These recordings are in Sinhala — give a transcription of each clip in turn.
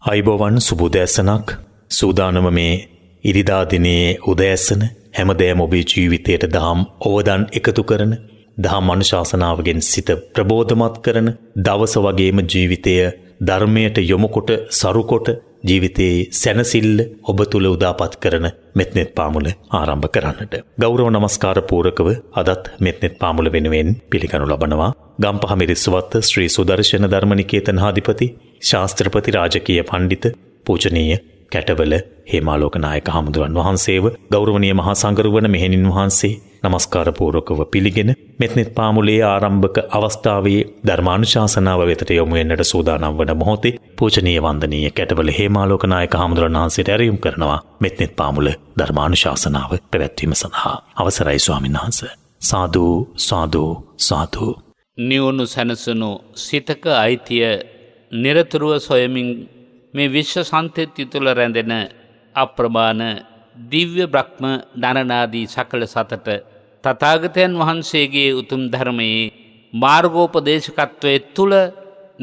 අයිබෝවන් සුබෝදෑසනක් සූදානම මේ ඉරිදා දිනේ උදෑසන හැමදෑම ඔබේ ජීවිතයට දහම් අවදාන් එකතු කරන දහම් අනුශාසනාවගෙන් සිත ප්‍රබෝධමත් කරන දවස වගේම ජීවිතය ධර්මයට යොමුකොට සරුකොට ජීවිතයේ සැනසිල්ල ඔබ තුල උදාපත් කරන මෙත්නෙත් පාමුල ආරම්භ කරන්නට ගෞරව නමස්කාර පූරකව අදත් මෙත්නෙත් පාමුල වෙනුවෙන් පිළිගනු ලබනවා ගම්පහ මිරිස්සුවත්ත ශ්‍රී සුදර්ශන ධර්මනිකේතනාධිපති ශාස්ත්‍රපති රාජකීය පණ්ඩිත පූජනීය කැටවල හේමාලෝක නායක හමුදුරන් වහන්සේව ගෞරවනීය මහා සංඝරුවන මෙහෙණින් වහන්සේ නමස්කාර පූර්වකව පිළිගෙන මෙත්නෙත් පාමුලේ ආරම්භක අවස්ථාවේ ධර්මානුශාසනාව වෙතට යොමු වෙන්නට සූදානම් වන මොහොතේ පූජනීය වන්දනීය කැටවල හේමාලෝක නායක හමුදුරන් වහන්සේට ඇරයුම් කරනවා මෙත්නෙත් පාමුල ධර්මානුශාසනාව පැවැත්වීම සඳහා අවසරයි ස්වාමීන් වහන්සේ. සාදු සාදු සාදු. නිවුණු සැනසුණු සිතක අයිතිය නිරතුරුව සොයමින් මේ විශ්ව සන්තෙත්ති තුළ රැඳෙන අප්‍රමාණ දිව්‍ය බ්‍රහ්ම නරනාදී සකල සතට තථාගතයන් වහන්සේගේ උතුම් ධර්මයේ මාර්ගෝපදේශකත්වයේ තුල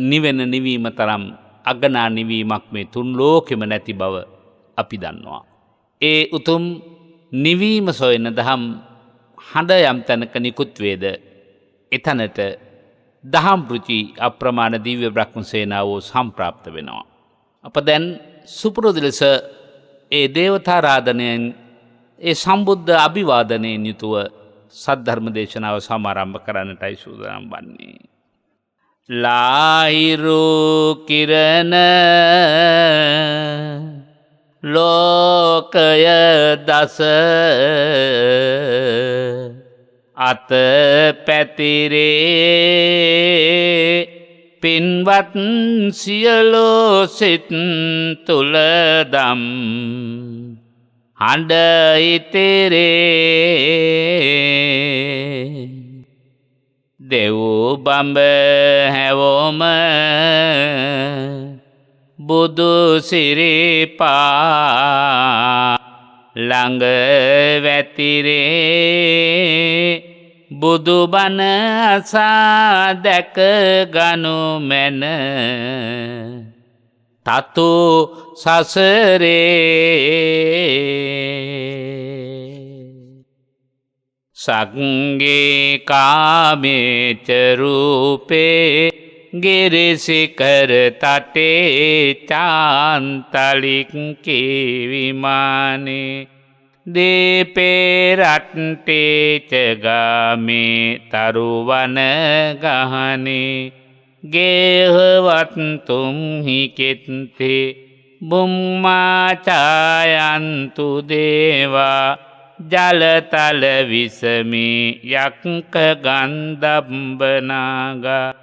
නිවෙන නිවීම තරම් අගනා නිවීමක් මේ තුන් ලෝකෙම නැති බව අපි දන්නවා. ඒ උතුම් නිවීම සොයන දහම් හඬ යම් තැනක නිකුත් වේද එතනට දහම් රුචි අප්‍රමාණ දිව්‍ය බ්‍රහ්ම සේනාව සම්ප්‍රාප්ත වෙනවා. අප දැන් සුපුරුදු ලෙස ඒ දේවතාරාධනයෙන් ඒ සම්බුද්ධ අභිවාදනයෙන් යුතුව සද්ධර්ම දේශනාව සමාරම්භ කරන්නටයි සූදානම් වන්නේ. ලාහිරු කිරණ ලෝකය දස අත පැතිරේ පින්වත් සියලෝ සිත් තුලදම් හඬ ඉතිරේ දෙව් බඹ හැවොම බුදු සිරිපා ළඟ වැතිරේ බුදුබණ අසා දැක ගනු මැන තතු සසරේ සංගේ කාමේච රූපේ ගිරිසිකර තටේ චාන්තලික් කීවිමානේ දීපේ රට්ටේ චගාමේ තරුවන ගහනේ ගේහවත් තුම්හි කෙත්තේ බුම්මා ඡායන්තු දේවා ජලතල විසමේ යක්ක ගන්ධබ්බනාගා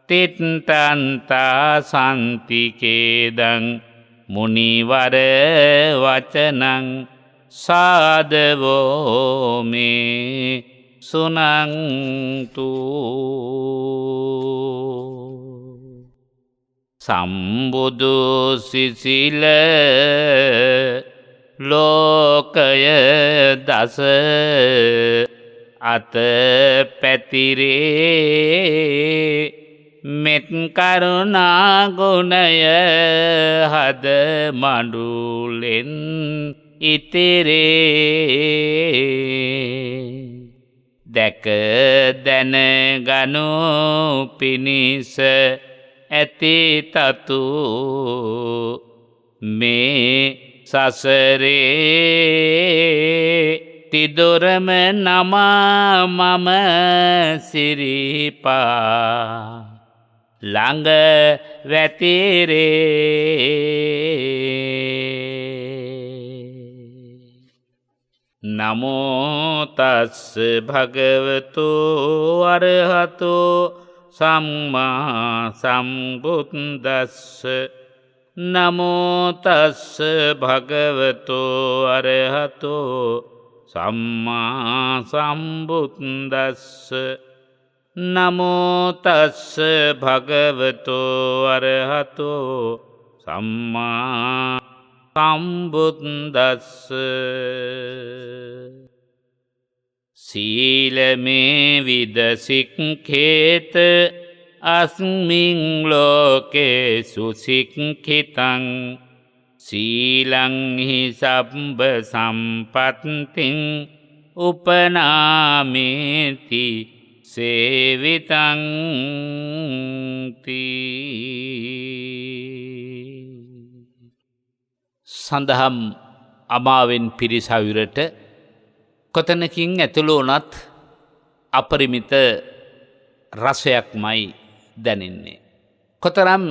තිත්තන්තා සන්තිකේදං මුනිවර වචනං සාදවෝ මේ සුනන්තු සම්බුදු සිසිල ලෝකය දස අත පැතිරේ මෙත් කරුණා ගුණය හද මඩුලෙන් ඉතිරේ දැක දැනගනු පිණිස ඇති තතු මේ සසරේ තිදොරම නමා මම සිරිපා ළඟ වැතිරේ නමෝ තස්ස භගවතු අරහතෝ සම්මා සම්බුද්දස්ස නමෝ තස්ස භගවතු අරහතෝ සම්මා සම්බුද්දස්ස නමෝ තස්ස භගවතු අරහතෝ සම්මා සම්බුද්දස්ස සීලමේ විදසික්ඛේත අස්මින් ලෝකේ සුසික්ඛිතං සීලං හි සබ්බ සම්පත්තිං උපනාමේති සේවිතං සඳහම් අමාවෙන් පිරිසවිරට කොතනකින් ඇතුළු වුණත් අපරිමිත රසයක්මයි දැනෙන්නේ. කොතරම්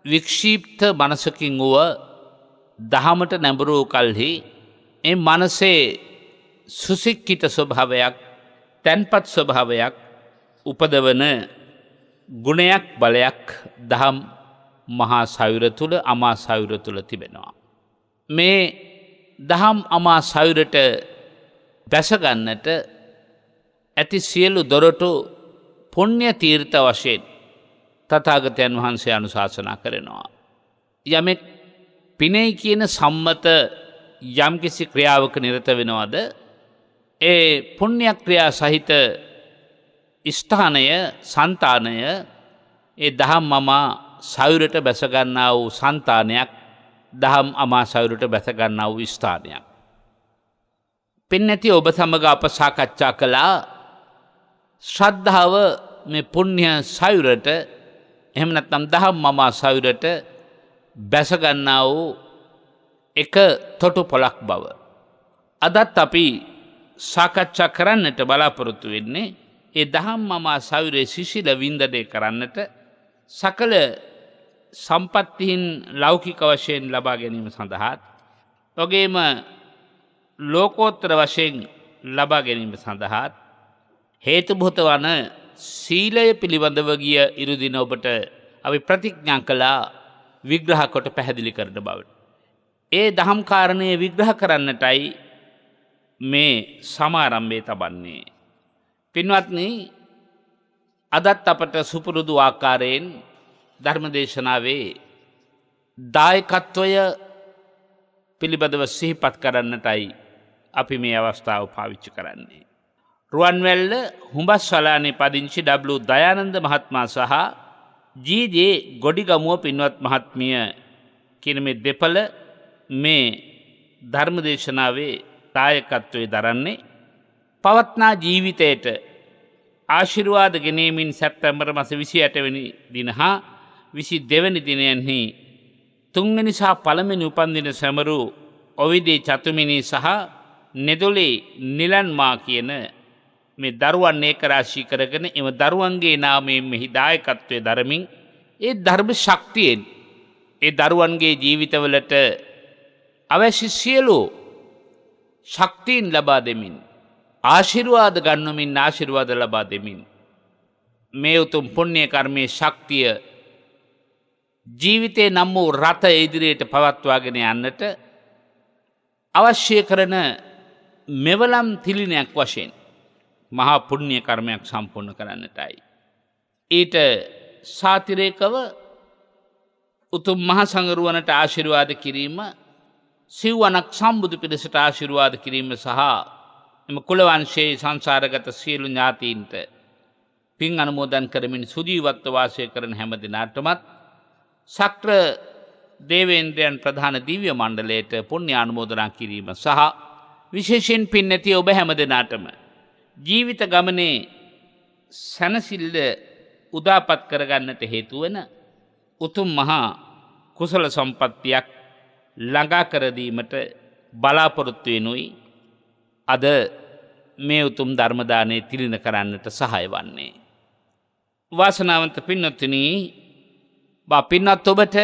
වික්ෂීප්ත මනසකින් වුව දහමට නැඹුරු කල්හි ඒ මනසේ සුසික්කිත ස්වභාවයක් තැන්පත් ස්වභාවයක් උපදවන ගුණයක් බලයක් දහම් මහා සයුර තුළ අමා සයුර තුළ තිබෙනවා. මේ දහම් අමා සයුරට බැසගන්නට ඇති සියලු දොරටු පුණ්‍ය තීර්ථ වශයෙන් තථාගතයන් වහන්සේ අනුශාසනා කරනවා. යමෙක් පිනෙයි කියන සම්මත යම්කිසි ක්‍රියාවක නිරත වෙනවද ඒ පුණ්‍ය ක්‍රියා සහිත ස්ථානය సంతානය ඒ දහම් අමා සයුරට බැසගන්නා වූ సంతානයක් දහම් අමා සයුරට බැසගන්නා වූ ස්ථානයක්. පින්නැති ඔබ සමග අප සාකච්ඡා කළා ශ්‍රද්ධාව මේ පුණ්‍ය සයුරට එහෙම නැත්නම් දහම් අමා සයුරට බැසගන්නා වූ එක තොටුපළක් බව. අදත් අපි සාකච්ඡා කරන්නට බලාපොරොත්තු වෙන්නේ ඒ දහම් අමා සයුරේ සිසිල වින්දනය කරන්නට සකල සම්පත්තීන් ලෞකික වශයෙන් ලබා ගැනීම සඳහාත් වගේම ලෝකෝත්තර වශයෙන් ලබා ගැනීම සඳහාත් හේතුභූත වන සීලය පිළිබඳව ගිය ඉරුදින ඔබට අපි ප්‍රතිඥා කළා විග්‍රහ කොට පැහැදිලි කරන බවට. ඒ දහම් කාරණය විග්‍රහ කරන්නටයි මේ සමාරම්භය තබන්නේ. පින්වත්නි, අදත් අපට සුපුරුදු ආකාරයෙන් ධර්මදේශනාවේ දායකත්වය පිළිබඳව සිහිපත් කරන්නටයි අපි මේ අවස්ථාව පාවිච්චි කරන්නේ. රුවන්වැල්ල හුඹස්වලානේ පදිංචි W දයානන්ද මහත්මයා සහ ජී.ජේ ගොඩිගමුව පින්වත් මහත්මිය කියන මේ දෙපළ මේ ධර්මදේශනාවේ දායකත්වයේ දරන්නේ පවත්නා ජීවිතයට ආශිර්වාද ගෙනීමෙන් සැප්තැම්බර් මාස 28 වෙනි දින හා 22 වෙනි දිනයන්හි 3 වෙනි සහ 5 වෙනි උපන්දින සැමරු ඔවිදී චතුමිනී සහ නෙදොලේ නිලන්මා කියන මේ දරුවන් ඒකරාශී කරගෙන එම දරුවන්ගේ නාමයෙන් මෙහි දායකත්වයේ දරමින් ඒ ධර්ම ශක්තියෙන් ඒ දරුවන්ගේ ජීවිතවලට අවශ්‍ය සියලු ශක්තියින් ලබා දෙමින් ආශිර්වාද ගන්නමින් ආශිර්වාද ලබා දෙමින් මේ උතුම් පුණ්‍ය කර්මයේ ශක්තිය ජීවිතේ නම් වූ රත ඉදිරියට පවත්වාගෙන යන්නට අවශ්‍ය කරන මෙවලම් තිලිනයක් වශයෙන් මහා පුණ්‍ය කර්මයක් සම්පූර්ණ කරන්නටයි. ඊට සාතිරේකව උතුම් මහා සංඝරුවනට ආශිර්වාද කිරීම, සිව්වනක් සම්බුදු පිරිසට ආශිර්වාද කිරීම සහ එම කුලවංශයේ සංසාරගත සියලු ඥාතීන්ට පින් අනුමෝදන් කරමින් සුජීවත්ව වාසය කරන හැම දිනාටමත් ශක්‍ර දේවේන්ද්‍රයන් ප්‍රධාන දිව්‍ය මණ්ඩලයට පුණ්‍ය අනුමෝදනා කිරීම සහ විශේෂයෙන් පින් නැති ඔබ හැම දිනාටම ජීවිත ගමනේ සනසිල්ල උදාපත් කරගන්නට හේතු වන උතුම් මහා කුසල සම්පත්තියක් ළඟා කර දීමට බලාපොරොත්තු වෙනුයි අද මේ උතුම් ධර්ම දානය තිලින කරන්නට සහාය වන්නේ. වාසනාවන්ත පින්වත්නි, පින්වත් ඔබට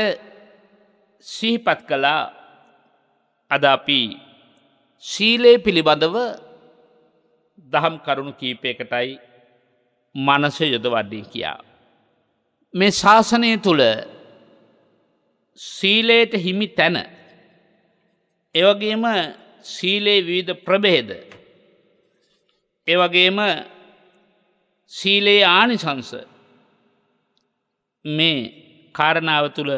සිහිපත් කළා අද අපි සීලය පිළිබඳව දහම් කරුණු කීපයකටයි මනස යොදවන්නේ කියා. මේ ශාසනය තුල සීලයට හිමි තැන, ඒ වගේම සීලේ විවිධ ප්‍රභේද, ඒ වගේම සීලේ ආනිසංස මේ කාරණාව තුල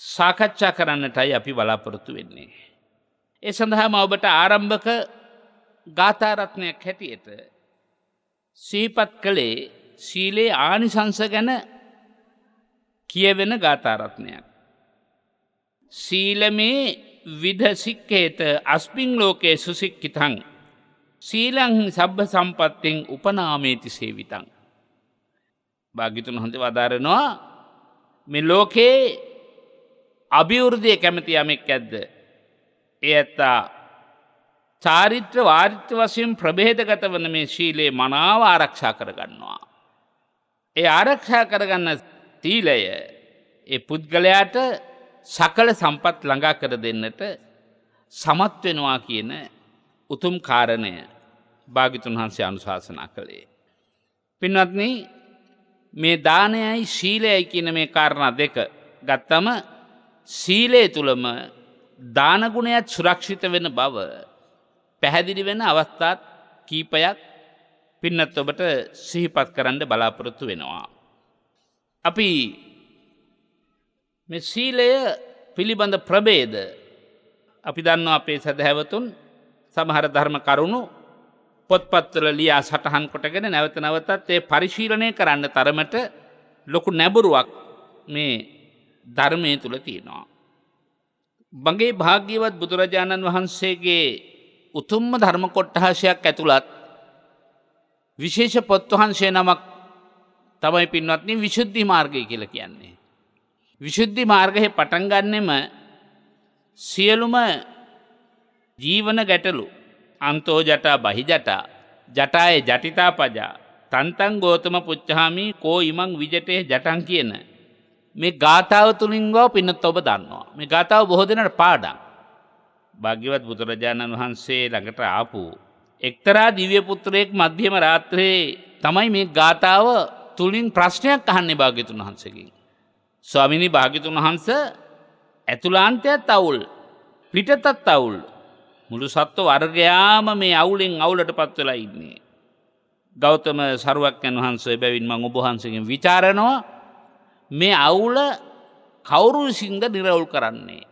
සාකච්ඡා කරන්නටයි අපි බලාපොරොත්තු වෙන්නේ. ඒ සඳහාම ඔබට ආරම්භක ගාථා රත්නයක් හැටියට සිහිපත් කළේ සීලේ ආනිසංස ගැන කියවෙන ගාථාරත්නයක්. සීලමේ විධ සික්කේත අස්මින් ලෝකේ සුසික්කිතං සීලං සබ්බ සම්පත්තෙන් උපනාමේති සේවිතං. භාග්‍යතුන් වහන්සේ වදාරනවා මේ ලෝකේ අභිවෘද්ධිය කැමති යමෙක් ඇද්ද? ඒ ඇත්තා චාරිත්‍ර වාරිත්‍ර වශයෙන් ප්‍රභේදගත වන මේ ශීලයේ මනාව ආරක්ෂා කරගන්නවා. ඒ ආරක්ෂා කරගන්න සීලය ඒ පුද්ගලයාට සකල සම්පත් ළඟා කර දෙන්නට සමත් වෙනවා කියන උතුම් කාරණය භාග්‍යතුන් වහන්සේ අනුශාසනා කළේ. පින්වත්නි, මේ දානයයි ශීලයයි කියන මේ කාරණා දෙක ගත්තම සීලය තුලම දාන ගුණයත් සුරක්ෂිත වෙන බව පැහැදිලි වෙන අවස්ථා කීපයක් පින්නත් ඔබට සිහිපත් කරන්න බලාපොරොත්තු වෙනවා. අපි මේ සීලය පිළිබඳ ප්‍රභේද අපි දන්නවා. අපේ සදහැවතුන් සමහර ධර්ම කරුණු පොත්පත්වල ලියා සටහන් කොටගෙන නැවත නැවතත් ඒ පරිශීලනය කරන්න තරමට ලොකු නැඹුරුවක් මේ ධර්මයේ තුල තියෙනවා. මගේ භාග්‍යවත් බුදුරජාණන් වහන්සේගේ උතුම්ම ධර්ම කොටහසක් ඇතුළත් විශේෂ පොත් වහන්සේ නමක් තමයි පින්වත්නි විසුද්ධි මාර්ගය කියලා කියන්නේ. විසුද්ධි මාර්ගයේ පටන් ගන්නෙම සියලුම ජීවන ගැටලු අන්තෝ ජටා බහි ජටා ජටායේ ජටිතා පජා තන්තං ගෝතම පුච්චාමි කෝ ඉමං විජටේ ජටං කියන මේ ගාථාව තුලින් ගව පින්නත් ඔබ දන්නවා. මේ ගාථාව බොහෝ දෙනාට පාඩම්. භාග්‍යවත් බුදුරජාණන් වහන්සේ ළඟට ආපු එක්තරා දිව්‍ය පුත්‍රයෙක් මධ්‍යම රාත්‍රියේ තමයි මේ ගාථාව තුලින් ප්‍රශ්නයක් අහන්නේ භාග්‍යතුන් වහන්සේගෙන්. ස්වාමීනි, භාග්‍යතුන් වහන්සේ ඇතුළාන්තයත් අවුල් පිටතත් අවුල් මුළු සත්ව වර්ගයාම මේ අවුලෙන් අවුලටපත් වෙලා ඉන්නේ. ගෞතම සරුවක්යන් වහන්සේ බැවින් මම ඔබ වහන්සේගෙන් විචාරනවා මේ අවුල කවුරු විසින්ද නිරවුල් කරන්නේ?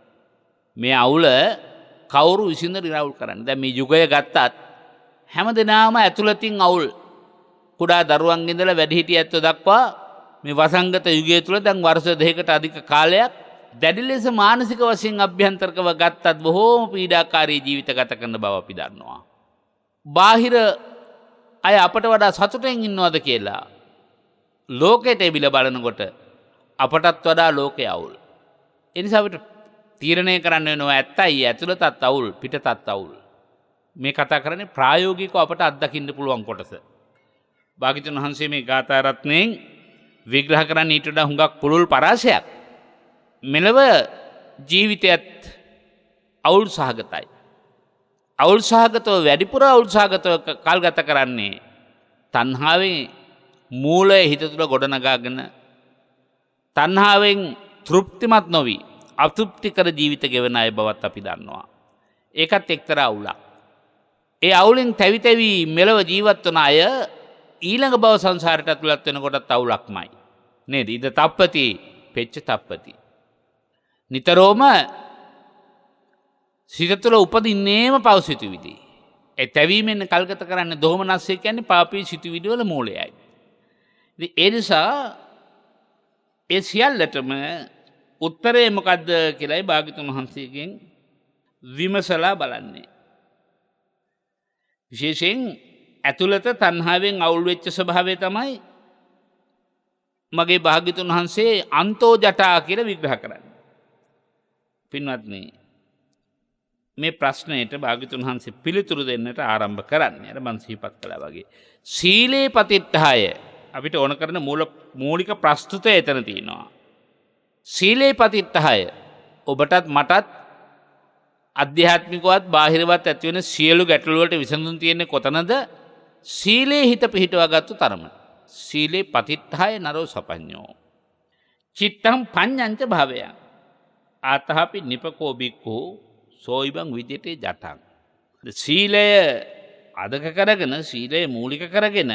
මේ අවුල කවුරු විසින්ද නිරවුල් කරන්නේ? දැන් මේ යුගය ගත්තත් හැමදෙනාම ඇතුළතින් අවුල්. කුඩා දරුවන් ඉඳලා වැඩිහිටිය ඇත්තෝ දක්වා මේ වසංගත යුගය තුල දැන් වර්ෂ දෙකකට අධික කාලයක් දැඩි ලෙස මානසික වශයෙන් අභ්‍යන්තරකව ගත්තත් බොහෝම පීඩාකාරී ජීවිත ගත කරන බව අපි දන්නවා. බාහිර අය අපට වඩා සතුටෙන් ඉන්නවද කියලා ලෝකයට එබිල බලනකොට අපටත් වඩා ලෝකේ අවුල්. ඒ නිසා අපිට තීරණය කරන්න වෙනවා ඇත්තයි ඇතුළතත් අවුල් පිටතත් අවුල්. මේ කතා කරන්නේ ප්‍රායෝගිකව අපට අත්දකින්න පුළුවන් කොටස. භාග්‍යවතුන් වහන්සේ මේ ගාථා රත්නයෙන් විග්‍රහ කරන්න ඊට වඩා හුඟක් පුළුල් පරාසයක්. මෙලව ජීවිතයත් අවුල් සහගතයි. අවුල් සහගතව වැඩිපුර අවුල් සහගතව කල් ගත කරන්නේ තණ්හාවේ මූලය හිත තුළ ගොඩනගාගෙන තණ්හාවෙන් තෘප්තිමත් නොවි අතෘප්තිකර ජීවිත ගෙවන අය බවත් අපි දන්නවා. ඒකත් එක්තරා අවුලක්. ඒ අවුලෙන් තැවි තැවි මෙලව ජීවත් වන අය ඊළඟ භව සංසාරයට ඇතුළත් වෙනකොටත් අවුලක්මයි. නේද? ඉද තප්පති පෙච්ච තප්පති. නිතරම සිත තුළ උපදින්නේම පව් සිතුවිලි. ඒ තැවීමෙන් කල්ගත කරන්නේ දෝමනස්ය කියන්නේ පාපී සිතුවිලි වල මූලයයි. ඉතින් ඒ නිසා ඒ සියල්ලටම උත්තරේ මොකද්ද කියලායි භාග්‍යවතුන් වහන්සේගෙන් විමසලා බලන්නේ. විශේෂයෙන් ඇතුළත තණ්හාවෙන් අවුල් වෙච්ච ස්වභාවය තමයි මගේ භාග්‍යවතුන් වහන්සේ අන්තෝ ජටා කියලා විග්‍රහ කරන්නේ. පින්වත්නි, මේ ප්‍රශ්නයට භාග්‍යවතුන් වහන්සේ පිළිතුරු දෙන්නට ආරම්භ කරන්නේ අර මම සිහිපත් කළා වගේ සීලේ පතිට්ඨාය අපිට ඕන කරන මූලික ප්‍රස්තුතය එතන තියෙනවා. සීලේ පතිට්ඨාය ඔබටත් මටත් අධ්‍යාත්මිකවත් බාහිරවත් ඇති වෙන සියලු ගැටලු වලට විසඳුම් තියෙන්නේ කොතනද? සීලේ හිත පිහිටවාගත්තු තරම. සීලේ පතිට්ඨාය නරෝ සපඤ්ඤෝ චිත්තං පඤ්ඤංච භාවයං ආතහපි නිපකෝ බික්ඛු සෝයිබං විදිතේ ජටං. සීලය අදක කරගෙන සීලය මූලික කරගෙන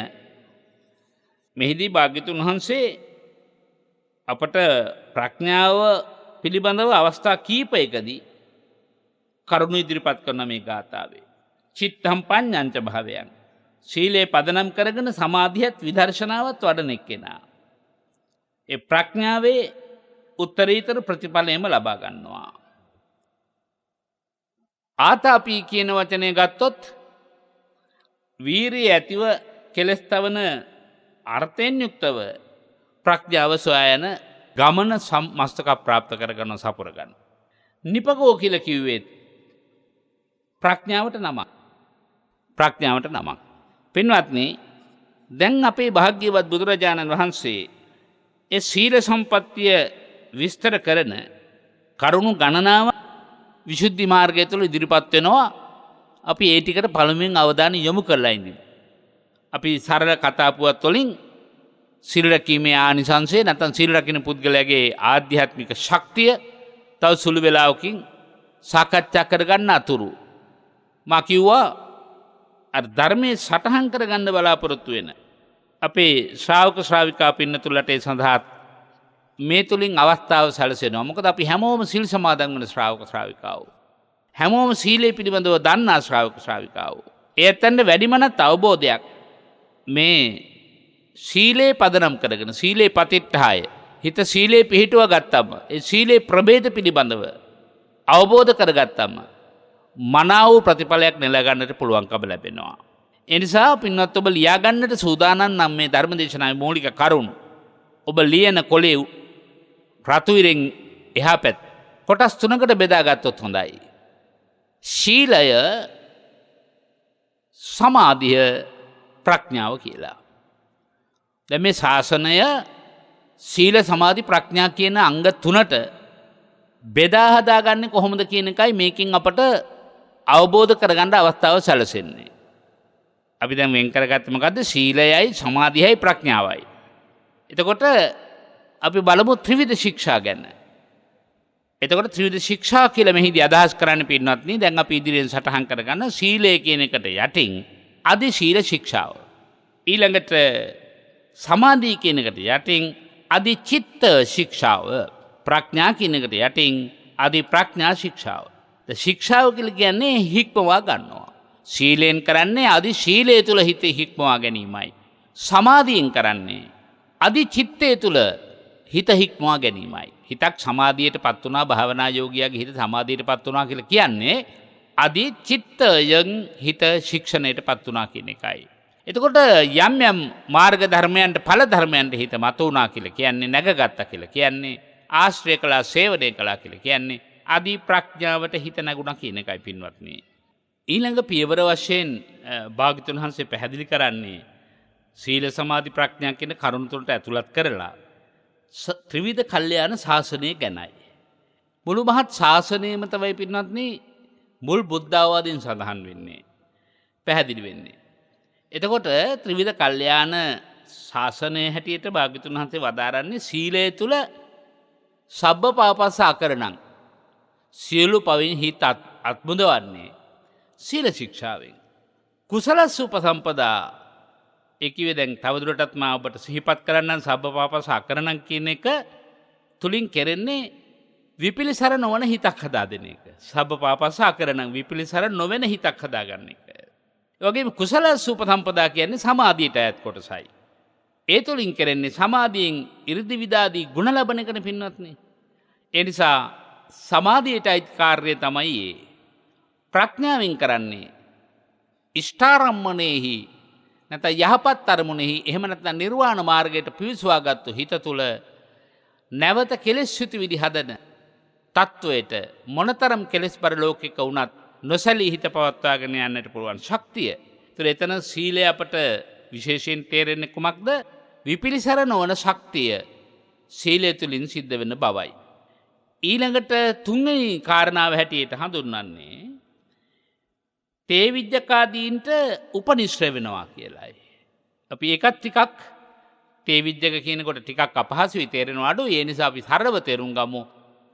මෙහිදී භාග්‍යවතුන් වහන්සේ අපට ප්‍රඥාව පිළිබඳව අවස්ථා කීපයකදී කරුණු ඉදිරිපත් කරන මේ ගාථාවේ චිත්තම් පඤ්ඤංච භාවයන් ශීලයේ පදනම් කරගෙන සමාධියත් විදර්ශනාවත් වඩන එක්කෙනා. ඒ ප්‍රඥාවේ උත්තරීතර ප්‍රතිඵලයම ලබා ගන්නවා. ආතාපී කියන වචනය ගත්තොත් වීරිය ඇතිව කෙලස් තවන අර්ථයෙන් යුක්තව ප්‍රඥාව සොයා යන ගමන මස්තක ප්‍රාප්ත කරගන්න සපුර ගන්න. නිපකෝ කියලා කිව්වේ ප්‍රඥාවට නමක්. ප්‍රඥාවට නමක්. පින්වත්නි, දැන් අපේ භාග්‍යවත් බුදුරජාණන් වහන්සේ ඒ සීල සම්පත්තිය විස්තර කරන කරුණු ගණනාව විසුද්ධි මාර්ගය තුළ ඉදිරිපත් වෙනවා. අපි ඒ ටිකට පළමුවෙන් අවධානය යොමු කරලා ඉඳිමු. අපි සරල කතා පුවත් වලින් සීල රැකීමේ ආනිසංසය නැත්නම් සීල රකින්න පුද්ගලයාගේ ආධ්‍යාත්මික ශක්තිය තව සුළු වේලාවකින් සාකච්ඡා කරගන්න අතුරු මා කිව්වා අර ධර්මයේ සටහන් කරගන්න බලාපොරොත්තු වෙන අපේ ශ්‍රාවක ශ්‍රාවිකා පින්නතුලට ඒ සඳහා මේ තුලින් අවස්ථාව සැලසෙනවා. මොකද අපි හැමෝම සීල් සමාදන් වෙන ශ්‍රාවක ශ්‍රාවිකාවෝ. හැමෝම සීලය පිළිබඳව දන්නා ශ්‍රාවක ශ්‍රාවිකාවෝ. ඒතෙන්ද වැඩිමනත් අවබෝධයක් මේ සීලේ පදනම් කරගෙන සීලේ පතිට්ඨාය හිත සීලේ පිහිටුවා ගත්තම ඒ සීලේ ප්‍රභේද පිළිබඳව අවබෝධ කරගත්තම මනාව ප්‍රතිඵලයක් නෙලා ගන්නට පුළුවන්කම ලැබෙනවා. ඒ නිසා පින්වත් ඔබ ලියා ගන්නට සූදානම් නම් මේ ධර්මදේශනාවේ මූලික කරුණු ඔබ ලියන කොලේ රතු ඉරෙන් එහා පැත්ත කොටස් තුනකට බෙදා ගත්තොත් හොඳයි. ශීලය, සමාධිය, ප්‍රඥාව කියලා. දැන් මේ ශාසනය සීල සමාධි ප්‍රඥා කියන අංග තුනට බෙදා හදාගන්නේ කොහොමද කියන එකයි මේකෙන් අපට අවබෝධ කරගන්න අවස්ථාව සැලසෙන්නේ. අපි දැන් වෙන් කරගත්තේ මොකද්ද? සීලයයි, සමාධියයි, ප්‍රඥාවයි. එතකොට අපි බලමු ත්‍රිවිධ ශික්ෂා ගැන. එතකොට ත්‍රිවිධ ශික්ෂා කියලා මෙහිදී අදහස් කරන්න පින්වත්නි, දැන් අපි ඉදිරියෙන් සටහන් කරගන්න සීලය කියන එකට යටින් අදි සීල ශික්ෂාව. ඊළඟට සමාධිය කියන එකට යටින් අදි චිත්ත ශික්ෂාව. ප්‍රඥා කියන එකට යටින් අදි ප්‍රඥා ශික්ෂාව. ශික්ෂාව කියලා කියන්නේ හික්මවා ගන්නවා. සීලෙන් කරන්නේ අදි ශීලයේ තුල හිත හික්මවා ගැනීමයි. සමාධියෙන් කරන්නේ අදි චිත්තයේ තුල හිත හික්මවා ගැනීමයි. හිතක් සමාධියටපත් වුණා, භාවනා යෝගියාගේ හිත සමාධියටපත් වුණා කියලා කියන්නේ අදි චිත්තයෙන් හිත ශික්ෂණයටපත් වුණා කියන එකයි. එතකොට යම් යම් මාර්ග ධර්මයන්ට ඵල ධර්මයන්ට හිත මත වුණා කියලා කියන්නේ, නැගගත්තා කියලා කියන්නේ, ආශ්‍රය කළා, සේවනය කළා කියලා කියන්නේ අදි ප්‍රඥාවට හිත නැගුණා කියන එකයි පින්වත්නි. ඊළඟ පියවර වශයෙන් භාග්‍යතුන් වහන්සේ පැහැදිලි කරන්නේ සීල සමාධි ප්‍රඥා කියන කරුණු තුනට ඇතුළත් කරලා ත්‍රිවිධ කල්යාණ ශාසනය ගැනයි. මුළු මහත් ශාසනයම තමයි පින්වත්නි මුල් බුද්ධාවාදයෙන් සඳහන් වෙන්නේ, පැහැදිලි වෙන්නේ. එතකොට ත්‍රිවිධ කල්යාණ ශාසනය හැටියට භාග්‍යතුන් වහන්සේ වදාරන්නේ සීලය තුල සබ්බ පාපස්ස අකරණං, සියලු පවින් හිත අත්මුදවන්නේ සීල ශික්ෂාවෙන්. කුසලස්ස උපසම්පදා, ඒ කිව්වේ දැන් තවදුරටත් මා ඔබට සිහිපත් කරන්නම් සබ්බ පාපස්ස අකරණං කියන එක තුලින් කෙරෙන්නේ විපිලිසර නොවන හිතක් හදා දෙන එක. සබ්බ පාපස්ස අකරණං, විපිලිසර නොවන හිතක් හදාගන්න එක. ඒ වගේම කුසලස්ස උපසම්පදා කියන්නේ සමාධියට ඈත් කොටසයි. ඒ තුලින් කෙරෙන්නේ සමාධියෙන් 이르දි විදාදී ගුණ ලබන එකනේ පින්වත්නි. ඒ නිසා සමාධියට අයිති කාර්යය තමයි ඒ. ප්‍රඥාවෙන් කරන්නේ ඉෂ්ඨාරම්මණයෙහි නැත්නම් යහපත් අරමුණෙහි, එහෙම නැත්නම් නිර්වාණ මාර්ගයට පිවිසවාගත්තු හිත තුල නැවත කෙලෙස් සිතුවිලි හදන තත්වයට මොනතරම් කෙලෙස් බර ලෝකයක වුණත් නොසැලී හිත පවත්වාගෙන යන්නට පුළුවන් ශක්තිය. ඒතර එතන සීලය අපට විශේෂයෙන් තේරෙන්නේ කුමක්ද? විපිලිසර නොවන ශක්තිය සීලය තුලින් සිද්ධ වෙන බවයි. ඊළඟට තුන්වෙනි කාරණාව හැටියට හඳුන්වන්නේ තේවිජ්ජකාදීන්ට උපනිශ්‍රය වෙනවා කියලායි. අපි ඒකත් ටිකක් තේවිජ්ජක කියනකොට ටිකක් අපහසුයි, තේරෙනවා අඩු. ඒ නිසා අපි සරලව තේරුම් ගමු.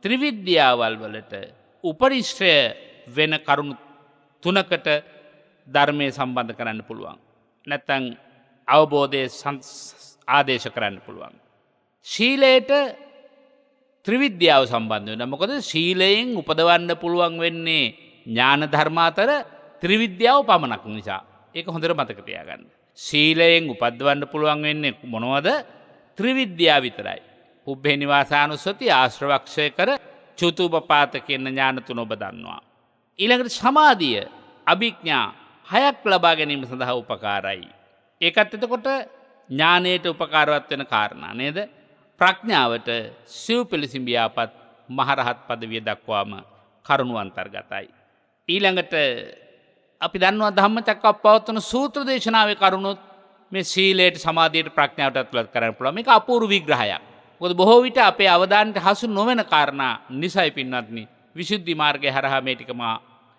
ත්‍රිවිද්‍යාවල් වලට උපනිශ්‍රය වෙන කරුණු තුනකට ධර්මයේ සම්බන්ධ කරන්න පුළුවන්. නැත්නම් අවබෝධයේ ආදේශ කරන්න පුළුවන්. ශීලයට ත්‍රිවිද්‍යාව සම්බන්ධ වෙනවා. මොකද ශීලයෙන් උපදවන්න පුළුවන් වෙන්නේ ඥාන ධර්ම අතර ත්‍රිවිද්‍යාව පමණක් නිසා. ඒක හොඳට මතක තියාගන්න. සීලයෙන් උපද්දවන්න පුළුවන් වෙන්නේ මොනවද? ත්‍රිවිද්‍යාව විතරයි. පුබ්බේ නිවාසානුස්සති, ආශ්‍රවක්ෂය කර, චුතුපපාත කියන ඥාන තුන ඔබ දන්නවා. ඊළඟට සමාධිය, අභිඥා 6ක් ලබා ගැනීම සඳහා උපකාරයි. ඒකත් එතකොට ඥානයට උපකාරවත් වෙන කාරණා නේද? ප්‍රඥාවට සිව් පිළිසිඹියාපත් මහරහත් පදවිය දක්වාම කරුණු අන්තර්ගතයි. ඊළඟට අපි දන්නවා ධම්මචක්කප්පවත්තන සූත්‍ර දේශනාවේ කරුණුත් මේ සීලයට, සමාධියට, ප්‍රඥාවට ඇතුළත් කරන්න පුළුවන්. මේක අපූර්ව විග්‍රහයක්. මොකද බොහෝ විට අපේ අවධානයට හසු නොවන කාරණා නිසයි පින්වත්නි විසුද්ධි මාර්ගය හරහා මේ ටික මා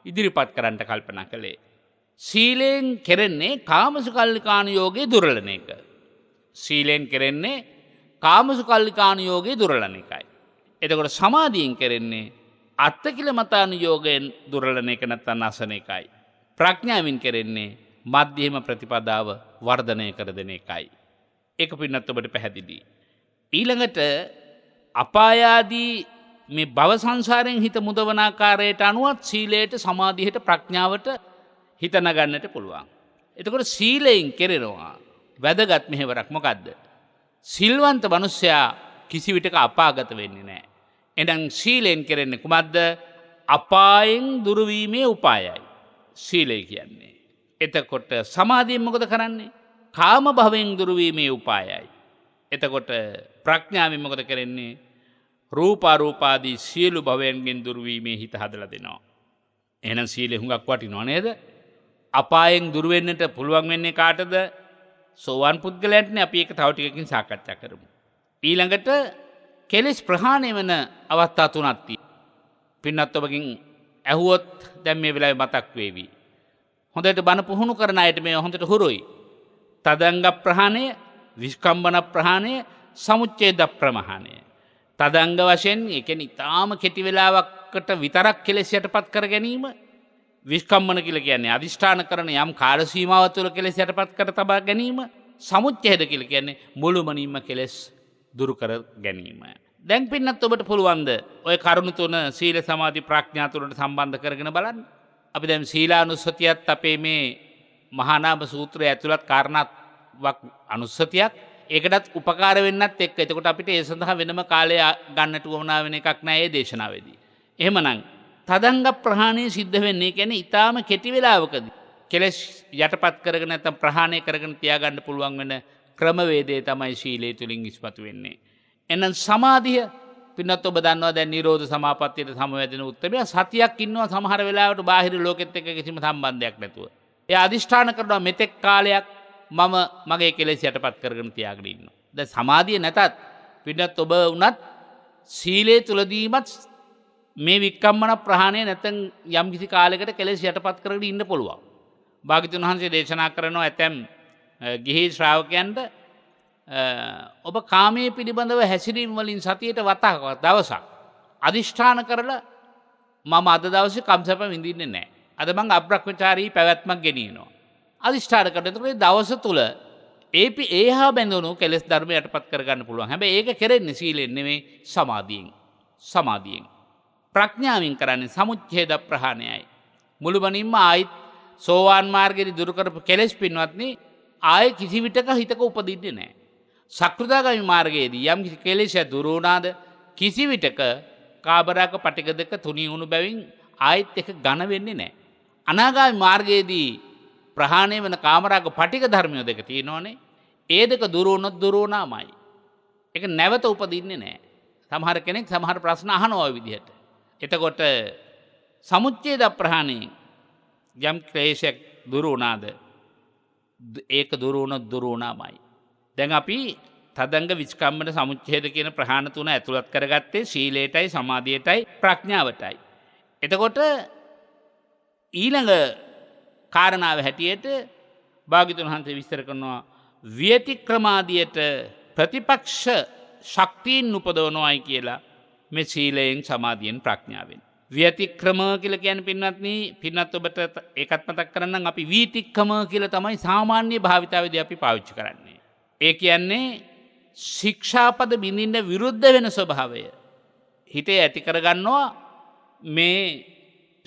ඉදිරිපත් කරන්න කල්පනා කළේ. සීලෙන් කෙරෙන්නේ කාමසුකල්ලිකාණ යෝගයේ දුර්වලන එක. සීලෙන් කෙරෙන්නේ කාමසුකල්ලිකාණ යෝගයේ දුර්වලන එකයි. එතකොට සමාධියෙන් කෙරෙන්නේ අත්තකිලමතාන යෝගයෙන් දුර්වලන එක නැත්නම් අසන එකයි. ප්‍රඥාවෙන් කෙරෙන්නේ මධ්‍යම ප්‍රතිපදාව වර්ධනය කර දෙන එකයි. ඒක පින්නත් ඔබට පැහැදිලි. ඊළඟට අපායාදී මේ භව සංසාරයෙන් හිත මුදවන ආකාරයට අනුවත් සීලයට, සමාධියට, ප්‍රඥාවට හිත නගන්නට පුළුවන්. එතකොට සීලයෙන් කෙරෙනවා වැදගත් මෙහෙවරක් මොකද්ද? සිල්වන්ත මිනිසයා කිසි විටක අපාගත වෙන්නේ නැහැ. එහෙනම් සීලයෙන් කෙරෙන්නේ කුමක්ද? අපායෙන් දුරු වීමේ උපායයි සීලය කියන්නේ. එතකොට සමාධියෙන් මොකද කරන්නේ? කාම භවයෙන් දුරු වීමේ උපායයි. එතකොට ප්‍රඥාවෙන් මොකද කරන්නේ? රූපාරූපාදී සියලු භවයන්ගෙන් දුරු වීමේ හිත හදලා දෙනවා. එහෙනම් සීලෙ හුඟක් වටිනව නේද? අපායෙන් දුර වෙන්නට පුළුවන් වෙන්නේ කාටද? සෝවාන් පුද්ගලයන්ටනේ. අපි ඒක තව ටිකකින් සාකච්ඡා කරමු. ඊළඟට කෙලෙස් ප්‍රහාණය වෙන අවස්ථා තුනක් තියෙනවා. පින්නත් ඔබකින් ඇහුවොත් දැන් මේ වෙලාවේ මතක් වේවි. හොඳට බණ පුහුණු කරන අයට මේ හොඳට හුරුයි. තදංග ප්‍රහාණය, විස්කම්බන ප්‍රහාණය, සමුච්ඡේද ප්‍රමහාණය. තදංග වශයෙන් ඒ කියන්නේ ඊටාම කෙටි වෙලාවකට විතරක් කෙලෙස් යටපත් කර ගැනීම. විස්කම්බන කියලා කියන්නේ අදිෂ්ඨාන කරන යම් කාල සීමාවක් තුළ කෙලෙස් යටපත් කර තබා ගැනීම. සමුච්ඡේද කියලා කියන්නේ මුළුමනින්ම කෙලෙස් දුරු කර ගැනීම. දැන් පින්නත් ඔබට පුළුවන්ද ඔය කරුණු තුන සීල, සමාධි, ප්‍රඥා තුනට සම්බන්ධ කරගෙන බලන්න? අපි දැන් සීලානුස්සතියත් අපේ මේ මහා නාම සූත්‍රයේ ඇතුළත් කාරණාවක් අනුස්සතියක්. ඒකටත් උපකාර වෙන්නත් එක්ක. එතකොට අපිට ඒ සඳහා වෙනම කාලය ගන්නට උවමනා වෙන එකක් නෑ මේ දේශනාවේදී. එහෙමනම් තදංග ප්‍රහාණය සිද්ධ වෙන්නේ කියන්නේ ඊටාම කෙටි වෙලාවකදී කෙලෙස් යටපත් කරගෙන නැත්නම් ප්‍රහාණය කරගෙන තියාගන්න පුළුවන් වෙන ක්‍රමවේදය තමයි සීලය තුලින් ඉස්මතු වෙන්නේ. එහෙනම් සමාධිය පින්නත් ඔබ දන්නවා දැන් නිරෝධ සමාපත්තියට සමවැදෙන උත්තරය සතියක් ඉන්නවා සමහර වෙලාවට බාහිර ලෝකෙත් එක්ක කිසිම සම්බන්ධයක් නැතුව. එයා අදිෂ්ඨාන කරනවා මෙතෙක් කාලයක් මම මගේ කෙලෙස් යටපත් කරගෙන තියාගෙන ඉන්නවා. දැන් සමාධිය නැතත් පින්නත් ඔබ වුණත් සීලය තුලදීමත් මේ වික්කම්මන ප්‍රහාණය නැත්නම් යම් කිසි කාලයකට කෙලෙස් යටපත් කරගෙන ඉන්න පුළුවන්. භාග්‍යවතුන් වහන්සේ දේශනා කරනවා ඇතැම් ගිහි ශ්‍රාවකයන්ට ඔබ කාමයේ පිළිබඳව හැසිරීම වලින් සතියට වතාවක් දවසක් අදිෂ්ඨාන කරලා මම අද දවසේ කම්සප විඳින්නේ නැහැ. අද මං අබ්‍රහ්මචාරී පැවැත්මක් ගෙනියනවා. අදිෂ්ඨාන කරනකොට ඒ දවස තුල ඒහා බැඳුණු කෙලෙස් ධර්ම යටපත් කරගන්න පුළුවන්. හැබැයි ඒක කෙරෙන්නේ සීලෙන් නෙමෙයි සමාධියෙන්. ප්‍රඥාවෙන් කරන්නේ සමුච්ඡේද ප්‍රහාණයයි. මුළුමනින්ම ආයිත් සෝවාන් මාර්ගයේ දුරු කරපු කෙලෙස් පින්වත්නි ආයේ කිසි විටක හිතක උපදින්නේ නැහැ. සක්‍ෘදාගාමි මාර්ගයේදී යම් කිසි කෙලෙස් දුරු වුණාද කිසි විටක කාබරාක පටික දෙක තුනී වුණු බැවින් ආයෙත් එක ඝන වෙන්නේ නැහැ. අනාගාමි මාර්ගයේදී ප්‍රහාණය වෙන කාමරාග පටික ධර්මිය දෙක තියෙනෝනේ. ඒ දෙක දුරු වුණොත් දුරු වුණාමයි. ඒක නැවත උපදින්නේ නැහැ. සමහර කෙනෙක් සමහර ප්‍රශ්න අහනවා ওই විදිහට. එතකොට සමුච්ඡේද ප්‍රහාණයෙන් යම් ක්ලේශයක් දුරු වුණාද ඒක දුරු වුණොත් දුරු වුණාමයි. දැන් අපි තදංග විස්කම්බන සමුච්ඡේද කියන ප්‍රහාණ තුන ඇතුළත් කරගත්තේ සීලයටයි, සමාධියටයි, ප්‍රඥාවටයි. එතකොට ඊළඟ කාරණාව හැටියට භාග්‍යවතුන් වහන්සේ විස්තර කරනවා විතික්‍රමාදියට ප්‍රතිපක්ෂ ශක්තියින් උපදවනවායි කියලා මේ සීලයෙන්, සමාධියෙන්, ප්‍රඥාවෙන්. විතික්‍රම කියලා කියන්නේ පින්නත් ඔබට ඒකත් මතක් කරන්නම් අපි විතික්‍රම කියලා තමයි සාමාන්‍ය භාවිතාවේදී අපි පාවිච්චි කරන්නේ. ඒ කියන්නේ ශික්ෂාපද බිඳින්න විරුද්ධ වෙන ස්වභාවය හිතේ ඇති කරගන්නවා මේ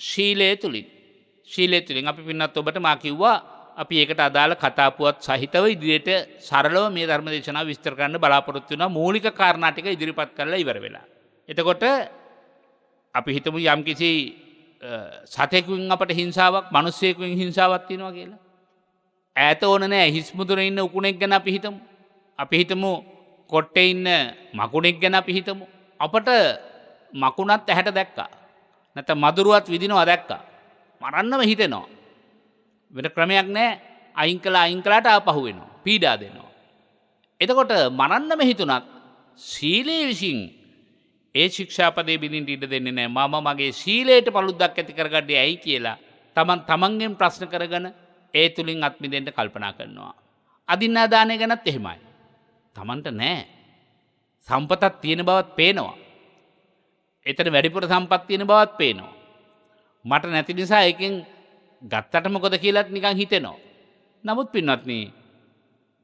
ශීලයේ තුලින් අපි පින්නත් ඔබට මා කිව්වා අපි ඒකට අදාළ කතාපුවත් සහිතව ඉදිරියට සරලව මේ ධර්ම දේශනාව විස්තර කරන්න බලාපොරොත්තු වෙනවා මූලික කාරණා ටික ඉදිරිපත් කරලා ඉවර වෙලා. එතකොට අපි හිතමු යම්කිසි සතෙකුන් අපට හිංසාවක් මිනිස්සෙකුන් හිංසාවක් තියෙනවා කියලා. ඈත ඕන නැහැ හිස් මුදුනේ ඉන්න උකුණෙක් ගැන අපි හිතමු. අපි හිතමු කොට්ටේ ඉන්න මකුණෙක් ගැන අපි හිතමු. අපට මකුණත් ඇහැට දැක්කා. නැත්නම් මදුරුවත් විදිනවා දැක්කා. මරන්නම හිතෙනවා. වෙන ක්‍රමයක් නැහැ. අයින් කළාට ආපහු වෙනවා. පීඩා දෙනවා. එතකොට මරන්නම හිතුණත් සීලයේ විසින් ඒ ශික්ෂාපදේ බිඳින්න ඉඩ දෙන්නේ නැහැ. මම මගේ සීලයට පළුද්දක් ඇති කරගන්නේ ඇයි කියලා තමන්ගෙන් ප්‍රශ්න කරගෙන ඒ තුලින් අත් මිදෙන්න කල්පනා කරනවා. අදින්නා දාණය ගැනත් එහෙමයි. තමන්ට නැහැ. සම්පතක් තියෙන බවත් පේනවා. එතන වැඩිපුර සම්පත් තියෙන බවත් පේනවා. මට නැති නිසා එකෙන් ගත්තට මොකද කියලාත් නිකන් හිතෙනවා. නමුත් පින්වත්නි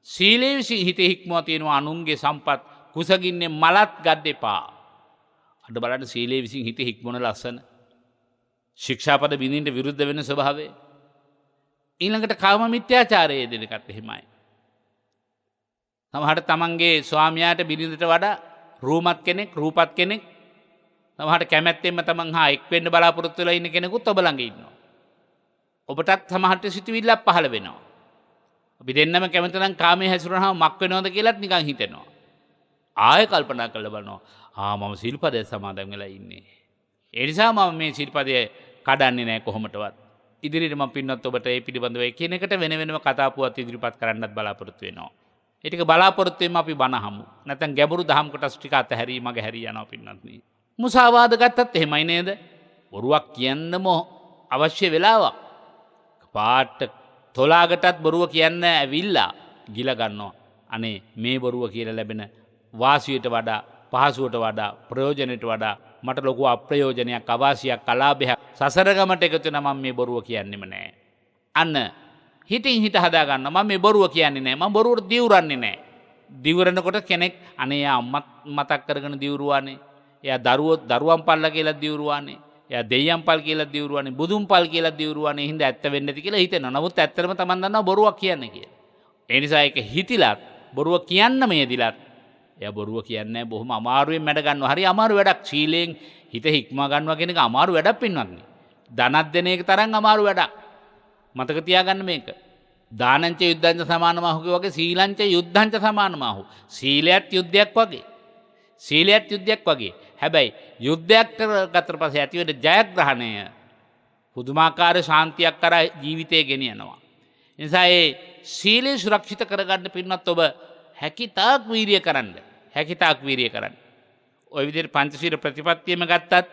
සීලයේ විසින් හිතේ හික්මවා තියෙනවා අනුන්ගේ සම්පත් කුසගින්නේ මලත් ගන්න එපා. අද බලන්න සීලයේ විසින් හිතේ හික්මන ලස්සන. ශික්ෂාපද බිඳින්න විරුද්ධ වෙන ස්වභාවය. ඊළඟට කාම මිත්‍යාචාරයේ දෙන එකත් එහෙමයි. සමහරට තමන්ගේ ස්වාමියාට බිරිඳට වඩා රූපත් කෙනෙක් සමහරට කැමැත්තෙන්ම තමන් හා එක් වෙන්න බලාපොරොත්තු වෙලා ඉන්න කෙනෙකුත් ඔබ ළඟ ඉන්නවා. ඔබටත් සමහරට සිතුවිල්ලක් පහළ වෙනවා. අපි දෙන්නම කැමති නම් කාමයේ හැසිරුණාම මක් වෙනවද කියලාත් නිකන් හිතෙනවා. ආයෙ කල්පනා කරලා බලනවා. මම සිල්පදයේ සමාදන් වෙලා ඉන්නේ. ඒ නිසා මම මේ සිල්පදයේ කඩන්නේ නැහැ කොහොමටවත්. ඉදිරියට මම පින්නත් ඔබට ඒ පිළිබඳව එකිනෙකට වෙන වෙනම කතා පුවත් ඉදිරිපත් කරන්නත් බලාපොරොත්තු වෙනවා. ඒ ටික බලාපොරොත්තු වෙන්න අපි බනහමු. නැත්නම් ගැඹුරු දහම් කොටස් ටික අතහැරී මග හැරී යනවා පින්නත් නේ. මුසාවාද ගත්තත් එහෙමයි නේද? බොරුවක් කියන්නම අවශ්‍ය වෙලාවක්. පාට තොලාගටත් බොරුව කියන්න ඇවිල්ලා ගිල ගන්නවා. අනේ මේ බොරුව කියලා ලැබෙන වාසියට වඩා පහසුවට වඩා ප්‍රයෝජනයට වඩා මට ලොකු අප්‍රයෝජනයක් අවාසියක් අලාභයක් සසර ගමට එකතු වෙන මම මේ බොරුව කියන්නෙම නෑ. අන්න හිතින් හිත හදා ගන්න මම මේ බොරුව කියන්නේ නෑ. මම බොරුවට දිවුරන්නේ නෑ. දිවුරනකොට කෙනෙක් අනේ යා අම්මත් මතක් කරගෙන දිවුරුවානේ. එයා දරුවන් පල්ලා කියලා දිවුරුවානේ. එයා දෙයියන් පල් කියලා දිවුරුවානේ. බුදුන් පල් කියලා දිවුරුවානේ. හින්දා ඇත්ත වෙන්නේ නැති කියලා හිතෙනවා. නමුත් ඇත්තටම Taman දන්නවා බොරුවක් කියන්නේ කියලා. ඒ නිසා ඒක හිතිලත් බොරුව කියන්න මේදිලත් එයා බොරුව කියන්නේ බොහොම අමාරුවෙන් මැඩ ගන්නවා. හරි අමාරු වැඩක්. සීලයෙන් හිත හික්මවා ගන්නවා කියන එක අමාරු වැඩක් පින්වත් නේ. ධනක් දෙන එක තරම් අමාරු වැඩක්. මතක තියාගන්න මේක. දානංච යුද්ධංච සමානමාහු වගේ සීලංච යුද්ධංච සමානමාහු. සීලයත් යුද්ධයක් වගේ. සීලයත් යුද්ධයක් වගේ. හැබැයි යුද්ධයක් කරගත්තට පස්සේ ඇති වෙන ජයග්‍රහණය පුදුමාකාර ශාන්තියක් කරා ජීවිතේ ගෙනියනවා. ඒ නිසා ඒ සීලය සුරක්ෂිත කරගන්න පින්නත් ඔබ හැකිතාක් වීරිය කරන්න. ওই විදිහට පංචශීල ප්‍රතිපත්තියම ගත්තත්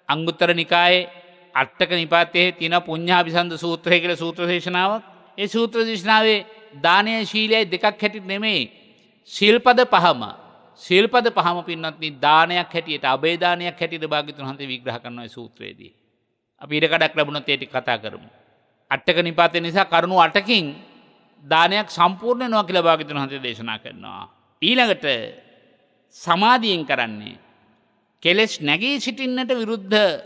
අංගුත්තර නිකායේ අටක නිපාතයේ තියෙන පුඤ්ඤාභිසන්ද සූත්‍රය කියලා සූත්‍ර දේශනාවක්. ඒ සූත්‍ර දේශනාවේ දානය ශීලයයි දෙකක් හැටියට නෙමෙයි. ශීල්පද පහම පින්නත් දානයක් හැටියට අබේ දානයක් හැටියට භාග්‍යතුන් වහන්සේ විග්‍රහ කරනවා ඒ සූත්‍රයේදී. අපි ඉඩකඩක් ලැබුණොත් ඒ ටික කතා කරමු. අටක නිපාතේ නිසා කරුණු 8කින් දානයක් සම්පූර්ණ වෙනවා කියලා භාග්‍යතුන් වහන්සේ දේශනා කරනවා. ඊළඟට සමාධියෙන් කරන්නේ කෙලෙස් නැගී සිටින්නට විරුද්ධ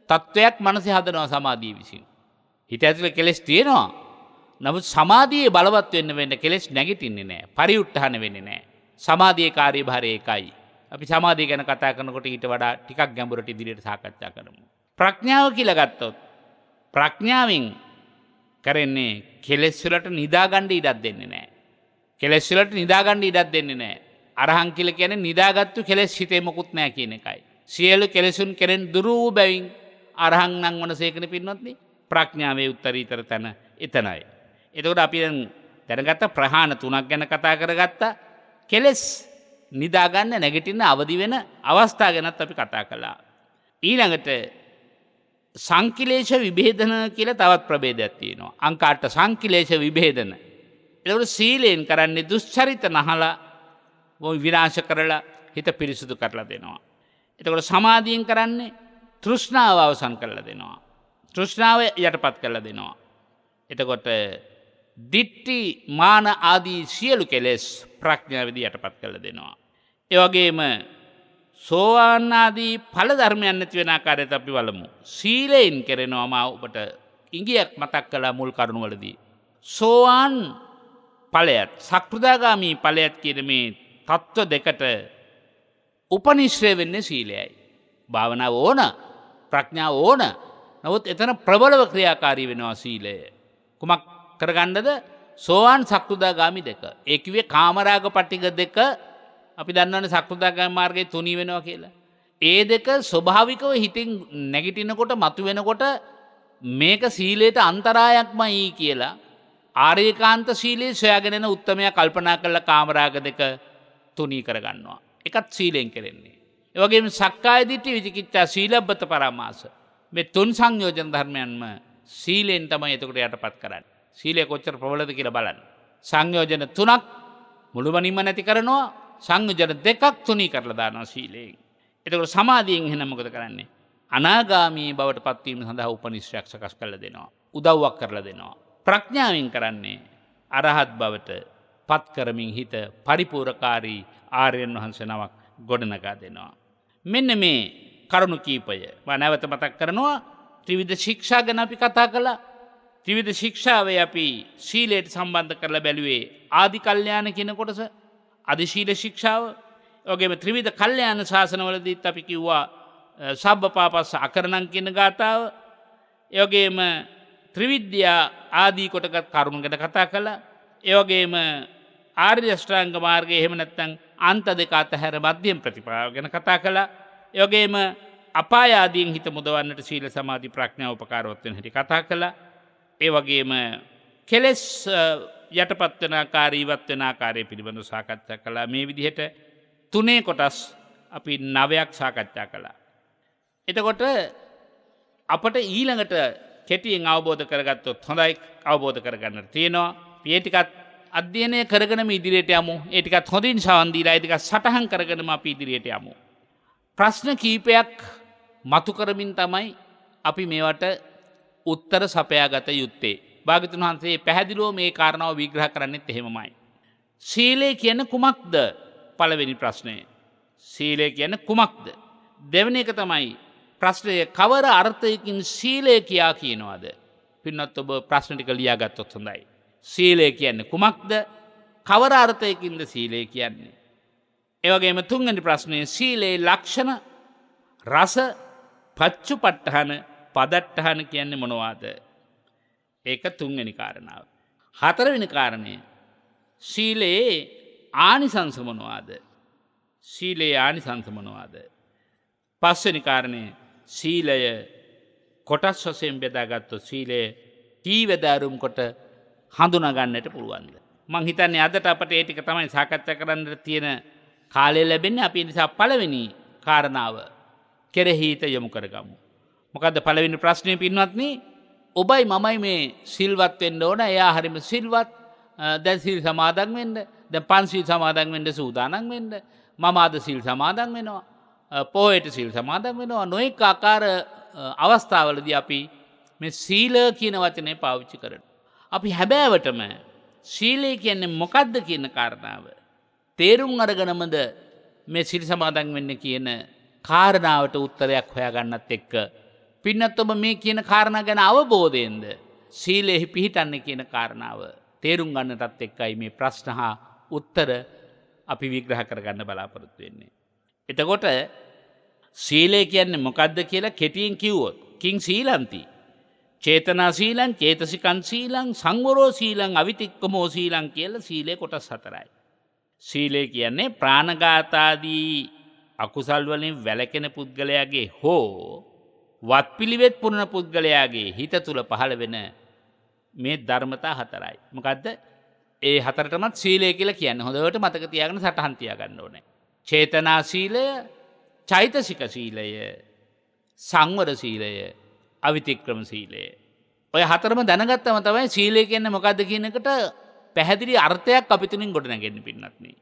තත්වයක් මනසේ හදනවා සමාධිය විසින්. හිත ඇතුලේ කෙලෙස් තියෙනවා. නමුත් සමාධියේ බලවත් වෙන්න කෙලෙස් නැගිටින්නේ නැහැ. පරිඋත්ථාන වෙන්නේ නැහැ. සමාධියේ කාර්යභාරය එකයි. අපි සමාධිය ගැන කතා කරනකොට ඊට වඩා ටිකක් ගැඹුරට ඉදිරියට සාකච්ඡා කරමු. ප්‍රඥාව කියලා ගත්තොත් ප්‍රඥාවෙන් කරන්නේ කෙලෙස් වලට නිදාගන්න ඉඩක් දෙන්නේ නැහැ. කෙලෙස් වලට නිදාගන්න ඉඩක් දෙන්නේ නැහැ. අරහං කියලා කියන්නේ නිදාගත්තු කෙලෙස් හිතේ මොකුත් නැහැ කියන එකයි. සියලු කෙලෙසුන් කෙරෙන් දුරු වූ බැවින් අරහං නම් වනසේකනේ පින්නොත්නි. ප්‍රඥාවේ උත්තරීතර තැන එතනයි. එතකොට අපි දැනගත්ත ප්‍රහාණ තුනක් ගැන කතා කරගත්තා. කෙලෙස් නිදාගන්න නැගිටින්න අවදි වෙන අවස්ථා ගැනත් අපි කතා කළා. ඊළඟට සංකිලේශ විභේදන කියලා තවත් ප්‍රභේදයක් තියෙනවා. අංක 8 සංකිලේශ විභේදන. ඒකට සීලෙන් කරන්නේ දුස්චරිත නහලා විනාශ කරලා හිත පිරිසුදු කරලා දෙනවා. එතකොට සමාධියෙන් කරන්නේ තෘෂ්ණාව අවසන් කරලා දෙනවා. තෘෂ්ණාව යටපත් කරලා දෙනවා. එතකොට දිට්ඨි මාන ආදී සියලු කෙලෙස් ප්‍රඥාවේදී යටපත් කරලා දෙනවා. ඒ වගේම සෝවාන් ආදී ඵල ධර්මයන් නැති වෙන ආකාරයට අපි බලමු. සීලයෙන් කරනවා ඔබට ඉංගියක් මතක් කළා මුල් කරුණවලදී. සෝවාන් ඵලයත් සක්‍රීයගාමී ඵලයත් කියන මේ තත්ත්ව දෙකට උපනිශ්‍රය වෙන්නේ සීලයයි. භාවනාව ඕන, ප්‍රඥාව ඕන. නමුත් එතන ප්‍රබලව ක්‍රියාකාරී වෙනවා සීලය. කුමක් කරගන්නද? සෝවාන් සක්‍රීයගාමී දෙක. ඒ කිව්වේ කාමරාග පටිඝ දෙක අපි දන්නවනේ සක්‍රීයගාමී මාර්ගයේ තුනී වෙනවා කියලා. ඒ දෙක ස්වභාවිකව හිතින් නැගිටිනකොට මතුවෙනකොට මේක සීලයට අන්තරායක්මයි කියලා ආර්යකාන්ත සීලයේ සොයාගෙන යන උත්තමයා කල්පනා කරලා කාමරාග දෙක තුනී කරගන්නවා. එකත් සීලෙන් කෙරෙන්නේ. ඒ වගේම සක්කාය දිට්ඨි විචිකිච්ඡා සීලබ්බත පරාමාස මේ තුන් සංයෝජන ධර්මයන්ම සීලෙන් තමයි එතකොට යටපත් කරන්නේ. සීලය කොච්චර ප්‍රබලද කියලා බලන්න. සංයෝජන තුනක් මුළුමනින්ම නැති කරනවා. සංයෝජන දෙකක් තුනී කරලා දානවා සීලයෙන්. එතකොට සමාධියෙන් එහෙනම් මොකද කරන්නේ? අනාගාමී බවට පත්වීම සඳහා උපනිශ්‍රයක් සකස් කරලා දෙනවා. උදව්වක් කරලා දෙනවා. ප්‍රඥාවෙන් කරන්නේ අරහත් බවට පත් කරමින් හිත පරිපූර්ණකාරී ආර්යයන් වහන්සේ නමක් ගොඩනගා දෙනවා. මෙන්න මේ කරුණු කීපය මම නැවත මතක් කරනවා. ත්‍රිවිධ ශික්ෂා ගැන අපි කතා කළා. ත්‍රිවිධ ශික්ෂාවේ අපි සීලයට සම්බන්ධ කරලා බැලුවේ ආදි කල්යාණ කියන කොටස, අදි සීල ශික්ෂාව. ඒ වගේම ත්‍රිවිධ කල්යාණ ශාසනවලදීත් අපි කිව්වා සබ්බපාපස්ස අකරණං කියන ගාථාව. ඒ වගේම ත්‍රිවිද්‍යා ආදී කොටගත් කරුණු ගැන කතා කළා. ඒ වගේම ආර්ය අෂ්ටාංග මාර්ගයේ එහෙම නැත්නම් අන්ත දෙක අතහැර මධ්‍යම ප්‍රතිපදාව ගැන කතා කළා. ඒ වගේම අපාය ආදීන් හිත මුදවන්නට සීල සමාධි ප්‍රඥා උපකාරවත් වෙන හැටි කතා කළා. ඒ වගේම කෙලෙස් යටපත් වෙන ආකාරය ඉවත් වෙන ආකාරය පිළිබඳව සාකච්ඡා කළා. මේ විදිහට තුනේ කොටස් අපි 9ක් සාකච්ඡා කළා. එතකොට අපට ඊළඟට කෙටියෙන් අවබෝධ කරගත්තොත් හොඳයි, අවබෝධ කරගන්නට තියෙනවා. මේ ටිකත් අධ්‍යයනය කරගෙනම ඉදිරියට යමු. ඒ ටිකත් හොඳින් සවන් දීලා ඒ ටිකත් සටහන් කරගෙනම අපි ඉදිරියට යමු. ප්‍රශ්න කීපයක් මතු කරමින් තමයි අපි මේවට උත්තර සපයාගත යුත්තේ. භාග්‍යවතුන් වහන්සේ පැහැදිලිව මේ කාරණාව විග්‍රහ කරන්නේත් එහෙමමයි. සීලය කියන්නේ කුමක්ද? පළවෙනි ප්‍රශ්නය. සීලය කියන්නේ කුමක්ද? දෙවෙනි එක තමයි ප්‍රශ්නය කවර අර්ථයකින් සීලය කියා කියනවාද? පින්නත් ඔබ ප්‍රශ්න ටික ලියාගත්තොත් හොඳයි. සීලය කියන්නේ කුමක්ද? කවර අර්ථයකින්ද සීලය කියන්නේ? ඒ වගේම තුන්වෙනි ප්‍රශ්නේ සීලේ ලක්ෂණ, රස, පච්චුපට්ඨාන, පදට්ඨාන කියන්නේ මොනවාද? ඒක තුන්වෙනි කාරණාව. හතරවෙනි කාරණය සීලේ ආනිසංස මොනවාද? සීලේ ආනිසංස මොනවාද? පස්වෙනි කාරණය සීලය කොටස් වශයෙන් බෙදාගත්තොත් සීලය කීවැදෑරුම් කොට හඳුනා ගන්නට පුළුවන්ද? මං හිතන්නේ අදට අපට ඒ ටික තමයි සාකච්ඡා කරන්න තියෙන කාලය ලැබෙන්නේ. අපි නිසා පළවෙනි කාරණාව කෙරෙහි හිත යොමු කරගමු. මොකද්ද පළවෙනි ප්‍රශ්නේ පින්වත්නි? ඔබයි මමයි මේ සිල්වත් වෙන්න ඕන. එයා හරිම සිල්වත්. දැන් සිල් සමාදන් වෙන්න. දැන් පන්සිල් සමාදන් වෙන්න සූදානම් වෙන්න. මම අද සිල් සමාදන් වෙනවා. පොහොයට සිල් සමාදන් වෙනවා. නොඑක ආකාර අවස්ථාවලදී අපි මේ සීල කියන වචනේ පාවිච්චි කරනවා. අපි හැබෑවටම සීලය කියන්නේ මොකද්ද කියන කාරණාව තේරුම් අරගෙනමද මේ සිල් සමාදන් වෙන්න කියන කාරණාවට උත්තරයක් හොයාගන්නත් එක්ක පින්නත් ඔබ මේ කියන කාරණා ගැන අවබෝධයෙන්ද සීලෙහි පිහිටන්නේ කියන කාරණාව තේරුම් ගන්නටත් එක්කයි මේ ප්‍රශ්න හා උත්තර අපි විග්‍රහ කරගන්න බලාපොරොත්තු වෙන්නේ. එතකොට සීලය කියන්නේ මොකද්ද කියලා කෙටියෙන් කිව්වොත් කිං සීලන්ති චේතනා සීලං, චේතසිකං සීලං, සංවරෝ සීලං, අවිතික්කමෝ සීලං කියලා සීලේ කොටස් 4යි. සීලය කියන්නේ ප්‍රාණඝාතාදී අකුසල් වලින් වැළකෙන පුද්ගලයාගේ හෝ වත්පිළිවෙත් පුරන පුද්ගලයාගේ හිත තුල පහළ වෙන මේ ධර්මතා 4යි. මොකද්ද? ඒ හතරටමත් සීලය කියලා කියන්නේ. හොඳට මතක තියාගෙන සටහන් තියාගන්න ඕනේ. චේතනා සීලය, චෛතසික සීලය, සංවර සීලය, අවිතික්‍රම සීලය. ඔය හතරම දැනගත්තම තමයි සීලය කියන්නේ මොකද්ද කියන එකට පැහැදිලි අර්ථයක් අපි තුලින් ගොඩනගෙන්න පින්නත් නේ.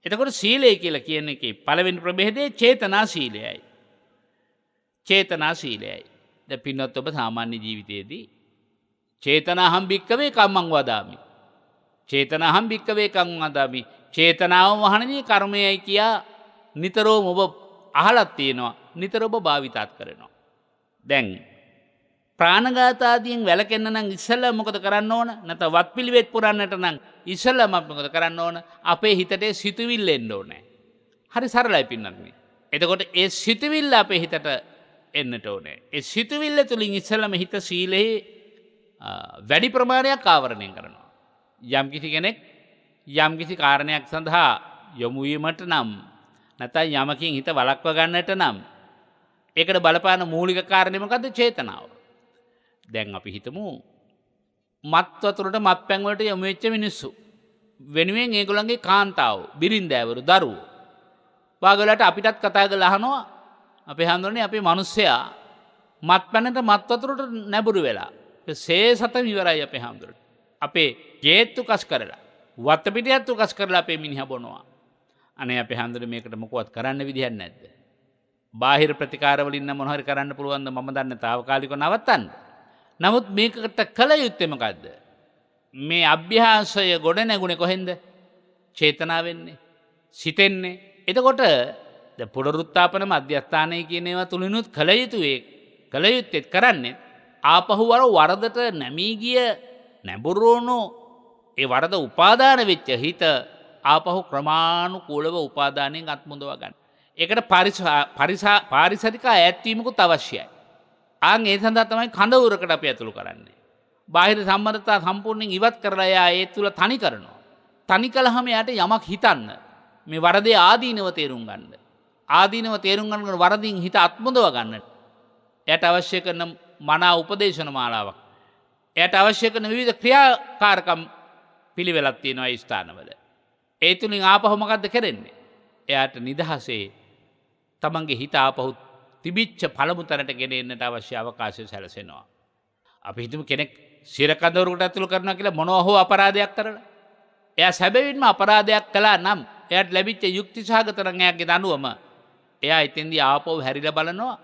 එතකොට සීලය කියලා කියන එකේ පළවෙනි ප්‍රභේදය චේතනා සීලයයි. චේතනා සීලයයි. දැන් පින්නත් ඔබ සාමාන්‍ය ජීවිතයේදී චේතනාහම් භික්කවේ කම්මං වදාමි. චේතනාහම් භික්කවේ කම්මං වදාමි. චේතනාවම වහනදී කර්මයයි කියා නිතරම ඔබ අහලත් තියෙනවා. නිතර ඔබ භාවිතාත් කරනවා. දැන් ප්‍රාණඝාතාදියෙන් වැළකෙන්න නම් ඉස්සෙල්ලා මොකද කරන්න ඕන? නැත්නම් වත් පිළිවෙත් පුරන්නට නම් ඉස්සෙල්ලාම අපි මොකද කරන්න ඕන? අපේ හිතට සිතුවිල්ල එන්න ඕනේ. හරි සරලයි පින්නත්. එතකොට ඒ සිතුවිල්ල අපේ හිතට එන්නට ඕනේ. ඒ සිතුවිල්ල තුලින් ඉස්සෙල්ලාම හිත සීලේ වැඩි ප්‍රමාණයක් ආවරණය කරනවා. යම්කිසි කෙනෙක් යම්කිසි කාරණයක් සඳහා යොමු වීමට නම් නැත්නම් යමකින් හිත වළක්ව ගන්නට නම් ඒකට බලපාන මූලික කාරණේ මොකද්ද? චේතනාව. දැන් අපි හිතමු මත් වතුරට මත්පැන් වලට යොමු වෙච්ච මිනිස්සු වෙනුවෙන් ඒගොල්ලන්ගේ කාන්තාව, බිරින්දෑවරු, දරුවෝ වාගලට අපිටත් කතා කරලා අහනවා අපේ හඳුනන්නේ අපේ මිනිස්සයා මත්පැනට මත් වතුරට නැඹුරු වෙලා සේසතම ඉවරයි අපේ හඳුනන්නේ. අපේ ගේත්තු කස් කරලා වත්තපිටියත් උකස් කරලා අපේ මිනිහා බොනවා. අනේ අපේ හඳුනන්නේ මේකට මොකවත් කරන්න විදිහක් නැද්ද? බාහිර ප්‍රතිකාර වලින් නම් මොන හරි කරන්න පුළුවන්ද මම දන්නේ తాවකාලිකව නවත්තන්න. නමුත් මේකට කල යුත්තේ මොකද්ද? මේ අභ්‍යාසය ගොඩ නැගුණේ කොහෙන්ද? චේතනාවෙන්නේ, සිතෙන්නේ. එතකොට ද පුනරුත්ථාපන මධ්‍යස්ථානයේ කියන ඒවා තුලිනුත් කල යුත්තේ කරන්නේ ආපහු වරදට නැමී ගිය නැඹුරුණු ඒ වරද උපාදාන වෙච්ච හිත ආපහු ක්‍රමානුකූලව උපාදානයෙන් අත්මුදවා ගන්න. ඒකට පාරිසරික ඈත්වීමකුත් අවශ්‍යයි. ඒ සඳහා තමයි කඳවුරකට අපි ඇතුළු කරන්නේ. බාහිර සම්මතතා සම්පූර්ණයෙන් ඉවත් කරලා එයා ඒ තුල තනි කරනවා. තනි කළාම එයාට යමක් හිතන්න. මේ වරදේ ආදීනව තේරුම් ගන්න. ආදීනව තේරුම් ගන්න වරදින් හිත අත්මුදව ගන්න. එයාට අවශ්‍ය කරන මනා උපදේශන මාලාවක්. එයාට අවශ්‍ය කරන විවිධ ක්‍රියාකාරකම් පිළිවෙලක් තියෙනවා ඒ ස්ථානවල. ඒ තුලින් ආපහු මොකද්ද කරන්නේ? එයාට නිදහසේ තමන්ගේ හිත ආපහු තිබිච්ච පළමු තැනට ගෙනෙන්නට අවශ්‍ය අවකාශය සැලසෙනවා. අපි හිතමු කෙනෙක් සිරකඳවුරකට ඇතුළු කරනවා කියලා මොනවා හෝ අපරාධයක් කරලා. එයා සැබවින්ම අපරාධයක් කළා නම් එයාට ලැබිච්ච යුක්තිසහගත නම් එයාගේ දඬුවම එයා ඉතින්දී ආපහු හැරිලා බලනවා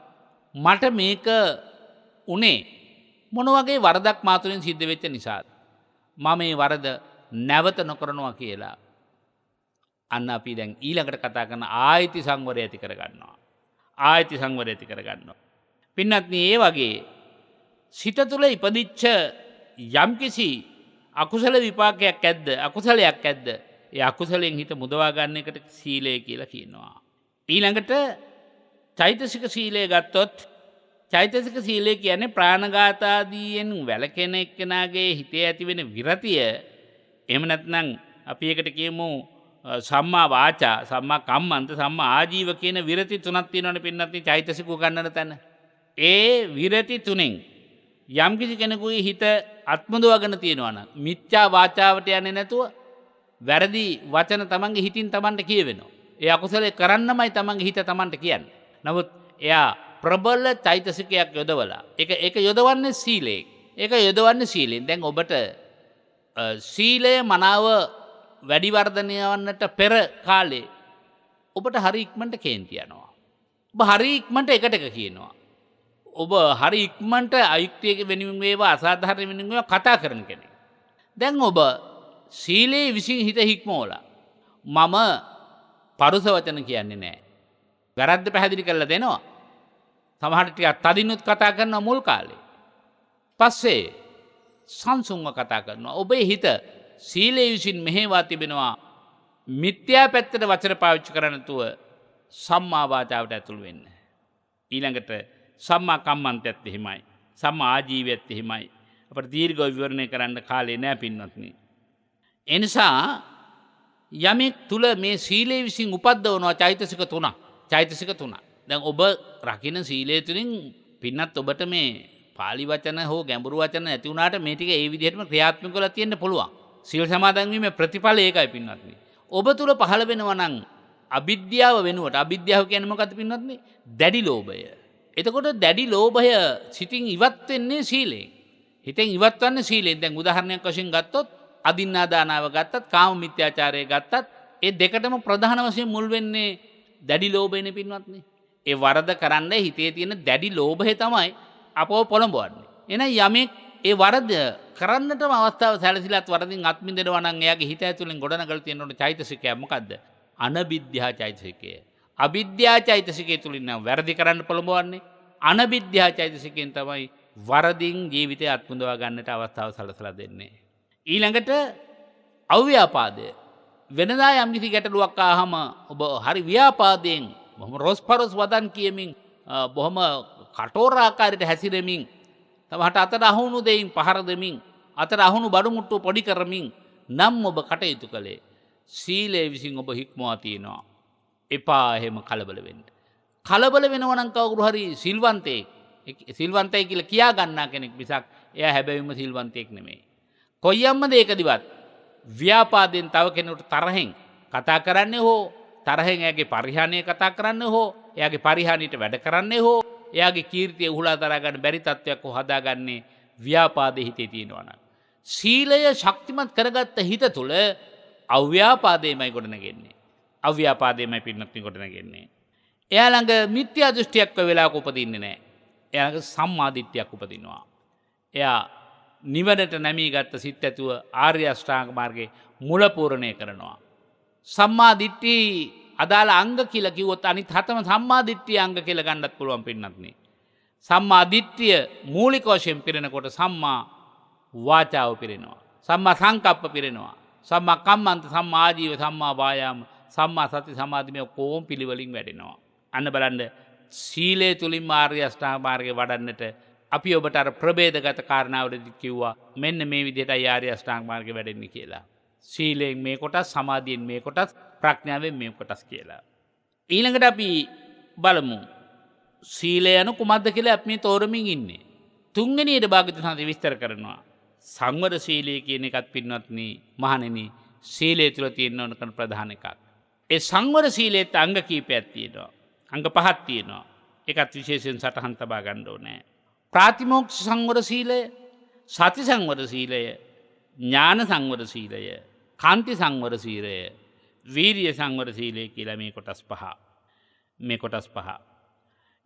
මට මේක උනේ මොන වගේ වරදක් මාතුලින් සිද්ධ වෙච්ච නිසාද? මම මේ වරද නැවත නොකරනවා කියලා. අන්න අපි දැන් ඊළඟට කතා කරන ආයති සංවරය ඇති කරගන්නවා. ආයති සංවරය ඇති කරගන්නවා. පින්වත්නි, ඒ වගේ සිත තුළ ඉපදිච්ච යම්කිසි අකුසල විපාකයක් ඇද්ද, අකුසලයක් ඇද්ද? ඒ අකුසලයෙන් හිත මුදවා ගන්න එකට සීලය කියලා කියනවා. ඊළඟට චෛතසික සීලය ගත්තොත් චෛතසික සීලය කියන්නේ ප්‍රාණඝාතාදීන් වැළකෙන එක්කෙනාගේ හිතේ ඇතිවෙන විරතිය. එහෙම නැත්නම් අපි එකට කියමු සම්මා වාචා, සම්මා කම්මන්ත, සම්මා ආජීව කියන විරති තුනක් තියෙනවනේ පින්නත් චෛතසික උගන්නන තැන. ඒ විරති තුනෙන් යම් කිසි කෙනෙකුගේ හිත අත්මුදවගෙන තියෙනවා නම් මිත්‍යා වාචාවට යන්නේ නැතුව වැරදි වචන තමන්ගේ හිතින් තමන්ට කියවෙනවා. ඒ අකුසලේ කරන්නමයි තමන්ගේ හිත තමන්ට කියන්නේ. නමුත් එයා ප්‍රබල චෛතසිකයක් යොදවලා ඒක යොදවන්නේ සීලයෙන්. ඒක යොදවන්නේ සීලයෙන්. දැන් ඔබට සීලය මනාව වැඩි වර්ධනය වන්නට පෙර කාලේ ඔබට හරි ඉක්මනට කේන්ති යනවා. ඔබ හරි ඉක්මනට එකට එක කියනවා. ඔබ හරි ඉක්මනට අයුක්තියක වෙනුවෙන් වේවා අසාධාරණ වෙනුවෙන් වේවා කතා කරන කෙනෙක්. දැන් ඔබ සීලේ විසින් හිත හික්මවලා මම පරුස වචන කියන්නේ නැහැ. වැරද්ද පැහැදිලි කරලා දෙනවා. සමහරට ටිකක් තදින්නුත් කතා කරනවා මුල් කාලේ. පස්සේ සංසුන්ව කතා කරනවා. ඔබේ හිත සීලේ විසින් මෙහෙවා තිබෙනවා මිත්‍යා පැත්තට වචන පාවිච්චි කරන්නේ නැතුව සම්මා වාචාවට ඇතුළු වෙන්න. ඊළඟට සම්මා කම්මන්තයත් එහෙමයි. සම්මා ආජීවයත් එහෙමයි. අපිට දීර්ඝව විවරණය කරන්න කාලේ නැහැ පින්වත්නි. ඒ නිසා යමෙක් තුල මේ සීලේ විසින් උපද්දවනවා චෛතසික තුනක්. චෛතසික තුනක්. දැන් ඔබ රකින්න සීලය තුලින් පින්නත් ඔබට මේ පාලි වචන හෝ ගැඹුරු වචන නැති වුණාට මේ ටික ඒ විදිහටම ක්‍රියාත්මක කරලා තියෙන්න පුළුවන්. සීල් සමාදන් වීමේ ප්‍රතිඵලය ඒකයි පින්වත්නි. ඔබ තුල පහළ වෙනවා නම් අවිද්‍යාව වෙනුවට අවිද්‍යාව කියන්නේ මොකද්ද පින්වත්නි? දැඩි ලෝභය. එතකොට දැඩි ලෝභය සිතින් ඉවත් වෙන්නේ සීලයෙන්. හිතෙන් ඉවත් වන්නේ සීලයෙන්. දැන් උදාහරණයක් වශයෙන් ගත්තොත් අදින්නා දානාව ගත්තත් කාම මිත්‍යාචාරය ගත්තත් ඒ දෙකටම ප්‍රධාන වශයෙන් මුල් වෙන්නේ දැඩි ලෝභයනේ පින්වත්නි. ඒ වරද කරන්න හිතේ තියෙන දැඩි ලෝභය තමයි අපව පොළඹවන්නේ. එහෙනම් යමෙක් ඒ වරද කරන්නටම අවස්ථාව සැලසිලාත් වරදින් අත්මිදෙනවා නම් එයාගේ හිත ඇතුලෙන් ගොඩනගලා තියෙන උන චෛතසිකය මොකද්ද? අනවිද්‍යා චෛතසිකය. අවිද්‍යා චෛතසිකය තුලින් නම් වැරදි කරන්න පොළඹවන්නේ. අනවිද්‍යා චෛතසිකයෙන් තමයි වරදින් ජීවිතය අත්මුදවා ගන්නට අවස්ථාව සලසලා දෙන්නේ. ඊළඟට අව්‍යාපාදය. වෙනදා යම්කිසි ගැටලුවක් ආවම ඔබ හරි ව්‍යාපාදයෙන් බොහොම රොස්පරොස් වදන් කියමින් බොහොම කටෝර ආකාරයට හැසිරෙමින් තමහට අතට අහුණු දෙයින් පහර දෙමින් අතට අහුණු බඩු මුට්ටු පොඩි කරමින් නම් ඔබ කටයුතු කළේ සීලය විසින් ඔබ හික්මවා තියෙනවා. එපා එහෙම කලබල වෙන්න. කලබල වෙනවා නම් කවුරු හරි සිල්වන්තයෙක් කියලා කියා ගන්නා කෙනෙක් මිසක් එයා හැබැවින්ම සිල්වන්තයෙක් නෙමෙයි. කොයියම්ම දෙයකදිවත් ව්‍යාපාදයෙන් තව කෙනෙකුට තරහෙන් කතා කරන්නේ හෝ තරහෙන් එයාගේ පරිහානිය කතා කරන්නේ හෝ එයාගේ පරිහානියට වැඩ කරන්නේ හෝ එයාගේ කීර්තිය උහුලා දරා ගන්න බැරි තත්වයක් හදාගන්නේ ව්‍යාපාදයේ හිතේ තියෙනවා නම් සීලය ශක්තිමත් කරගත්ත හිත තුළ අව්‍යාපාදයමයි ගොඩනගෙන්නේ. අව්‍යාපාදයමයි පින්නත් ගොඩනගෙන්නේ. එයා ළඟ මිත්‍යා දෘෂ්ටියක් වෙලාවක උපදින්නේ නැහැ. එයා ළඟ සම්මා දිට්ඨියක් උපදිනවා. එයා නිවනට නැමී ගත්ත සිත් ඇතුව ආර්ය අෂ්ටාංග මාර්ගයේ මුල පූර්ණය කරනවා. සම්මා දිට්ඨි අදාළ අංග කියලා කිව්වොත් අනිත් හතම සම්මා දිට්ඨිය අංග කියලා ගන්නත් පුළුවන් පින්නත් නේ. සම්මා දිට්ඨිය මූලික වශයෙන් පිරෙනකොට සම්මා වාචාව පිරෙනවා. සම්මා සංකප්ප පිරෙනවා. සම්මා කම්මන්ත, සම්මා ආජීව, සම්මා වායාම, සම්මා සති, සමාධි මේ කොම් පිළිවෙලින් වැඩෙනවා. අන්න බලන්න සීලය තුලින් ආර්ය අෂ්ටාංග මාර්ගය වඩන්නට අපි ඔබට අර ප්‍රභේදගත කාරණාවලදී කිව්වා මෙන්න මේ විදිහටයි ආර්ය අෂ්ටාංග මාර්ගය වැඩෙන්නේ කියලා. සීලයෙන් මේ කොටස්, සමාධියෙන් මේ කොටස්, ප්‍රඥාවෙන් මේ කොටස් කියලා. ඊළඟට අපි බලමු සීලය යනු කුමක්ද කියලා අපි තෝරමින් ඉන්නේ. තුන්වෙනියට භාග්‍යවතුන් වහන්සේ විස්තර කරනවා. සංවර සීලය කියන එකත් පින්වත්නි මහණෙනි සීලය තුළ තියෙන ඕන කරන ප්‍රධාන එකක්. ඒ සංවර සීලයට අංග කීපයක් තියෙනවා. අංග පහක් තියෙනවා. ඒකත් විශේෂයෙන් සටහන් තබා ගන්න ඕනේ. ප්‍රාතිමෝක්ෂ සංවර සීලය, සති සංවර සීලය, ඥාන සංවර සීලය, කාන්ති සංවර සීලය, වීරිය සංවර සීලය කියලා මේ කොටස් පහ. මේ කොටස් පහ.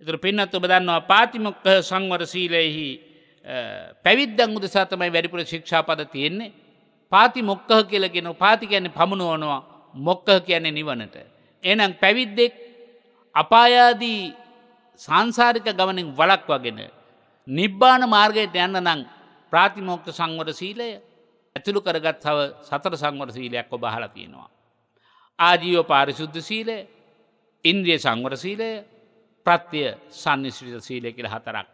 ඒතර පින්නත් ඔබ දන්නවා පාතිමොක්ඛ සංවර සීලෙහි පැවිද්දන් උදෙසා තමයි වැඩිපුර ශික්ෂාපද තියෙන්නේ. පාතිමොක්ඛ කියලා කියනවා. පාති කියන්නේ පමුණවනවා, මොක්ඛ කියන්නේ නිවනට. එහෙනම් පැවිද්දෙක් අපායාදී සාංශාරික ගමනින් වළක්වාගෙන නිබ්බාන මාර්ගයට යන්න නම් ප්‍රාතිමෝක්ඛ සංවර සීලය ඇතුළු කරගත් සතර සංවර සීලයක් ඔබ අහලා තියෙනවා. ආජීව පාරිශුද්ධ සීලය, ඉන්ද්‍රිය සංවර සීලය, ප්‍රත්‍ය සම්නිශ්චිත සීලය කියලා හතරක්.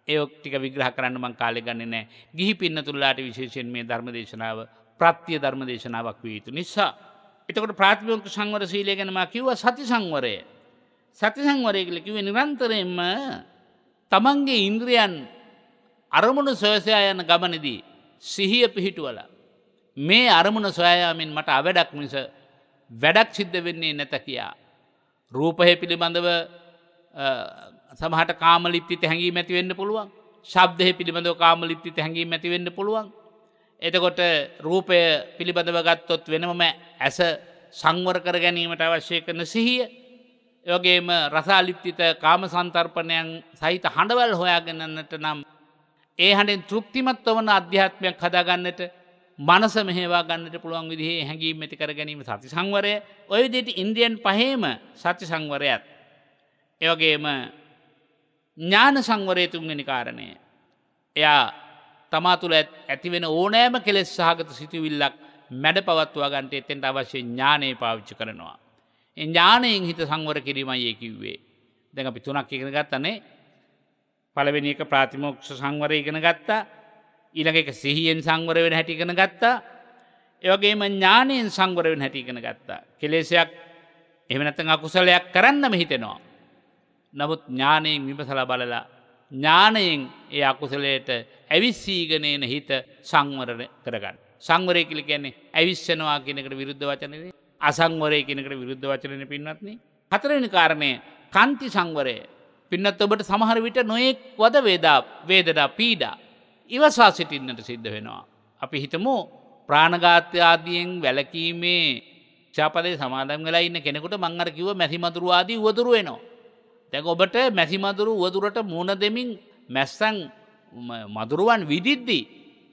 ඒ ටික විග්‍රහ කරන්න මම කාලය ගන්නෙ නැහැ. ගිහි පින්නතුල්ලාට විශේෂයෙන් මේ ධර්මදේශනාව ප්‍රත්‍ය ධර්මදේශනාවක් විය යුතු නිසා. එතකොට ප්‍රාතිමෝක්ඛ සංවර සීලය ගැන මම කිව්වා සති සංවරය. සති සංවරය කියලා කිව්වේ නිරන්තරයෙන්ම තමන්ගේ ඉන්ද්‍රියන් අරමුණු සොයසා යන ගමනේදී සිහිය පිහිටුවලා මේ අරමුණ සොයා යාමෙන් මට අවඩක් මිස වැඩක් සිද්ධ වෙන්නේ නැත කියා. රූපය පිළිබඳව සමහරට කාමලිප්තිත හැඟීම් ඇති වෙන්න පුළුවන්. ශබ්දය පිළිබඳව කාමලිප්තිත හැඟීම් ඇති වෙන්න පුළුවන්. එතකොට රූපය පිළිබඳව ගත්තොත් වෙනම ඇස සංවර කර ගැනීමට අවශ්‍ය කරන සිහිය. ඒ වගේම රසාලිප්තිත කාම සංතරපණයන් සහිත හඬවල් හොයාගෙනන්නට නම් ඒ හඬෙන් තෘප්තිමත් වන අධ්‍යාත්මයක් හදාගන්නට මනස මෙහෙවා ගන්නට පුළුවන් විදිහේ හැඟීම් ඇති කර ගැනීම සති සංවරය. ඔය විදිහට ඉන්ද්‍රියන් පහේම සති සංවරයත්. ඒ වගේම ඥාන සංවරයේ තුන්වෙනි කාරණය. එයා තමා තුළ ඇති වෙන ඕනෑම කෙලෙස් සහගත සිතුවිල්ලක් මැඩ පවත්වා ගන්නට එතෙන්ට අවශ්‍ය ඥානය පාවිච්චි කරනවා. ඒ ඥානයෙන් හිත සංවර කිරීමයි ඒ කිව්වේ. දැන් අපි තුනක් ඉගෙන ගත්තනේ. පළවෙනි එක ප්‍රාතිමෝක්ෂ සංවරය ඉගෙන ගත්තා. ඊළඟ එක සිහියෙන් සංවර වෙන හැටි ඉගෙන ගත්තා. ඒ වගේම ඥානයෙන් සංවර වෙන හැටි ඉගෙන ගත්තා. කෙලෙසයක් එහෙම නැත්නම් අකුසලයක් කරන්නම හිතෙනවා. නමුත් ඥානයෙන් විමසලා බලලා ඥානයෙන් ඒ අකුසලයට ඇවිස්සීගෙන එන හිත සංවර කරගන්න. සංවරය කියලා කියන්නේ ඇවිස්සනවා කියන එකට විරුද්ධ වචනේ. අසංවරය කියන එකට විරුද්ධ වචනේ පින්වත්නි. හතරවෙනි කාරණය කාන්ති සංවරය. පින්නත් ඔබට සමහර විට නොයෙක් වද වේදනා පීඩා ඉවසා සිටින්නට සිද්ධ වෙනවා. අපි හිතමු ප්‍රාණඝාතය ආදියෙන් වැළකීමේ ශාපදේ සමාදන් වෙලා ඉන්න කෙනෙකුට මං අර කිව්ව මැසි මදුරු ආදී උවදුරු වෙනවා. දැන් ඔබට මැසි මදුරු උවදුරට මුණ දෙමින් මැස්සන් මදුරුවන් විදිද්දී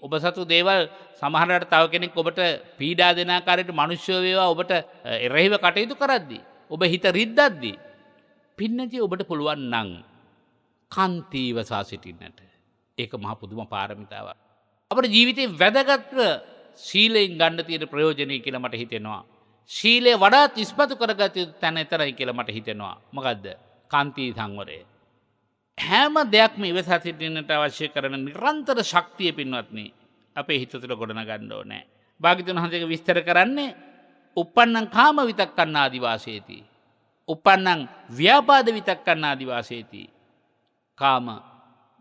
ඔබ සතු දේවල් සමහරකට තව කෙනෙක් ඔබට පීඩා දෙන ආකාරයට මිනිස්සු වේවා ඔබට එරෙහිව කටයුතු කරද්දී ඔබ හිත රිද්දද්දී පින්නදී ඔබට පුළුවන් නම් කාන්තිව සා සිටින්නට. ඒක මහ පුදුම පාරමිතාවක්. අපේ ජීවිතේ වැදගත්ම සීලයෙන් ගන්න තියෙන ප්‍රයෝජනය කියලා මට හිතෙනවා. ශීලය වඩාත් ඉස්මතු කරගත යුතු තැන එතරයි කියලා මට හිතෙනවා. මොකද්ද? කාන්ති සංවරය. හැම දෙයක්ම ඉවසා සිටින්නට අවශ්‍ය කරන නිරන්තර ශක්තිය පින්වත්නි අපේ හිත තුළ ගොඩනගන්න ඕනේ. භාග්‍යවතුන් වහන්සේ විස්තර කරන්නේ uppannam kama vitakkanna adivaseti. uppannam vyapada vitakkanna adivaseti. කාම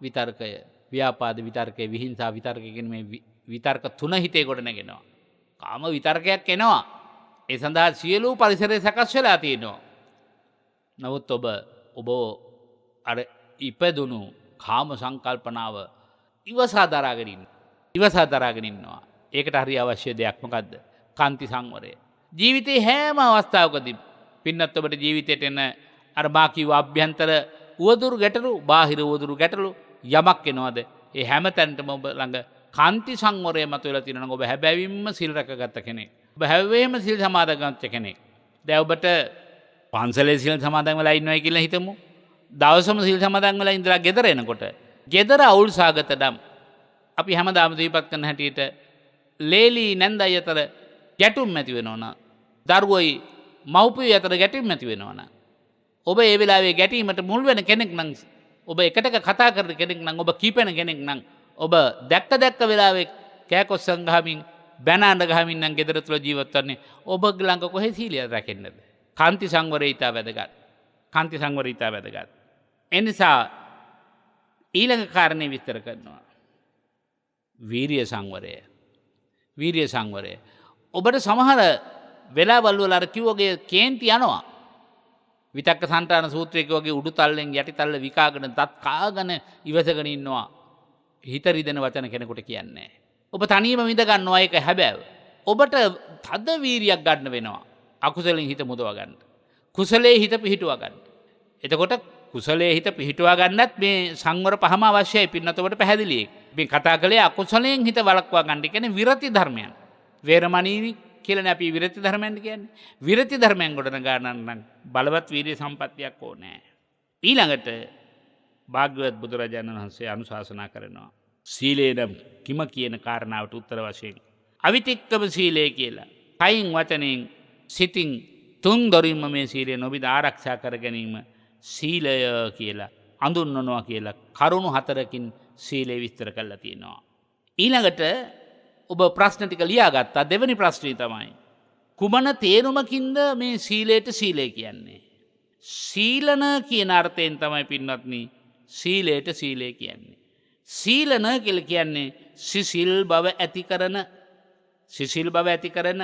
විතර්කය, ව්‍යාපාද විතර්කය, විහිංසා විතර්කය කියන මේ විතර්ක තුන හිතේ ගොඩ නැගෙනවා. කාම විතර්කයක් එනවා. ඒ සඳහා සියලු පරිසරය සකස් වෙලා තියෙනවා. නමුත් ඔබ අර ඉපදුණු කාම සංකල්පනාව ඉවසා දරාගෙන ඉන්නවා. ඒකට හරි අවශ්‍ය දෙයක් මොකද්ද? කාන්ති සංවරය. ජීවිතේ හැම අවස්ථාවකදී පින්නත් ඔබට ජීවිතේට එන අර බා කිව්ව අභ්‍යන්තර උවදුරු ගැටලු, බාහිර උවදුරු ගැටලු යමක් එනවාද? ඒ හැම තැනටම ඔබ ළඟ කාන්ති සංවරය මත වෙලා තියෙනවා නම් ඔබ හැබැවින්ම සිල් රැකගත්ත කෙනෙක්. ඔබ හැබැවින්ම සිල් සමාදන් ගත්ත කෙනෙක්. දැන් ඔබට පන්සලේ සිල් සමාදන් වෙලා ඉන්නවයි කියලා හිතමු. දවසම සිල් සමාදන් වෙලා ඉඳලා ගෙදර එනකොට ගෙදර අවුල් සාගත දම් අපි හැමදාම දීපත් කරන හැටියට ලේලි නැන්දයි අතර ගැටුම් ඇති වෙනවනම්, දරුවෝයි මව්පියෝ අතර ගැටුම් ඇති වෙනවනම්, ඔබ ඒ වෙලාවේ ගැටීමට මුල් වෙන කෙනෙක් නම්, ඔබ එකටක කතා කරන කෙනෙක් නම්, ඔබ කීපෙන කෙනෙක් නම්, ඔබ දැක්ක වෙලාවේ කෑකොස්සන් ගහමින් බැන අඬ ගහමින් නම් ගෙදර තුල ජීවත් වෙන්නේ, ඔබ ළඟ කොහේ සීලිය රැකෙන්නද? කාන්ති සංවරය ඊට වැදගත්. කාන්ති සංවරය ඊට වැදගත්. ඒ නිසා ඊළඟ කාරණේ විස්තර කරනවා. වීරිය සංවරය. ඔබට සමහර වෙලාවල් වල අර කිව්වගේ කේන්ති යනවා. විතක්ක සන්තාන සූත්‍රයක වගේ උඩු තල්ලෙන් යටි තල්ල විකාගෙන දත් කාගෙන ඉවසගෙන ඉන්නවා. හිත රිදෙන වචන කෙනෙකුට කියන්නේ. ඔබ තනියම විඳ ගන්නවා ඒක හැබැයි. ඔබට තද වීරියක් ගන්න වෙනවා. අකුසලෙන් හිත මුදවා ගන්න. කුසලයේ හිත පිහිටුවා ගන්න. එතකොට කුසලයේ හිත පිහිටුවා ගන්නත් මේ සංවර පහම අවශ්‍යයි. පින්නත ඔබට පැහැදිලි. මේ කතා කළේ අකුසලයෙන් හිත වළක්වා ගන්න කියන්නේ විරති ධර්මයන්. වේරමණී කියලානේ අපි විරති ධර්මයන් කියන්නේ. විරති ධර්මයන් ගොඩන ගන්න නම් බලවත් වීර්ය සම්පත්තියක් ඕනේ. ඊළඟට භාග්‍යවත් බුදුරජාණන් වහන්සේ අනුශාසනා කරනවා. සීලේ නම් කිම කියන කාරණාවට උත්තර වශයෙන් අවිතික්කම සීලය කියලා. කයින් වචනෙන් සිතින් තුන් දොරින්ම මේ සීලය නොබිද ආරක්ෂා කර ගැනීම සීලය කියලා අඳුන්වනවා කියලා කරුණු හතරකින් සීලය විස්තර කරලා තියෙනවා. ඊළඟට ඔබ ප්‍රශ්න ටික ලියාගත්තා. දෙවෙනි ප්‍රශ්නේ තමයි කුමන තේරුමකින්ද මේ සීලයට සීලය කියන්නේ? සීලන කියන අර්ථයෙන් තමයි පින්වත්නි සීලයට සීලය කියන්නේ. සීලන කියලා කියන්නේ සිසිල් බව ඇති කරන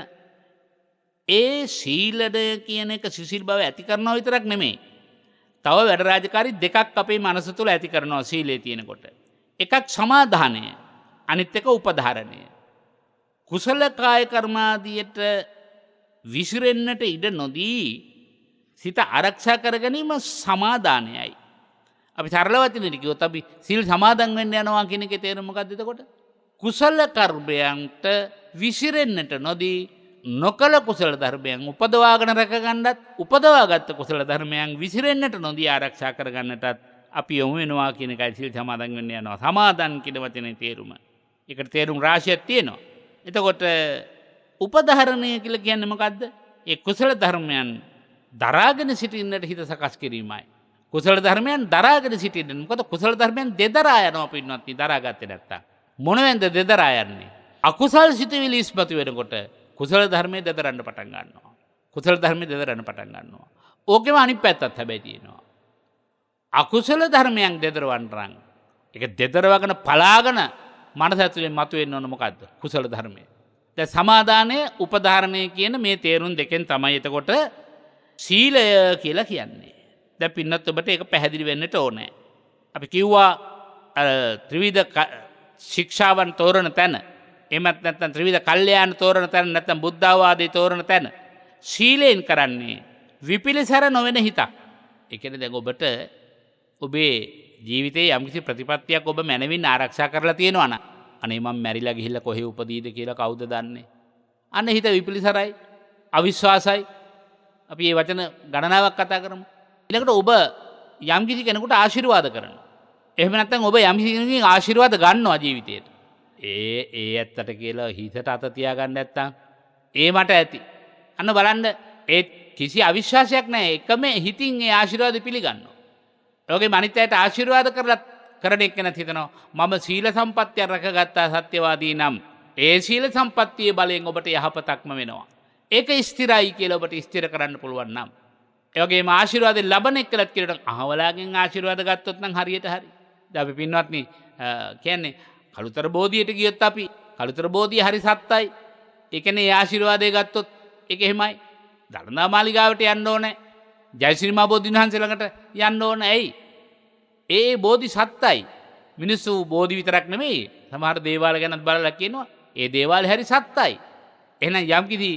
ඒ සීලය කියන එක සිසිල් බව ඇති කරනවා විතරක් නෙමෙයි. තව වැඩ රාජකාරී දෙකක් අපේ මනස තුළ ඇති කරනවා සීලයේ තියෙනකොට. එකක් සමාදානය, අනිත් එක උපධාරණය. කුසල කාය කර්මාදියට විසිරෙන්නට ඉඩ නොදී සිත ආරක්ෂා කර ගැනීම සමාදානයයි. අපි සරල වචනෙන් කිව්වොත් අපි සීල් සමාදන් වෙන්න යනවා කියන එකේ තේරුම මොකක්ද එතකොට? කුසල කර්මයන්ට විසිරෙන්නට නොදී නොකල කුසල ධර්මයන් උපදවාගෙන රැකගන්නත්, උපදවාගත් කුසල ධර්මයන් විසිරෙන්නට නොදී ආරක්ෂා කරගන්නටත් අපි යොමු වෙනවා කියන එකයි සීල් සමාදන් වෙන්න යනවා. සමාදන් කියන වචනේ තේරුම. ඒකට තේරුම් රාශියක් තියෙනවා. එතකොට උපධාරණය කියලා කියන්නේ මොකද්ද? ඒ කුසල ධර්මයන් දරාගෙන සිටින්නට හිත සකස් කිරීමයි. කුසල ධර්මයන් දරාගෙන සිටින්න. මොකද කුසල ධර්මයන් දෙදරා යනවා පින්වත්නි දරාගත්තේ නැත්තම්. මොනවෙන්ද දෙදරා යන්නේ? අකුසල් සිතුවිලි ඉස්මතු වෙනකොට කුසල ධර්මයේ දෙදරන්න පටන් ගන්නවා. ඕකෙම අනිත් පැත්තත් හැබැයි තියෙනවා. අකුසල ධර්මයන් දෙදරවන්න රං. ඒක දෙදරවගෙන පලාගෙන මනස ඇතුලෙන් මතුවෙන්න ඕන මොකද්ද? කුසල ධර්මය. දැන් සමාදානය, උපධාරණය කියන මේ තේරුම් දෙකෙන් තමයි එතකොට සීලය කියලා කියන්නේ. දැන් පින්නත් ඔබට ඒක පැහැදිලි වෙන්නට ඕනේ. අපි කිව්වා ත්‍රිවිධ ශික්ෂාවන් තෝරන තැන, එමත් නැත්නම් ත්‍රිවිධ කල්යාණ තෝරන තැන, නැත්නම් බුද්ධාවාදී තෝරන තැන සීලෙන් කරන්නේ විපිලිසර නොවන හිතක්. ඒ කියන්නේ දැන් ඔබට ඔබේ ජීවිතයේ යම්කිසි ප්‍රතිපත්තියක් ඔබ මනවින් ආරක්ෂා කරලා තියෙනවා නම් අනේ මම මැරිලා ගිහිල්ලා කොහේ උපදීද කියලා කවුද දන්නේ? අන්න හිත විපිලිසරයි, අවිශ්වාසයි. අපි මේ වචන ගණනාවක් කතා කරමු. ඊළඟට ඔබ යම්කිසි කෙනෙකුට ආශිර්වාද කරනවා. එහෙම නැත්නම් ඔබ යම් කෙනෙකුගෙන් ආශිර්වාද ගන්නවා ජීවිතේට. ඒ ඇත්තට කියලා හිතට අත තියාගන්න නැත්තම් ඒ මට ඇති. අන්න බලන්න ඒ කිසි අවිශ්වාසයක් නැහැ. එකම හිතින් ඒ ආශිර්වාද පිළිගන්නවා. ඔගේ මනිතයට ආශිර්වාද කරලා කරන එක්කෙනෙක් හිතනවා මම සීල සම්පත්තිය රැකගත්තා සත්‍යවාදී නම් ඒ සීල සම්පත්තියේ බලයෙන් ඔබට යහපතක්ම වෙනවා. ඒක ස්ථිරයි කියලා ඔබට ස්ථිර කරන්න පුළුවන් නම්. ඒ වගේම ආශිර්වාද ලබන එක්කලත් කියනට අහවලාගෙන් ආශිර්වාද ගත්තොත් නම් හරියට හරි. දැන් අපි පින්වත්නි කියන්නේ කළුතර බෝධියට ගියොත් අපි කළුතර බෝධිය හරි සත්තයි. ඒ කියන්නේ ඒ ආශිර්වාදය ගත්තොත් ඒක එහෙමයි. දළදා මාලිගාවට යන්න ඕනේ. ජයශ්‍රී මහ බෝධින් වහන්සේ ළඟට යන්න ඕනේ. ඇයි? ඒ බෝධි සත්තයි. මිනිස්සු බෝධි විතරක් නෙමෙයි. සමහර දේවාල ගැනත් බලලා කියනවා ඒ දේවාල හරි සත්තයි. එහෙනම් යම්කිසි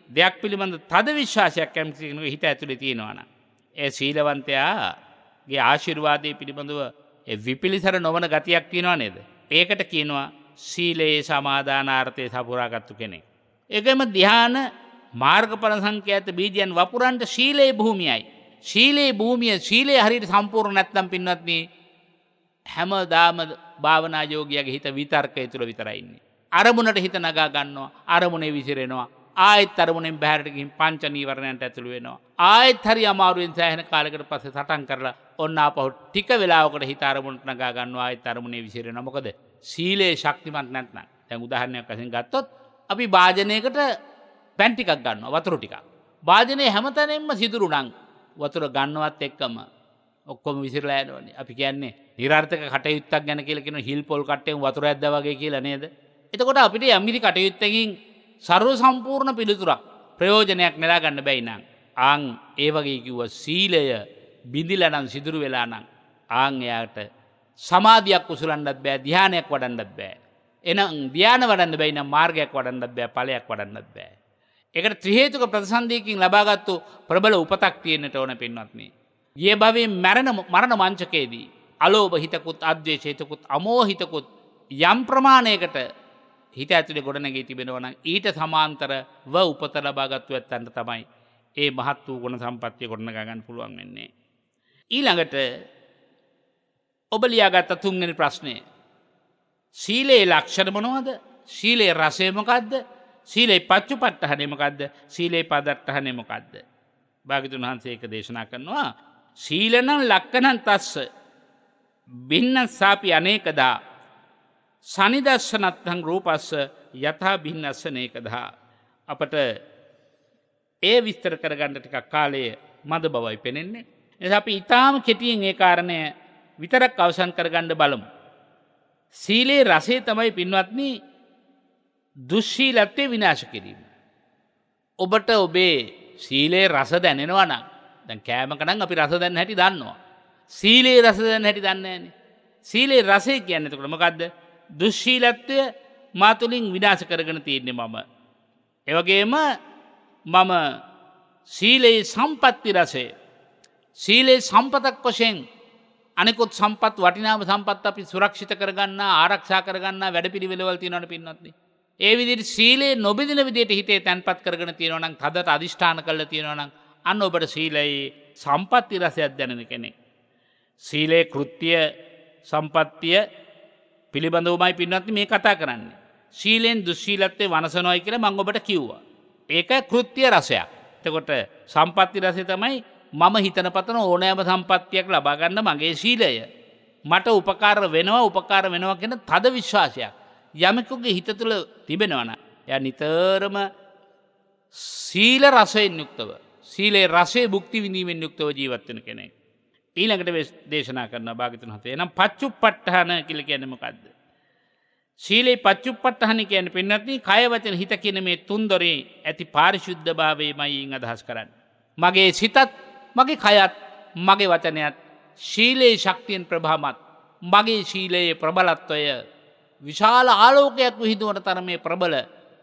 දෙයක් පිළිබඳ තද විශ්වාසයක් යම් කෙනෙකුගේ හිත ඇතුලේ තියෙනවා නම් ඒ සීලවන්තයාගේ ආශිර්වාදයේ පිළිබඳව ඒ විපිලිසර නොවන ගතියක් තියෙනවා නේද? ඒකට කියනවා සීලයේ සමාදානාර්ථයේ සපුරාගත්තු කෙනෙක්. ඒකෙම ධ්‍යාන මාර්ගඵල සංඛ්‍යාත බීජයන් වපුරන්ට සීලේ භූමියයි. සීලේ භූමිය සීලේ හරියට සම්පූර්ණ නැත්නම් පින්වත්නි හැමදාම භාවනා යෝගියාගේ හිත විතර්කය තුළ විතරයි ඉන්නේ. අරමුණට හිත නගා ගන්නවා, අරමුණේ විසිරෙනවා. ආයෙත් අරමුණෙන් බැහැරට ගිහින් පංච නීවරණයන්ට ඇතුළු වෙනවා. ආයෙත් හරි අමාරුවෙන් සෑහෙන කාලයකට පස්සේ සටන් කරලා ඔන්න ආපහු ටික වෙලාවකට හිත අරමුණට නගා ගන්නවා. ආයෙත් අරමුණේ විසිරෙනවා. මොකද සීලේ ශක්තිමත් නැත්නම්. දැන් උදාහරණයක් වශයෙන් ගත්තොත් අපි වාජනයකට පැන් ටිකක් ගන්නවා, වතුර ටිකක්. වාජනේ හැමතැනින්ම සිදුරු නම් වතුර ගන්නවත් එක්කම ඔක්කොම විසිරලා යනවනේ. අපි කියන්නේ නිරාර්ථක කටයුත්තක් ගැන කියලා කියන හිල් පොල් කට්ටෙන් වතුර ඇද්දා වගේ කියලා නේද? එතකොට අපිට යම්කිසි කටයුත්තකින් ਸਰව සම්පූර්ණ පිළිතුරක් ප්‍රයෝජනයක් නෙලා ගන්න බැයි නම් ඒ වගේ කිව්වා සීලය බිඳිලා නම් සිදුරු වෙලා නම් එයාට සමාධියක් උසලන්නත් බෑ, ධානයක් වඩන්නත් බෑ. එහෙනම් ධාන වඩන්න බැයි නම් මාර්ගයක් වඩන්නත් බෑ, ඵලයක් වඩන්නත් බෑ. ඒකට ත්‍රි හේතුක ප්‍රතිසන්දියකින් ලබාගත්තු ප්‍රබල උපතක් තියෙන්නට ඕන පින්වත්නි. ගිය භවයේ මරණ මංචකයේදී අලෝභ හිතකුත්, අද්වේෂ හිතකුත්, අමෝහ හිතකුත් යම් ප්‍රමාණයකට හිත ඇතුලේ ගොඩනැගී තිබෙනවා නම් ඊට සමාන්තරව උපත ලබාගත්තු ඇත්තන්ට තමයි ඒ මහත් වූ ගුණ සම්පත්තිය ගොඩනගා ගන්න පුළුවන් වෙන්නේ. ඊළඟට ඔබ ලියාගත්ත තුන්වෙනි ප්‍රශ්නය. සීලේ ලක්ෂණ මොනවද? සීලේ රසය මොකද්ද? සීලේ පච්චුපට්ඨානෙ මොකද්ද? සීලේ පදට්ඨානෙ මොකද්ද? භාග්‍යතුන් වහන්සේ ඒක දේශනා කරනවා. සීලනං ලක්කනං තස්ස භින්නස්සාපි අනේකදා සනිදස්සනත්තං රූපස්ස යථා භින්නස්සනේකදා. අපට ඒ විස්තර කරගන්න ටිකක් කාලය මද බවයි පෙනෙන්නේ. එනිසා අපි ඊටාම කෙටියෙන් ඒ කාරණය විතරක් අවසන් කරගන්න බලමු. සීලේ රසය තමයි පින්වත්නි දුස්සීලත්වය විනාශ කිරීම. ඔබට ඔබේ සීලේ රස දැනෙනවා නම් දැන් කෑමක නම් අපි රස දැනන හැටි දන්නවා. සීලේ රස දැනන හැටි දන්නේ නැහැනේ. සීලේ රසය කියන්නේ එතකොට මොකද්ද? දුස්සීලත්වය මා තුළින් විනාශ කරගෙන තියෙන්නේ මම. ඒ වගේම මම සීලේ සම්පatti රසය සීලේ සම්පතක් වශයෙන් අනිකුත් සම්පත් වටිනාම සම්පත් අපි සුරක්ෂිත කරගන්නා, ආරක්ෂා කරගන්නා වැඩපිළිවෙළවල් තියෙනවනේ පින්වත්නි. ඒ විදිහට සීලේ නොබිදින විදිහට හිතේ තැන්පත් කරගෙන තියෙනවා නම්, තදට අදිෂ්ඨාන කරලා තියෙනවා නම් අන්න ඔබට සීලයේ සම්පatti රසයක් දැනෙන කෙනෙක්. සීලේ කෘත්‍ය සම්පත්තිය පිළිබඳවමයි පින්වත්නි මේ කතා කරන්නේ. සීලෙන් දුස්සීලත්වයේ වනසනොයි කියලා මම ඔබට කිව්වා. ඒක කෘත්‍ය රසයක්. එතකොට සම්පatti රසය තමයි මම හිතන පතන ඕනෑම සම්පත්තියක් ලබා ගන්න මගේ සීලය මට උපකාර වෙනවා කියන තද විශ්වාසයක් යමෙකුගේ හිත තුළ තිබෙනවා නම් එයා නිතරම සීල රසයෙන් යුක්තව, සීලේ රසයේ භුක්ති විඳීමෙන් යුක්තව ජීවත් වෙන කෙනෙක්. ඊළඟට දේශනා කරන භාග්‍යතුන් හතේ එනම් පච්චුප්පට්ඨාන කියලා කියන්නේ මොකද්ද? සීලේ පච්චුප්පට්ඨාන කියන්නේ පින්නත්නි කය වචන හිත කියන මේ තුන්දොරේ ඇති පාරිශුද්ධ භාවයමයි අදහස් කරන්නේ. මගේ සිතත්, මගේ කයත්, මගේ වචනයත් ශීලයේ ශක්තියෙන් ප්‍රභාමත්. මගේ ශීලයේ ප්‍රබලත්වය විශාල ආලෝකයක් විහිදුවන තරමේ ප්‍රබල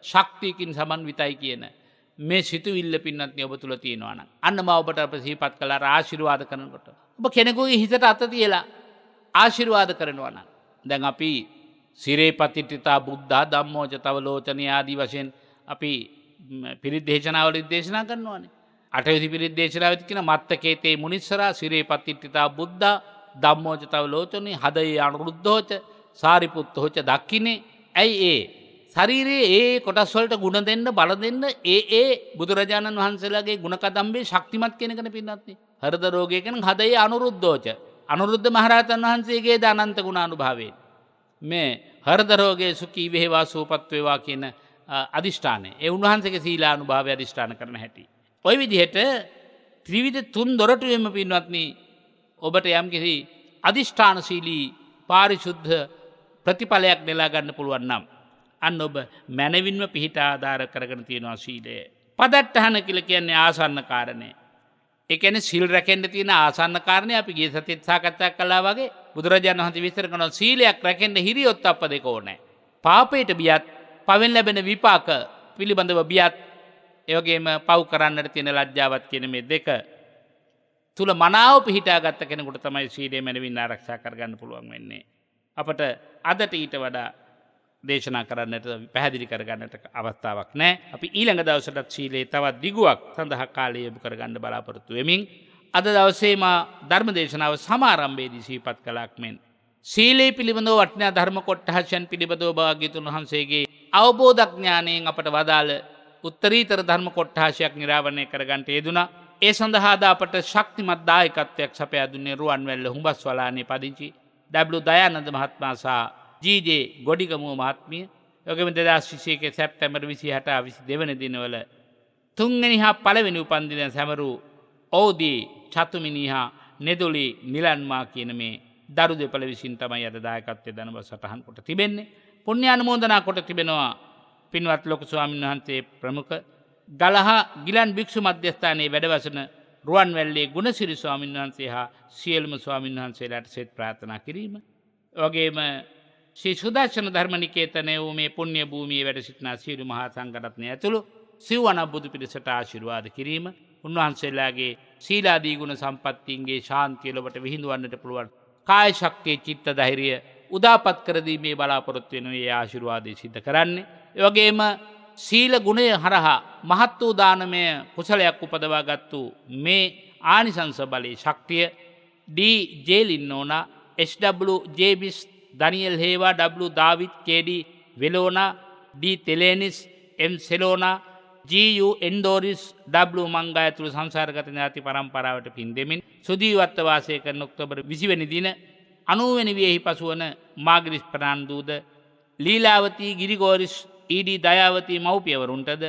ශක්තියකින් සමන්විතයි කියන මේ සිතුවිල්ල පින්නත්නි ඔබ තුල තියෙනවා නම් අන්න මම ඔබට සිහිපත් කළා ආශිර්වාද කරනකොට ඔබ කෙනෙකුගේ හිතට අත තියලා ආශිර්වාද කරනවා නම් දැන් අපි සිරේ පතිට්ඨිතා බුද්ධා ධම්මෝ ච තව ලෝචනී ආදී වශයෙන් අපි පිරිත් දේශනාවලදී දේශනා කරනවානේ. අටවෙනි පිරිත් දේශනාවෙත් කියන මත්තකේතේ මුනිස්සරා සිරේ පතිට්ඨිතා බුද්ධා ධම්මෝච තව ලෝචනේ හදේ අනුරුද්ධෝච සාරිපුත්තෝච දක්ඛිනේ. ඇයි ශරීරයේ ඒ කොටස් වලට ಗುಣ දෙන්න බල දෙන්න ඒ බුදුරජාණන් වහන්සේලාගේ ගුණ කදම්බේ ශක්තිමත් කෙනකන පින්නත් නේ. හෘද රෝගය කියන හදේ අනුරුද්ධෝච. අනුරුද්ධ මහරහතන් වහන්සේගේ අනන්ත ගුණානුභාවයෙන් මේ හෘද රෝගයේ සුඛී වේවා සූපත් වේවා කියන අදිෂ්ඨානය. ඒ උන්වහන්සේගේ සීලානුභාවය අදිෂ්ඨාන කරන හැටි. ওই විදිහට ත්‍රිවිධ තුන් දොරටුවෙම පින්වත්නි ඔබට යම්කිසි අදිෂ්ඨානශීලී පාරිශුද්ධ ප්‍රතිඵලයක් නෙලා ගන්න පුළුවන් නම් අන්න ඔබ මනවින්ම පිහිට ආධාර කරගෙන තියෙනවා සීලය. පදට්ටහන කියලා කියන්නේ ආසන්න කාරණේ. ඒ කියන්නේ සීල් රැකෙන්න තියෙන ආසන්න කාරණේ අපි ගිය සතියේත් සාකච්ඡා කළා වගේ බුදුරජාණන් වහන්සේ විස්තර කරනවා සීලයක් රැකෙන්න හිරියොත් අප දෙක ඕනේ. පාපයට බියත් පවෙන් ලැබෙන විපාක පිළිබඳව බියත් ඒ වගේම පව් කරන්නට තියෙන ලැජ්ජාවත් කියන මේ දෙක තුල මනාව පිහිටාගත්ත කෙනෙකුට තමයි සීලය මනවින් ආරක්ෂා කරගන්න පුළුවන් වෙන්නේ. අපට අදට ඊට වඩා දේශනා කරන්නට පැහැදිලි කරගන්නට අවස්ථාවක් නැහැ. අපි ඊළඟ දවසටත් සීලේ තවත් දිගුවක් සඳහා කාලය යොමු කරගන්න බලාපොරොත්තු වෙමින් අද දවසේ මා ධර්ම දේශනාව සමාරම්භයේදී සිහිපත් කළාක් මෙන් සීලේ පිළිබඳව වටිනා ධර්ම කොටහසයන් පිළිබඳව භාග්‍යතුන් වහන්සේගේ අවබෝධ ඥාණයෙන් අපට වදාළ උත්තරීතර ධර්ම කොටහසයක් නිරාවරණය කරගන්නට යෙදුණා. ඒ සඳහා අපට ශක්තිමත් දායකත්වයක් සපයා දුන්නේ රුවන්වැල්ල හුඹස්වලානේ පදිංචි W දයානන්ද මහත්මයා සහ ජී.ජේ ගොඩිගමුව මහත්මිය. යෝගෙම 2021 සැප්තැම්බර් 28 22 වෙනි දිනවල තුන්වෙනි හා පළවෙනි උපන්දින සැමරු ඕදී චතුමිනි හා නෙදුලි නිලන්මා කියන මේ දරු දෙපළ විසින් තමයි අද දායකත්වයේ දනව සටහන් කොට තිබෙන්නේ. පුණ්‍යානුමෝදනා කොට තිබෙනවා පින්වත් ලොකු ස්වාමීන් වහන්සේ ප්‍රමුඛ ගලහ ගිලන් භික්ෂු මධ්‍යස්ථානයේ වැඩවසන රුවන්වැල්ලේ ගුණසිරි ස්වාමීන් වහන්සේ හා සියලුම ස්වාමීන් වහන්සේලාට සෙත් ප්‍රාර්ථනා කිරීම. වගේම ශ්‍රී සුදර්ශන ධර්මනිකේතනයේ වූ මේ පුණ්‍ය භූමියේ වැඩ සිටින සියලු මහා සංඝරත්නය ඇතුළු සිව්වන බුදු පිරිසට ආශිර්වාද කිරීම. උන්වහන්සේලාගේ සීලාදී ගුණ සම්පත්තීන්ගේ ශාන්තිය ලොවට විහිදුවන්නට පුළුවන් කාය ශක්තිය චිත්ත ධෛර්යය උදාපත් කර දීමේ බලාපොරොත්තු වෙන මේ ආශිර්වාදය සිද්ධ කරන්නේ. ඒ වගේම සීල ගුණය හරහා මහත් වූ දානමය කුසලයක් උපදවාගත්තු මේ ආනිසංස බලයේ ශක්තිය ඩී.ජේ ලින්නෝනා එස්.ඩබ්ලිව්.ජේ.බිස් දනියල් හේවා W දාවිත් කේ.ඩී වෙලෝනා ඩී තෙලේනිස් එම් සෙලෝනා ජී.යු එන්ඩෝරිස් W මංගා ඇතුළු සංසාරගත ඥාති පරම්පරාවට පින් දෙමින් සුජීවත්ව වාසය කරන ඔක්තෝබර් 20 වෙනි දින 90 වෙනි වියෙහි පසුවන මාග්‍රිස් ප්‍රනාන්දුද ලීලාවතී ගිරිගෝරිස් ඊඩී දයාවතී මව්පියවරුන්ටද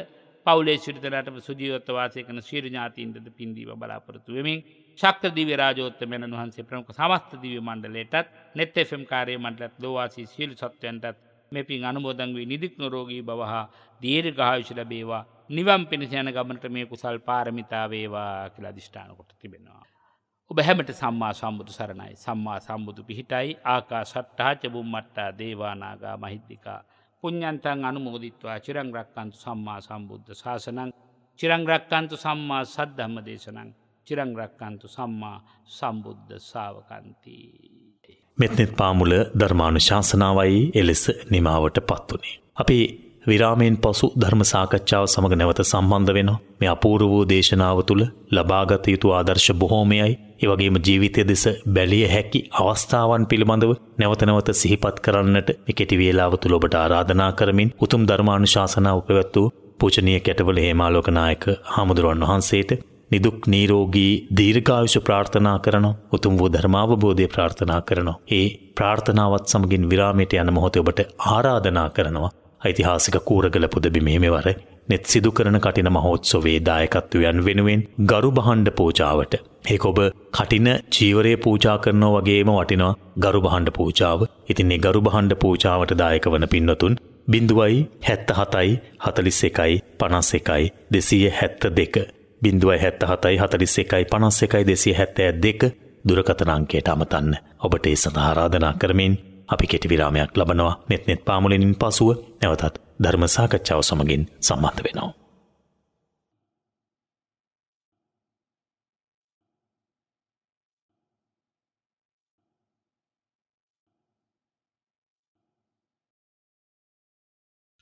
පවුලේ සිටිතලටම සුජීවත්ව වාසය කරන සියලු ඥාතීන්ටද පින් දීම බලාපොරොත්තු වෙමින් ශක්‍ර දිව්‍ය රාජෝත්තමයන් වහන්සේ ප්‍රමුඛ සමස්ත දිව්‍ය මණ්ඩලයටත් net fm කාර්ය මණ්ඩලත් ලෝවාසී සියලු සත්වයන්ටත් මේ පින් අනුමෝදන් වී නිදුක් නිරෝගී භව හා දීර්ඝායුෂ ලැබේවා නිවන් පිණිස යන ගමනට මේ කුසල් පාරමිතා වේවා කියලා අදිෂ්ඨාන කොට තිබෙනවා. ඔබ හැමට සම්මා සම්බුදු සරණයි. සම්මා සම්බුදු පිහිටයි. ආකාශට්ටා ච බුම්මට්ටා දේවා නාග මහිද්దికා පුඤ්ඤන්තං අනුමෝදිත්වා චිරං රක්칸තු සම්මා සම්බුද්ධ ශාසනං චිරං රක්칸තු සම්මා සද්ධම්ම දේශනං චිරං රක්칸තු සම්මා සම්බුද්ධ ශාවකන්ති. මෙත්නෙත් පාමුල ධර්මානුශාසනාවයි එලෙස නිමාවට පත් වුණේ. අපි විරාමයෙන් පසු ධර්ම සාකච්ඡාව සමග නැවත සම්බන්ධ වෙනවා. මේ අපූර්ව වූ දේශනාව තුළ ලබාගත යුතු ආදර්ශ බොහෝමයයි. ඒ වගේම ජීවිතය දෙස බැලිය හැකි අවස්ථාවන් පිළිබඳව නැවත නැවත සිහිපත් කරන්නට මේ කෙටි වේලාව තුළ ඔබට ආරාධනා කරමින් උතුම් ධර්මානුශාසනාව පැවැත් වූ පූජනීය කැටවල හේමාලෝක නායක හාමුදුරුවන් වහන්සේට නිදුක් නිරෝගී දීර්ඝායුෂ ප්‍රාර්ථනා කරනවා. උතුම් වූ ධර්මාවබෝධය ප්‍රාර්ථනා කරනවා. ඒ ප්‍රාර්ථනාවත් සමගින් විරාමයට යන මොහොතේ ඔබට ආරාධනා කරනවා. ඓතිහාසික කූරගල පුදබිමේ මෙවර net සිදු කරන කටින මහෝත්සවයේ දායකත්වයන් වෙනුවෙන් ගරු බහණ්ඩ පූජාවට ඒක ඔබ කටින චීවරය පූජා කරනවා වගේම වටිනවා ගරු බහණ්ඩ පූජාව. ඉතින් මේ ගරු බහණ්ඩ පූජාවට දායක වන පින්වතුන් 077 41 51 272 077 41 51 272 දුරකථන අංකයට අමතන්න. ඔබට ඒ සඳහා ආරාධනා කරමින් අපි කෙටි විරාමයක් ලබනවා. net පාමුලෙනින් පසුව නැවතත් ධර්ම සාකච්ඡාව සමගින් සම්බන්ධ වෙනවා.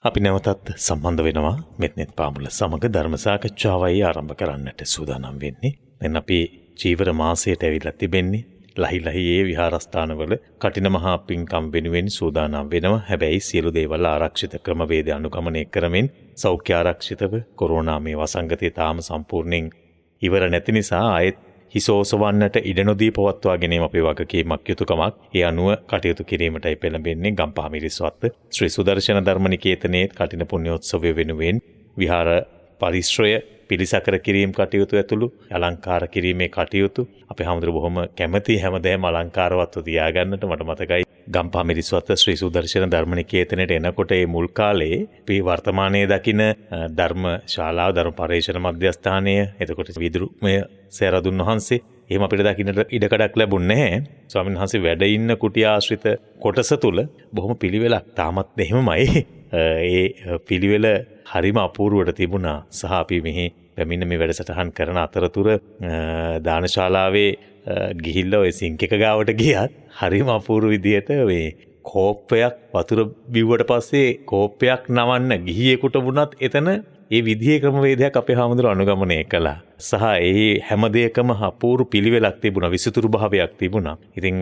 අපි නැවතත් සම්බන්ධ වෙනවා මෙත්නෙත් පාමුල සමග ධර්ම සාකච්ඡාවයි ආරම්භ කරන්නට සූදානම් වෙන්නේ. දැන් අපි චීවර මාසයට ඇවිල්ලා තිබෙන්නේ. ලහි ලහියේ විහාරස්ථානවල කටින මහා පින්කම් වෙනුවෙන් සූදානම් වෙනවා. හැබැයි සියලු දේවල් ආරක්ෂිත ක්‍රමවේද අනුගමනය කරමින් සෞඛ්‍ය ආරක්ෂිතව කොරෝනා මේ වසංගතය තාම සම්පූර්ණයෙන් ඉවර නැති නිසා ආයෙත් හිසෝසවන්නට ඉඩ නොදී පවත්වා ගැනීම අපේ වගකීමක් යුතුකමක්. ඒ අනුව කටයුතු කිරීමටයි පෙළඹෙන්නේ ගම්පහ මිරිස්වත්ත ශ්‍රී සුදර්ශන ධර්ම නිකේතනයේ කටින පුණ්‍යෝත්සවය වෙනුවෙන් විහාර පරිශ්‍රය පිළිසකර කිරීම කටයුතු ඇතුළු අලංකාර කිරීමේ කටයුතු අපේ හැමදෙර බොහොම කැමැති හැමදේම අලංකාරවත්ව තියාගන්නට. මට මතකයි ගම්පහ මිරිස්වත්ත ශ්‍රී සුදර්ශන ධර්ම නිකේතනයට එනකොට ඒ මුල් කාලේ අපි වර්තමානයේ දකින ධර්ම ශාලාව ධර්ම පරිශන මධ්‍යස්ථානය එතකොට විදුරුමය සේරදුන් වහන්සේ එහෙම අපිට දකින්නට ඉඩකඩක් ලැබුණේ නැහැ. ස්වාමීන් වහන්සේ වැඩ ඉන්න කුටි ආශ්‍රිත කොටස තුල බොහොම පිළිවෙලක් තාමත් එහෙමමයි. ඒ පිළිවෙල හරිම අපූර්වට තිබුණා. සහ අපි මෙහි පැමිණ මේ වැඩසටහන් කරන අතරතුර දානශාලාවේ ගිහිල්ලා ඔය සිංක් එක ගාවට ගියත් හරිම අපූර්ව විදියට මේ කෝප්පයක් වතුර බිව්වට පස්සේ කෝප්පයක් නවන්න ගිහියෙකුට වුණත් එතන ඒ විදිහේ ක්‍රමවේදයක් අපේ හාමුදුරුවෝ අනුගමනය කළා. සහ ඒ හැම දෙයකම අපූර්ව පිළිවෙලක් තිබුණා, විසිතුරු භාවයක් තිබුණා. ඉතින්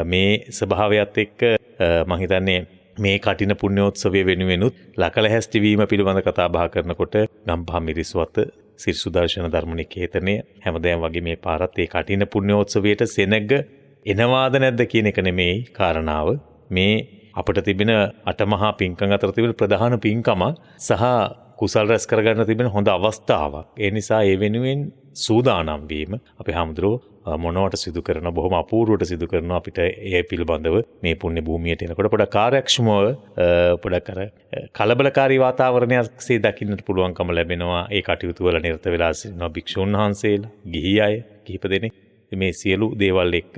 මේ ස්වභාවයත් එක්ක මම හිතන්නේ මේ කටින පුණ්‍යෝත්සවය වෙනුවෙනුත් ලකලැහැස්ති වීම පිළිබඳ කතා බහ කරනකොට ගම්පහ මිරිස්වත්ත ශ්‍රී සුදර්ශන ධර්ම නිකේතනය හැමදාම වගේ මේ පාරත් ඒ කටින පුණ්‍යෝත්සවයට සෙනග එනවාද නැද්ද කියන එක නෙමෙයි කාරණාව. මේ අපිට තිබෙන අටමහා පින්කම් අතර තිබෙන ප්‍රධාන පින්කම සහ කුසල් රැස් කරගන්න තිබෙන හොඳ අවස්ථාවක්. ඒ නිසා ඒ වෙනුවෙන් සූදානම් වීම අපේ හැමදෙරෝ මොනවට සිදු කරන බොහොම අපූර්වට සිදු කරන අපිට ඒ පිළිබඳව මේ පුණ්‍ය භූමියට එනකොට පොඩ කාර්යක්ෂමව පොඩ කලබලකාරී වාතාවරණයක්සේ දකින්නට පුළුවන්කම ලැබෙනවා. ඒ කටයුතු වල නිරත වෙලා සිටින භික්ෂුන් වහන්සේලා, ගිහි අය කිහිප දෙනෙක් මේ සියලු දේවල් එක්ක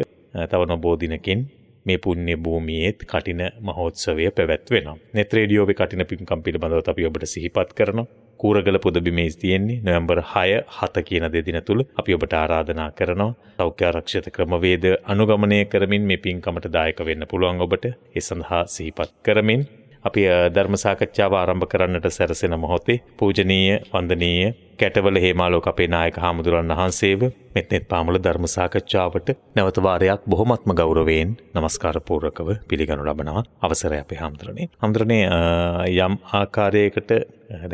තව නොබෝ දිනකින් මේ පුණ්‍ය භූමියේත් කටින මහෝත්සවය පැවැත්වෙනවා. නෙත් රේඩියෝවේ කටින පින්කම් පිළිබඳව අපි ඔබට සිහිපත් කරනවා. කූරගල පුදබිමේ තියෙන්නේ නොවැම්බර් 6, 7 කියන දෙදින තුල අපි ඔබට ආරාධනා කරනවා. සෞඛ්‍ය ආරක්ෂිත ක්‍රමවේද අනුගමනය කරමින් මේ පින්කමට දායක වෙන්න පුළුවන් ඔබට. ඒ සඳහා සිහිපත් කරමින් අපි ධර්ම සාකච්ඡාව ආරම්භ කරන්නට සැරසෙන මොහොතේ පූජනීය වන්දනීය කැටවල හේමාලෝක අපේ නායක හාමුදුරන් වහන්සේව මෙත්නෙත් පාමුල ධර්ම සාකච්ඡාවට නැවත වාරයක් බොහොමත්ම ගෞරවයෙන් নমස්කාර පූර්වකව පිළිගනු ලබනවා. අවසරයි අපේ හාමුදුරනේ. හාමුදුරනේ යම් ආකාරයකට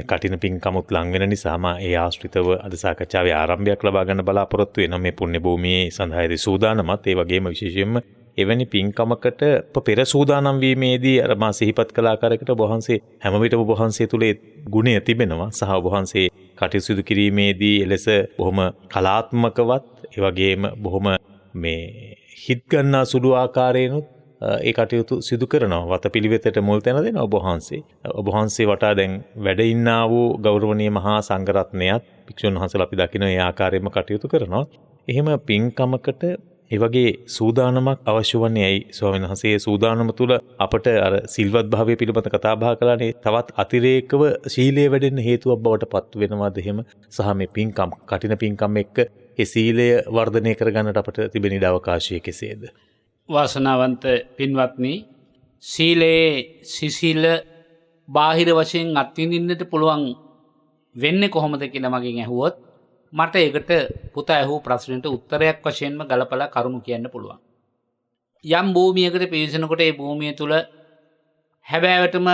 කටින පින්කමුත් ලං වෙන නිසා මා ඒ ආශ්‍රිතව අද සාකච්ඡාවේ ආරම්භයක් ලබා ගන්න බලාපොරොත්තු වෙනවා. මේ පුණ්‍ය භූමියේ සඳහාදී සූදානමත් ඒ වගේම විශේෂයෙන්ම එවැනි පින්කමකට පෙර සූදානම් වීමේදී අර මා සිහිපත් කළ ආකාරයකට ඔබ වහන්සේ හැම විටම ඔබ වහන්සේ තුලේ ගුණය තිබෙනවා. සහ ඔබ වහන්සේ කටයුතු කිරීමේදී එලෙස බොහොම කලාත්මකවත් ඒ වගේම බොහොම මේ හිත් ගන්නා සුළු ආකාරයෙන්ුත් ඒ කටයුතු සිදු කරනවා. වතපිළිවෙතට මුල් තැන දෙන ඔබ වහන්සේ. ඔබ වහන්සේ වටා දැන් වැඩ ඉන්නා වූ ගෞරවනීය මහා සංඝරත්නයත් භික්ෂුන් වහන්සේලා අපි දකින ඒ ආකාරයෙන්ම කටයුතු කරනවා. එහෙම පින්කමකට ඒ වගේ සූදානමක් අවශ්‍ය වන්නේ ඇයි ස්වාමීන් වහන්සේ? සූදානම තුල අපට අර සිල්වත් භාවය පිළිබඳ කතා බහ කළානේ. තවත් අතිරේකව ශීලයේ වැඩෙන්න හේතුවක් බවට පත් වෙනවද එහෙම? සහ මේ පින්කම් කටින පින්කම් එක්ක ඒ සීලය වර්ධනය කරගන්නට අපට තිබෙන ඉඩ අවකාශය කෙසේද? වාසනාවන්ත පින්වත්නි, සීලයේ සිසිල බාහිර වශයෙන් අත්විඳින්නට පුළුවන් වෙන්නේ කොහොමද කියලා මගෙන් ඇහුවොත් මට ඒකට පුතා ඇහූ ප්‍රශ්නෙට උත්තරයක් වශයෙන්ම ගලපලා කරුණු කියන්න පුළුවන්. යම් භූමියකට පිවිසෙනකොට ඒ භූමිය තුල හැබෑවටම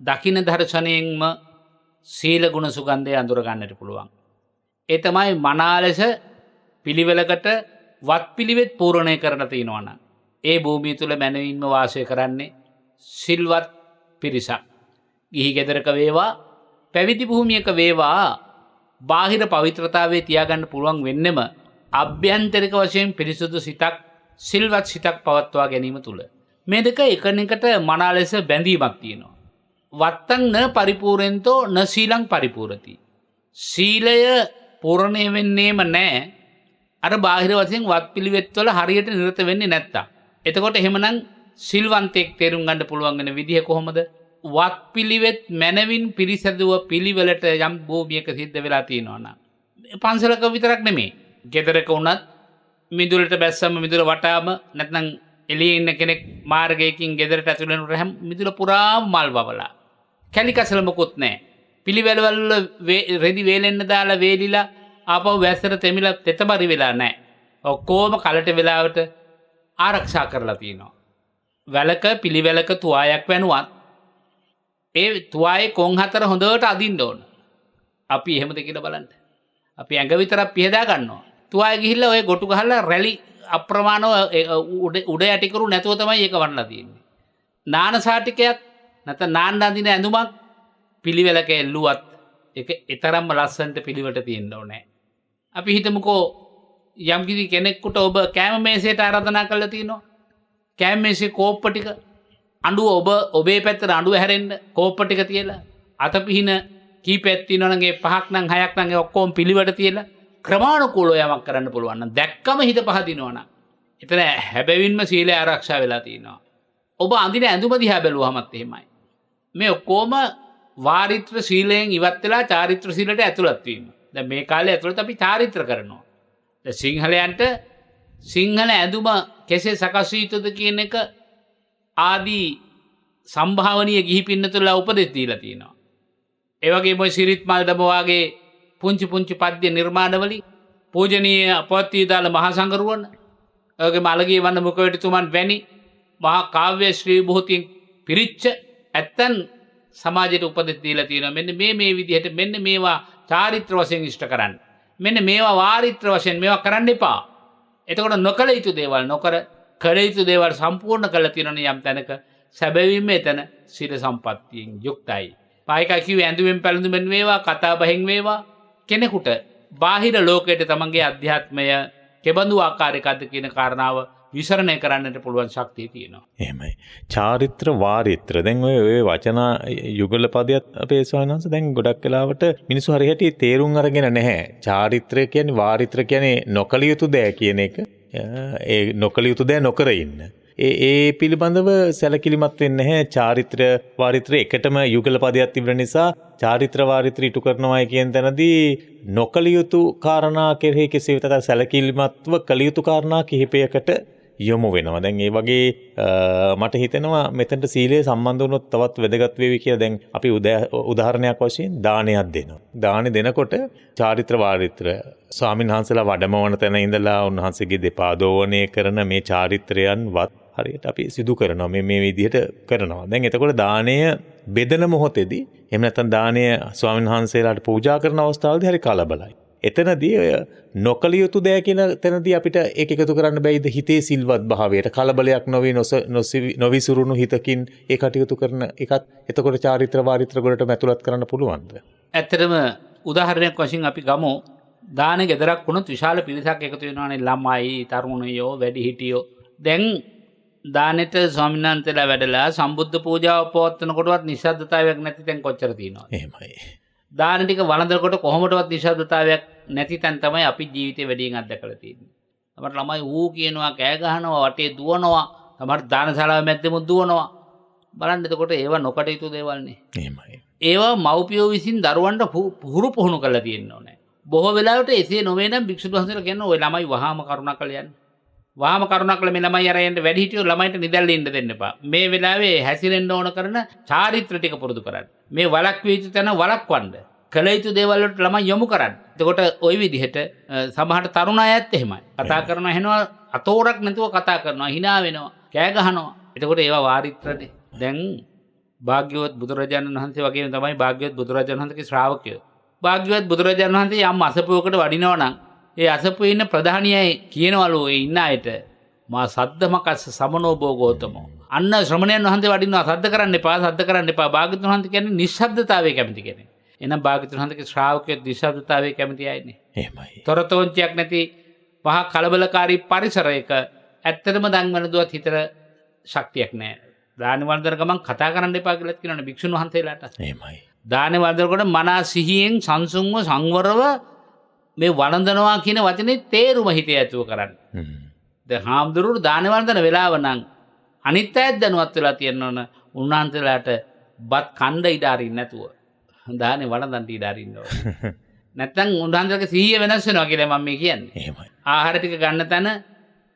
දකින්න දර්ශනයෙන්ම සීල ගුණ සුගන්ධය අඳුර ගන්නට පුළුවන්. ඒ තමයි මනා ලෙස පිළිවෙලකට වත් පිළිවෙත් පූර්ණය කරලා තිනවා නම් ඒ භූමිය තුල මනවින්ම වාසය කරන්නේ සිල්වත් පිරිසක්. ගිහි ගෙදරක වේවා, පැවිදි භූමියක වේවා, බාහිර පවිත්‍රතාවයේ තියාගන්න පුළුවන් වෙන්නෙම අභ්‍යන්තරික වශයෙන් පිරිසුදු සිතක්, සිල්වත් සිතක් පවත්වා ගැනීම තුල. මේ දෙක එකිනෙකට මනා ලෙස බැඳීමක් තියෙනවා. වත්තං න පරිපූර්ණෙන්තෝ න සීලං පරිපූර්ණති. සීලය පූර්ණය වෙන්නේම නැහැ අර බාහිර වශයෙන් වත් පිළිවෙත් වල හරියට නිරත වෙන්නේ නැත්තම්. එතකොට එහෙමනම් සිල්වන්තයෙක් තේරුම් ගන්න පුළුවන් වෙන විදිහ කොහොමද? වත් පිළිවෙත් මනවින් පිරිසදුව පිළිවෙලට යම් භූමියක සිද්ධ වෙලා තියෙනවා නම් පන්සලක විතරක් නෙමෙයි, ගෙදරක වුණත් මිදුලට බැස්සම මිදුල වටාම නැත්නම් එළියේ ඉන්න කෙනෙක් මාර්ගයකින් ගෙදරට ඇතුල් වෙනකොට මිදුල පුරාම මල් වවලා කැලිකසල මොකුත් නැහැ. පිළිවෙල වල රෙදි වේලෙන්න දාලා වේලිලා ආපහු වැස්සට තෙමිලා තෙතබරි වෙලා නැහැ. ඔක්කොම කලට වෙලාවට ආරක්ෂා කරලා තියෙනවා. වැලක පිළිවෙලක තුවායක් වැනුවත් ඒ තුවායේ කොන් හතර හොඳට අදින්න ඕන. අපි එහෙමද කියලා බලන්න. අපි ඇඟ විතරක් පිහදා ගන්නවා. තුවාය ගිහිල්ලා ඔය ගොටු ගහලා රැලි අප්‍රමාණව උඩ යටිකරු නැතුව තමයි ඒක වන්නලා තියෙන්නේ. නාන සාටිකයක් නැත්නම් නාන්න අඳින ඇඳුමක් පිළිවෙලක එල්ලුවත් ඒක ඊතරම්ම ලස්සනට පිළිවෙලට තියෙන්න ඕනේ. අපි හිතමුකෝ යම්කිසි කෙනෙකුට ඔබ කැම මේසයට ආරාධනා කළා තියෙනවා. කැම මේසේ කෝප්ප ටික අඬුව ඔබේ පැත්තට අඬුව හැරෙන්න කෝප්ප ටික තියලා අතපිහින කීපයක් තියෙනවා නම් ඒ 5ක් නම් 6ක් නම් ඒ ඔක්කොම පිළිවෙලට තියලා ක්‍රමානුකූලව යමක් කරන්න පුළුවන් නම් දැක්කම හිත පහදිනවා නම් එතන හැබැවින්ම සීලය ආරක්ෂා වෙලා තියෙනවා. ඔබ අඳින ඇඳුම දිහා බැලුවහමත් එහෙමයි. මේ ඔක්කොම වාරිත්‍ර සීලයෙන් ඉවත් වෙලා චාරිත්‍ර සීලයට ඇතුළත් වීම. දැන් මේ කාලේ ඇතුළත අපි චාරිත්‍ර කරනවා. දැන් සිංහලයන්ට සිංහල ඇඳුම කෙසේ සකස් වී යුතුද කියන එක ආදී සම්භාවනීය ගිහි පින්නතුලා උපදෙස් දීලා තියෙනවා. ඒ වගේම ඔය සිරිත් මල්දම වාගේ පුංචි පුංචි පද්‍ය නිර්මාණවලින් පූජනීය අපවත්වී දාල මහා සංඝරුවන ඔයගේ මලගේ වන්න මුඛවැටිතුමන් වැනි මහා කාව්‍ය ශ්‍රී භූතියෙන් පිරිච්ච ඇත්තන් සමාජයට උපදෙස් දීලා තියෙනවා. මෙන්න මේ විදිහට මෙන්න මේවා චාරිත්‍ර වශයෙන් ඉෂ්ට කරන්න. මෙන්න මේවා වාරිත්‍ර වශයෙන් මේවා කරන්න එපා. එතකොට නොකළ යුතු දේවල් නොකර කළ යුතු දේවල් සම්පූර්ණ කළ තියෙනවනේ යම් තැනක සැබවින්ම එතන සීල සම්පත්තියෙන් යුක්තයි. පායිකා කිව්වේ ඇඳුමෙන් පැළඳුමෙන් වේවා කතා බහෙන් වේවා කෙනෙකුට බාහිර ලෝකයට තමන්ගේ අධ්‍යාත්මය කෙබඳු ආකාරයකද කියන කාරණාව විසරණය කරන්නට පුළුවන් ශක්තිය තියෙනවා. එහෙමයි. චාරිත්‍ර වාරිත්‍ර දැන් ඔය වචන යුගල පදයක් අපේ ස්වාමීන් වහන්සේ දැන් ගොඩක් වෙලාවට මිනිස්සු හරියට තේරුම් අරගෙන නැහැ. චාරිත්‍රය කියන්නේ වාරිත්‍ර කියන්නේ නොකල යුතු දෑ කියන එක. ඒ නොකල යුතු දෑ නොකර ඉන්න. ඒ පිළිබඳව සැලකිලිමත් වෙන්නේ නැහැ. චාරිත්‍ර වාරිත්‍ර එකටම යුගල පදයක් තිබෙන නිසා චාරිත්‍ර වාරිත්‍ර ඉටු කරනවායි කියන තැනදී නොකල යුතු කාරණා කෙරෙහි කෙසේ වෙතත් සැලකිලිමත්ව කළ යුතු කාරණා කිහිපයකට යොමු වෙනවා. දැන් ඒ වගේ මට හිතෙනවා මෙතනට සීලය සම්බන්ධ වුණොත් තවත් වැදගත් වේවි කියලා. දැන් අපි උදාහරණයක් වශයෙන් දානයක් දෙනවා. දානෙ දෙනකොට චාරිත්‍ර වාරිත්‍ර ස්වාමීන් වහන්සේලා වැඩමවන තැන ඉඳලා උන්වහන්සේගේ දෙපා දෝවණය කරන මේ චාරිත්‍රයන්වත් හරියට අපි සිදු කරනවා. මේ විදිහට කරනවා. දැන් එතකොට දානය බෙදන මොහොතේදී එහෙම නැත්නම් දානය ස්වාමීන් වහන්සේලාට පූජා කරන අවස්ථාවේදී හරි කලබලයි. එතනදී ඔය නොකල යුතු දෑ කියන තැනදී අපිට ඒක එකතු කරන්න බැයිද? හිතේ සිල්වත් භාවයට කලබලයක් නොවි නොවිසුරුණු හිතකින් ඒ කටයුතු කරන එකත් එතකොට චාරිත්‍ර වාරිත්‍ර වලට ඇතුළත් කරන්න පුළුවන්ද? ඇත්තටම උදාහරණයක් වශයෙන් අපි ගමු. දානේ ගෙදරක් වුණොත් විශාල පිරිසක් එකතු වෙනවානේ. ළමයි, තරුණයෝ, වැඩිහිටියෝ. දැන් දානෙට ස්වාමීන් වහන්සේලා වැඩලා සම්බුද්ධ පූජාව පවත්වනකොටවත් නිශ්ශබ්දතාවයක් නැති තැන් කොච්චර තියෙනවද? එහෙමයි. දාන ටික වළඳනකොට කොහොමදවත් නිශ්ශබ්දතාවයක් නැති තැන් තමයි අපි ජීවිතේ වැඩියෙන් අත්දැකලා තියෙන්නේ. අපර ළමයි ඌ කියනවා, කෑ ගහනවා, වටේ දුවනවා, තමයි දානශාලාව මැද්දෙම දුවනවා. බලන්න එතකොට ඒවා නොකටයුතු දේවල්නේ. එහෙමයි. ඒවා මව්පියෝ විසින් දරුවන්ට පුහුණු කරලා තියෙන්න ඕනේ. බොහෝ වෙලාවට එසේ නොවේ නම් භික්ෂුන් වහන්සේලා කියනවා ඔය ළමයි වහාම කරුණාකරලා යන්න. වහාම කරුණාකරලා මේ ළමයි අරයන්ට වැඩි හිටියෝ ළමයින්ට නිදැල්ල ඉන්න දෙන්න එපා. මේ වෙලාවේ හැසිරෙන්න ඕන කරන චාරිත්‍ර ටික පුරුදු කරන්න. මේ වලක්විය යුතු තැන වලක්වන්න. කළ යුතු දේවල් වලට ළමයි යොමු කරන්න. එතකොට ওই විදිහට සමහර තරුණ අයත් එහෙමයි. කතා කරනවා එහෙනවා අතෝරක් නැතුව කතා කරනවා, hina වෙනවා, කෑ ගහනවා. එතකොට ඒවා වාරිත්‍රනේ. දැන් භාග්‍යවත් බුදුරජාණන් වහන්සේ වගේම තමයි භාග්‍යවත් බුදුරජාණන් වහන්සේගේ ශ්‍රාවකයෝ. භාග්‍යවත් බුදුරජාණන් වහන්සේ යම් අසපුවකට වඩිනවා නම් ඒ අසපුවේ ඉන්න ප්‍රධානියයි කියනවලු ඒ ඉන්න අයට මා සද්දමකස්ස සමනෝ භෝගෝතමෝ. අන්න ශ්‍රමණයන් වහන්සේ වඩිනවා සද්ද කරන්න එපා, සද්ද කරන්න එපා. භාග්‍යවතුන් වහන්සේ කියන්නේ නිශ්ශබ්දතාවයේ කැමති කෙනෙක්. එහෙනම් භාග්‍යවතුන් වහන්සේගේ ශ්‍රාවකයෝ නිශ්ශබ්දතාවයේ කැමති අයනේ. එහෙමයි. තොරතෝංචියක් නැති මහා කලබලකාරී පරිසරයක ඇත්තටම දන් වලදුවත් හිතට ශක්තියක් නැහැ. දාන වන්දන ගමන් කතා කරන්න එපා කියලා කියනවනේ භික්ෂුන් වහන්සේලාට. එහෙමයි. දාන වන්දනකොට මනා සිහියෙන් සංසුන්ව සංවරව මේ වළඳනවා කියන වචනේ තේරුම හිතේ ඇතුව කරන්න. දැන් හාමුදුරුවෝ දාන වන්දන වෙලාව නම් අනිත් අයත් දැනුවත් වෙලා තියෙනවන උන්වහන්සේලාට බත් කණ්ඩ ඉඩ අරින්න නැතුව දානේ වළඳන්න ඉඩ අරින්න ඕන. නැත්නම් උන්වහන්සේගේ සිහිය වෙනස් වෙනවා කියලා මම මේ කියන්නේ. එහෙමයි. ආහාර ටික ගන්න තැන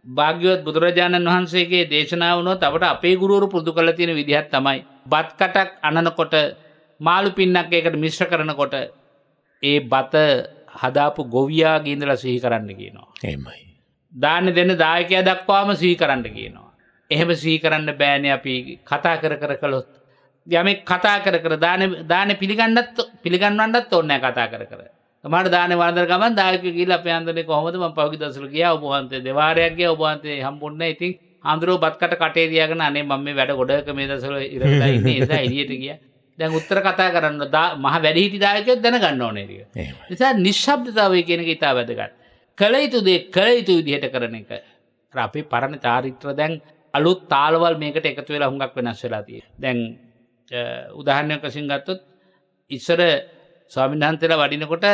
භාග්‍යවත් බුදුරජාණන් වහන්සේගේ දේශනාව වුණොත් අපට අපේ ගුරුවරු පුරුදු කරලා තියෙන විදිහක් තමයි බත් කටක් අනනකොට මාළු පින්නක් ඒකට මිශ්‍ර කරනකොට ඒ බත හදාපු ගොවියාගේ ඉඳලා සිහි කරන්න කියනවා. එහෙමයි. දාන්න දෙන්න දායකයා දක්වාම සිහි කරන්න කියනවා. එහෙම සිහි කරන්න බෑනේ අපි කතා කර කර කළොත්. යමෙක් කතා කර කර දාන පිළිගන්නවන්නත් ඕනේ නැහැ කතා කර කර. සමහර දානේ වන්දන ගමන් දායකයෝ ගිහලා අපේ හන්දනේ කොහොමද මම පහුගිය දවසට ගියා ඔබ වහන්සේ දෙවාරයක් ගියා ඔබ වහන්සේ හම්බුන්නේ නැහැ. ඉතින් ආන්දරෝ බත් කටේ තියාගෙන අනේ මම මේ වැඩ ගොඩක මේ දවස්වල ඉරලා ඉන්නේ ඒ නිසා එළියට ගියා. දැන් උත්තර කතා කරන්න මහ වැඩිහිටි දායකයෝ දැනගන්න ඕනේ ඒක. ඒ නිසා නිශ්ශබ්දතාවය කියන එක ඉතාල වැදගත්. කළ යුතු දේ කළ යුතු විදිහට කරන එක. අපේ පරණ චාරිත්‍ර දැන් අලුත් තාලවල් මේකට එකතු වෙලා හුඟක් වෙනස් වෙලා තියෙනවා. දැන් උදාහරණයක් වශයෙන් ගත්තොත් ඉස්සර ස්වාමීන් වහන්සේලා වඩිනකොට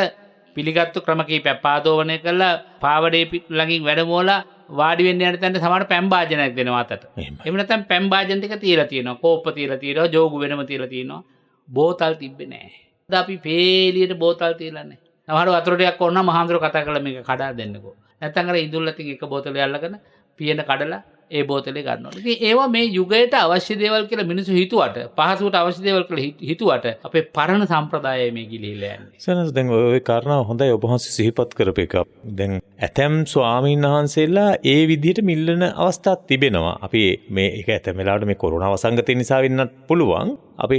පිළිගත්තු ක්‍රම කීපයක් පාදෝවණය කළා පාවඩේ ළඟින් වැඩමෝලා වාඩි වෙන්න යන තැනට සමහර පැම් භාජනයක් දෙනවා අතට. එහෙම නැත්නම් පැම් භාජන ටික තියලා තියෙනවා. කෝප්ප තියලා තියෙනවා. ජෝගු වෙනම තියලා තියෙනවා. බෝතල් තිබ්බේ නැහැ. අද අපි පේලියට බෝතල් තියලා නැහැ. සමහර වතුර ටිකක් ඕන නම් මහාන්දර කතා කරලා මේක කඩා දෙන්නකෝ. නැත්නම් අර ඉඳුල් අතින් එක බෝතලයක් අල්ලගෙන පියන කඩලා ඒ බෝතලේ ගන්නවා. ඉතින් ඒවා මේ යුගයට අවශ්‍ය දේවල් කියලා මිනිස්සු හිතුවට පහසුවට අවශ්‍ය දේවල් කියලා හිතුවට අපේ පරණ සම්ප්‍රදායය මේ ගිලිහිලා යන්නේ. සනස් දැන් ඔය කාරණා හොඳයි ඔබ වහන්සේ සිහිපත් කරපු එක. දැන් ඇතැම් ස්වාමීන් වහන්සේලා ඒ විදිහට මිල්ලන අවස්ථාවක් තිබෙනවා. අපි මේ ඒක ඇතැම් වෙලාවට මේ කොරෝනා වසංගතය නිසා වෙන්නත් පුළුවන්. අපි